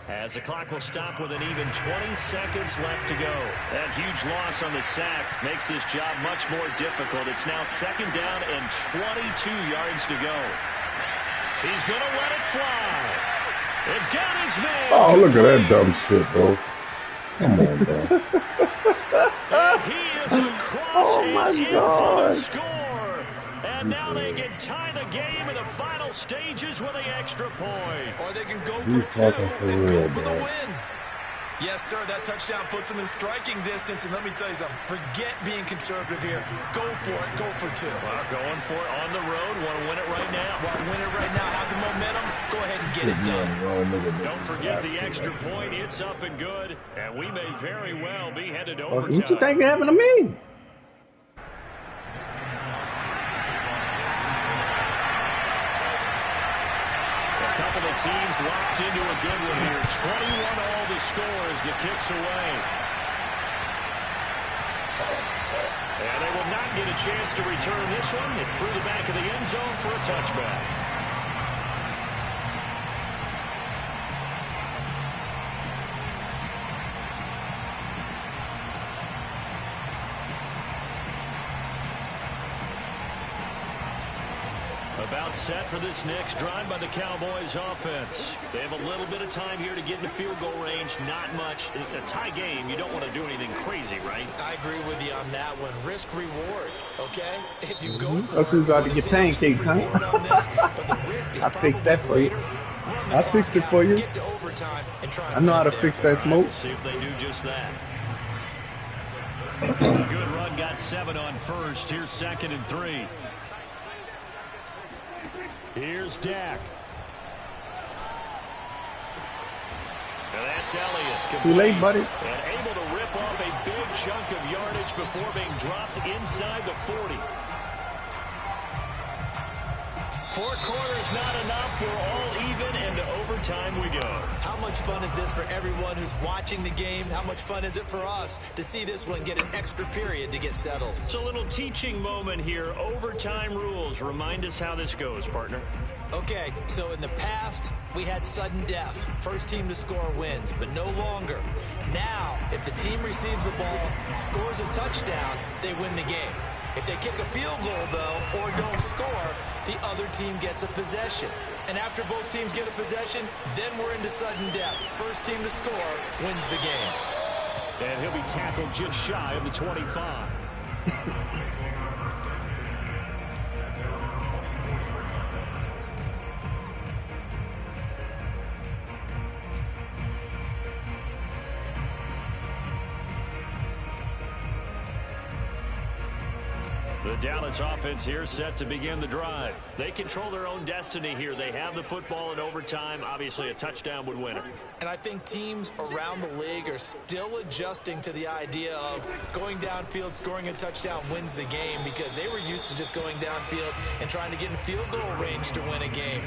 As the clock will stop with an even 20 seconds left to go. That huge loss on the sack makes this job much more difficult. It's now 2nd down and 22 yards to go. He's going to let it fly. It got his man. Oh, look at that dumb shit, bro. Come on, bro. And he is across and in for the score. And now they can tie the game in the final stages with an extra point. Or they can go for 2 and go for the win. Yes, sir, that touchdown puts them in striking distance. And let me tell you something, forget being conservative here. Go for it, go for 2. Well, going for it on the road. Want to win it right now. Want to win it right now, have the momentum. Go ahead and get it done. Don't forget the extra point. It's up and good. And we may very well be headed to overtime. What you think happened to me? Couple of teams locked into a good one here. 21 all the score as the kick's away. And they will not get a chance to return this one. It's through the back of the end zone for a touchback. About set for this next drive by the Cowboys offense. They have a little bit of time here to get into field goal range. Not much. A tie game, you don't want to do anything crazy, right? I agree with you on that one. Risk reward, okay? If you go for That's who's about to get pancakes, huh? I fixed that for you. I fixed it for you. I know how to fix that smoke. See if they do just that. Good run, got 7 on 1st. Here's 2nd and 3. Here's Dak. And that's Elliott. Too late, buddy. And able to rip off a big chunk of yardage before being dropped inside the 40. 4 quarters not enough. We're all even, and to overtime we go. How much fun is this for everyone who's watching the game? How much fun is it for us to see this one get an extra period to get settled? It's a little teaching moment here. Overtime rules. Remind us how this goes, partner. Okay, so in the past, we had sudden death. First team to score wins, but no longer. Now, if the team receives the ball, scores a touchdown, they win the game. If they kick a field goal, though, or don't score, the other team gets a possession. And after both teams get a possession, then we're into sudden death. First team to score wins the game. And he'll be tackled just shy of the 25. The Dallas offense here set to begin the drive. They control their own destiny here. They have the football in overtime. Obviously, a touchdown would win it. And I think teams around the league are still adjusting to the idea of going downfield, scoring a touchdown wins the game, because they were used to just going downfield and trying to get in field goal range to win a game.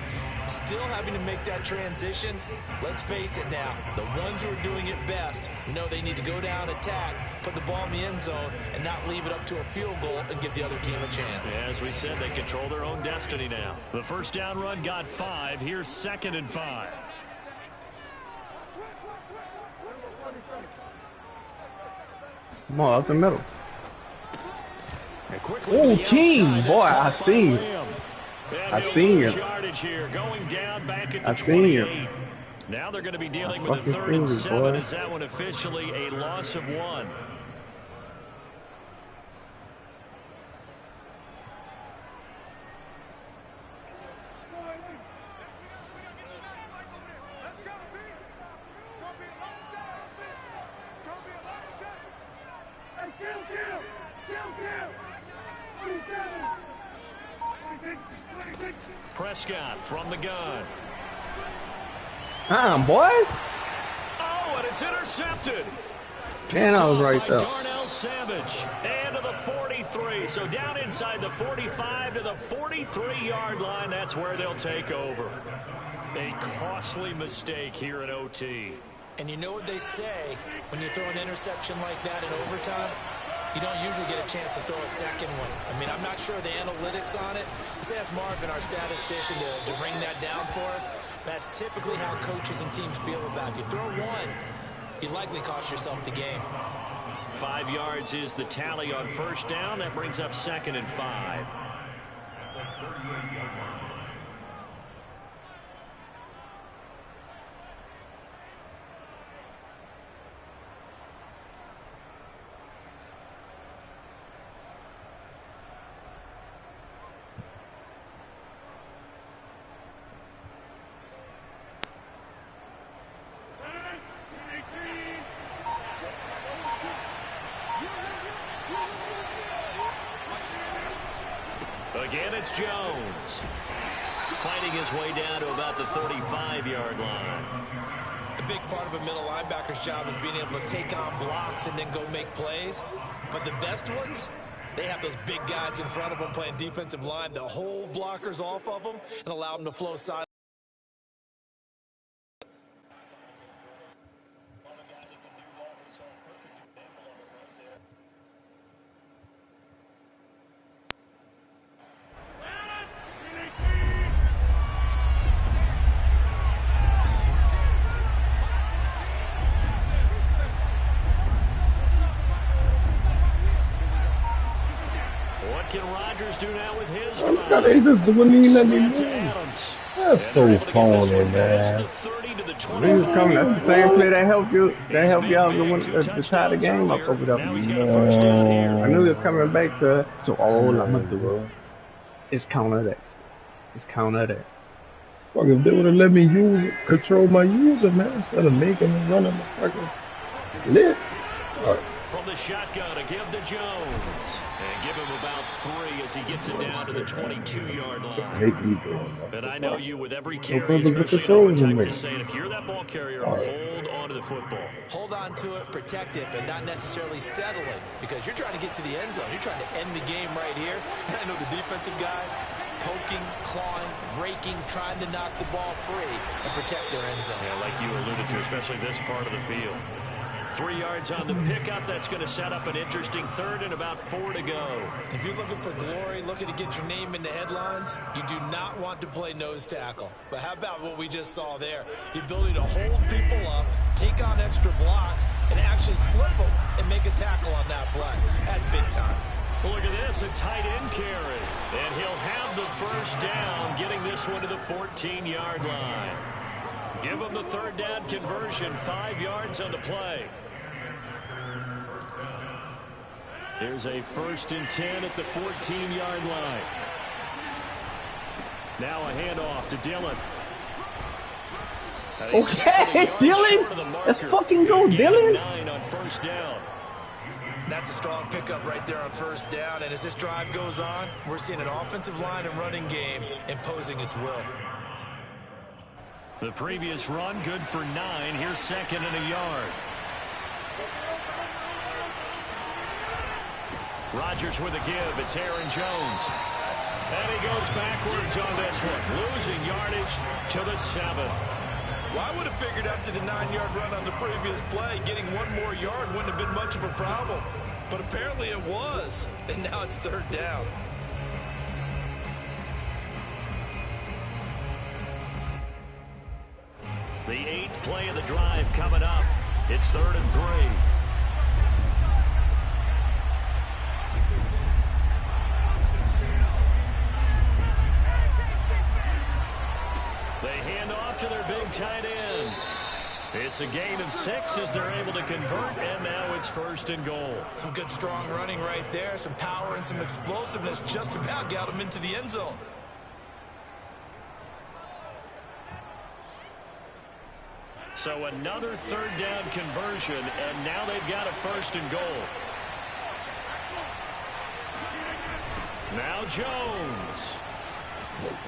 Still having to make that transition. Let's face it now, the ones who are doing it best know they need to go down, attack, put the ball in the end zone, and not leave it up to a field goal and give the other team a chance. As we said, they control their own destiny now. The first down run got 5. Here's 2nd and 5. Come on, up the middle. Oh, King, boy, I seen you. I seen you. I seen you. Now they're going to be dealing with a 3rd and 7. Is that one officially a loss of 1? Prescott from the gun. Boy. Oh, and it's intercepted. Man, I was right there. Darnell Savage. And to the 43. So down inside the 45 to the 43-yard line. That's where they'll take over. A costly mistake here in OT. And you know what they say when you throw an interception like that in overtime? You don't usually get a chance to throw a second one. I mean, I'm not sure of the analytics on it. Let's ask Marvin, our statistician, to bring that down for us. That's typically how coaches and teams feel about it. If you throw one, you likely cost yourself the game. 5 yards is the tally on first down. That brings up 2nd and 5. Again, it's Jones. Fighting his way down to about the 35-yard line. A big part of a middle linebacker's job is being able to take on blocks and then go make plays. But the best ones, they have those big guys in front of them playing defensive line to hold blockers off of them and allow them to flow side. Can Rodgers do now with his drive? They just wouldn't even let me move. That's so corny, man. Niggas coming. That's the same play that helped you. That helped y'all to tie the game up over there. I knew it was coming back to it. So all I'm gonna do is counter that. It's counter that. Fuck, if they would have let me control my user, man, instead of making me run in the fucking lit. All right. From the shotgun to give to Jones. And give him about 3 as he gets it down to the 22-yard line. And I know you with every carry, especially in overtime, you're saying if you're that ball carrier, hold on to the football. Hold on to it, protect it, but not necessarily settle it, because you're trying to get to the end zone. You're trying to end the game right here. And I know the defensive guys poking, clawing, raking, trying to knock the ball free and protect their end zone. Yeah, like you alluded to, especially this part of the field. 3 yards on the pickup. That's going to set up an interesting 3rd and about 4 to go. If you're looking for glory, looking to get your name in the headlines, you do not want to play nose tackle. But how about what we just saw there? The ability to hold people up, take on extra blocks, and actually slip them and make a tackle on that play. That's big time. Look at this, a tight end carry. And he'll have the first down, getting this one to the 14-yard line. Give him the third down conversion, 5 yards on the play. There's a 1st and 10 at the 14-yard line. Now a handoff to Dillon. Okay, Dillon. Let's fucking go, Dillon. 9 on first down. That's a strong pickup right there on first down. And as this drive goes on, we're seeing an offensive line and running game imposing its will. The previous run, good for 9. Here's 2nd and a yard. Rodgers with a give. It's Aaron Jones. And he goes backwards on this one, losing yardage to the 7. Well, I would have figured after the 9-yard run on the previous play, getting 1 more yard wouldn't have been much of a problem. But apparently it was, and now it's 3rd down. The 8th play of the drive coming up. It's 3rd and 3. They hand off to their big tight end. It's a gain of 6 as they're able to convert, and now it's 1st and goal. Some good strong running right there, some power and some explosiveness just about got them into the end zone. So another 3rd down conversion, and now they've got a 1st and goal. Now Jones.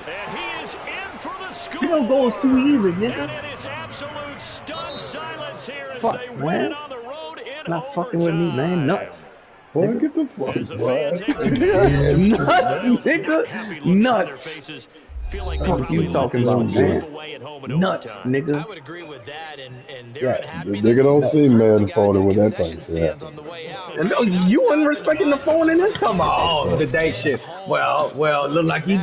And he is in for the score. You don't go too easy, nigga. And it is absolute stunned silence here as Fuck, they win man. on the road in Not overtime. fucking with me, man. Nuts. Boy, get the fuck, As a boy. fan takes a Nuts, happy nigga. looks on their Nuts. faces. Feel like Fuck they you probably talking let about, this one man. slip away at home in Nuts, overtime. I nigga. would agree with that, and their Yeah, unhappiness. Nigga don't see hurts man the guys falling in with that concession type. stands Yeah. on the way out, No, right? Not you wasn't stopping to respecting the buy phone in some this. Come on, tickets. the day shit. Well, look like he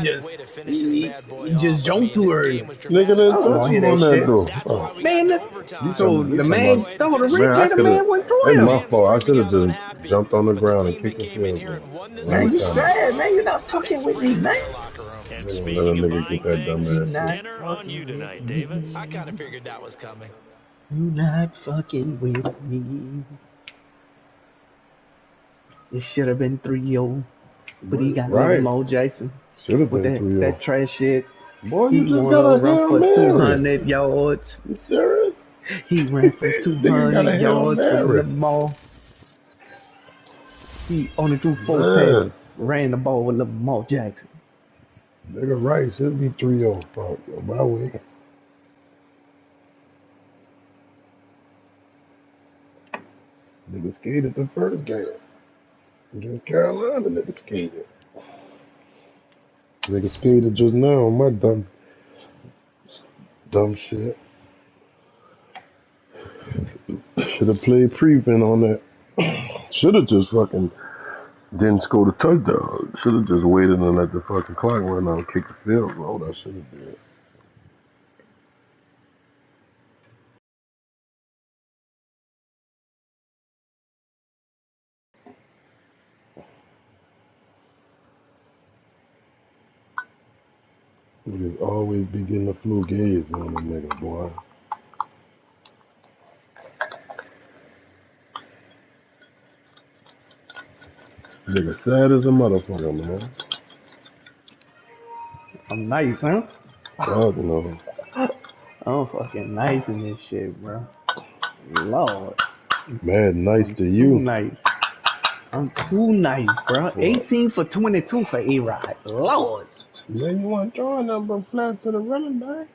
just jumped too early. Nigga didn't I don't touch wanna hear him on that that shit. though. That's why we Man, got that, to overtime. so the man, about- throw the Man, I replay, the could man have. went through That's him. my fault. I should have just jumped on the ground and kicked the field goal. Man, you Right. sad, man. You're not fucking with me, man. And Let a speaking of nigga buying get that dumb things, ass. dinner on you tonight, Davis. I kind of figured that was coming. You not fucking with me. It should have been 3-0, but he got Right. Lamar Jackson Should have with been that 3-0. trash shit. Boy, He you just wanna got a run Hail for Mary. 200 yards. You serious? He ran for Nigga got a 200 Hail yards for Mary. Lamar. He only threw 4 Man. passes. Ran the ball with Lamar Jackson. Nigga right, should be 3-0. Fuck, my way. Nigga skated the first game. Against Carolina, nigga skated. Nigga skated just now on my dumb shit. Should have played prevent on that. Should have just fucking didn't score the touchdown. Should have just waited and let the fucking clock run out and kick the field goal. That should have did. Niggas always be getting the flu gaze on the nigga, boy. Nigga sad as a motherfucker, man. I'm nice, huh? Fuck no. I'm fucking nice in this shit, bro. Lord. Mad nice to Too you. nice. I'm too nice, bro. 18 for 22 for A-Rod. Lord. Man, you want to throw a number flat to the running back?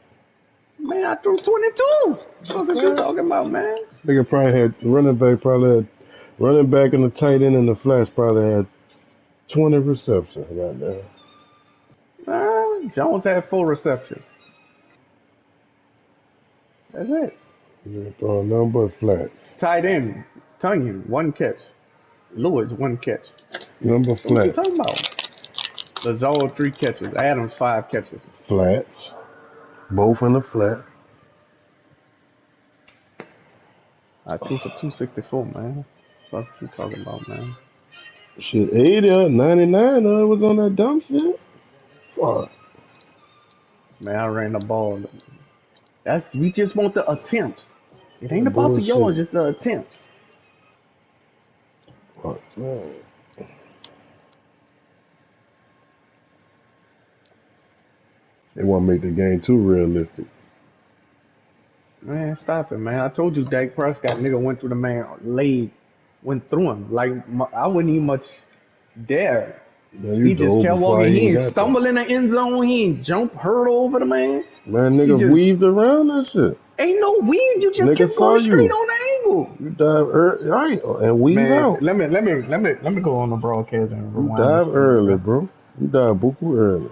Man, I threw 22. What are you talking about, man? Nigga probably had running back and the tight end and the flats probably had 20 receptions right there. Jones had 4 receptions. That's it. You throwing nothing but flats. Tight end, Tunyon, 1 catch. Lewis, 1 catch. Number What you flats. talking about? Lazard, 3 catches. Adams, 5 catches. Flats. Both in the flat. I threw for 264, man. What you talking about, man? Shit, 80 or 99 was on that dumb shit. Fuck. Man, I ran the ball. We just want the attempts. It ain't That about the yards, bullshit. just the attempts. Fuck, man. They want to make the game too realistic. Man, stop it, man. I told you Dak Prescott nigga went through the man leg, went through him. Like I wouldn't even much dare. Man, you He just dove kept before I walking. He even ain't got there. stumble in the end zone. He ain't jump, hurdle over the man. Man, He nigga just weaved around that shit. ain't no weave. You just Nigga kept saw going straight you. on the angle. You dive early, right, and weave Man, out. let me go on the broadcast and You rewind this dive thing, early, bro. bro. You dive buku early.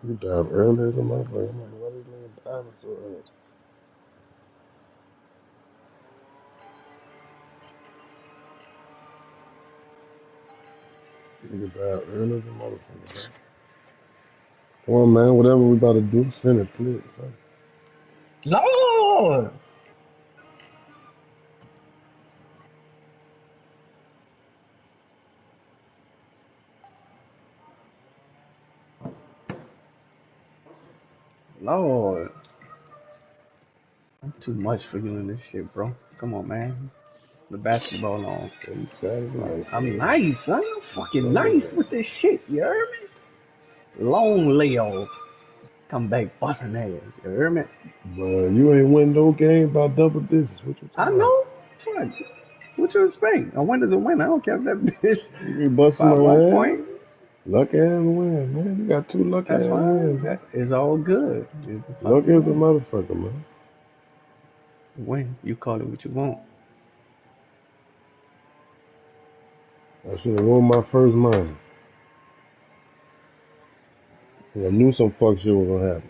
You dive early as a motherfucker. I'm like, why this nigga diving so early? Nigga dive early as a motherfucker, bro. Come on, man. Whatever we about to do, send it, please. Son. Lord, Lord, I'm too much for you in this shit, bro. Come on, man. The basketball on. Yeah, you sad as a I'm motherfucker, man. nice, son. I'm You fucking sad as nice hell. with this shit. You heard me? Long layoff. Come back busting ass. You heard me? But you ain't win no game by double digits. What you I talking about? know. Fuck. What you expect? A win is a win. I don't care if that bitch You ain't busting by no 1 point. ass. Lucky ass win, man. You got two lucky That's ass wins, fine. bro. It's all good. It's a Lucky fucking as a win. motherfucker, man. Win. You call it what you want. I should have won my first money. I knew some fuck shit was gonna happen.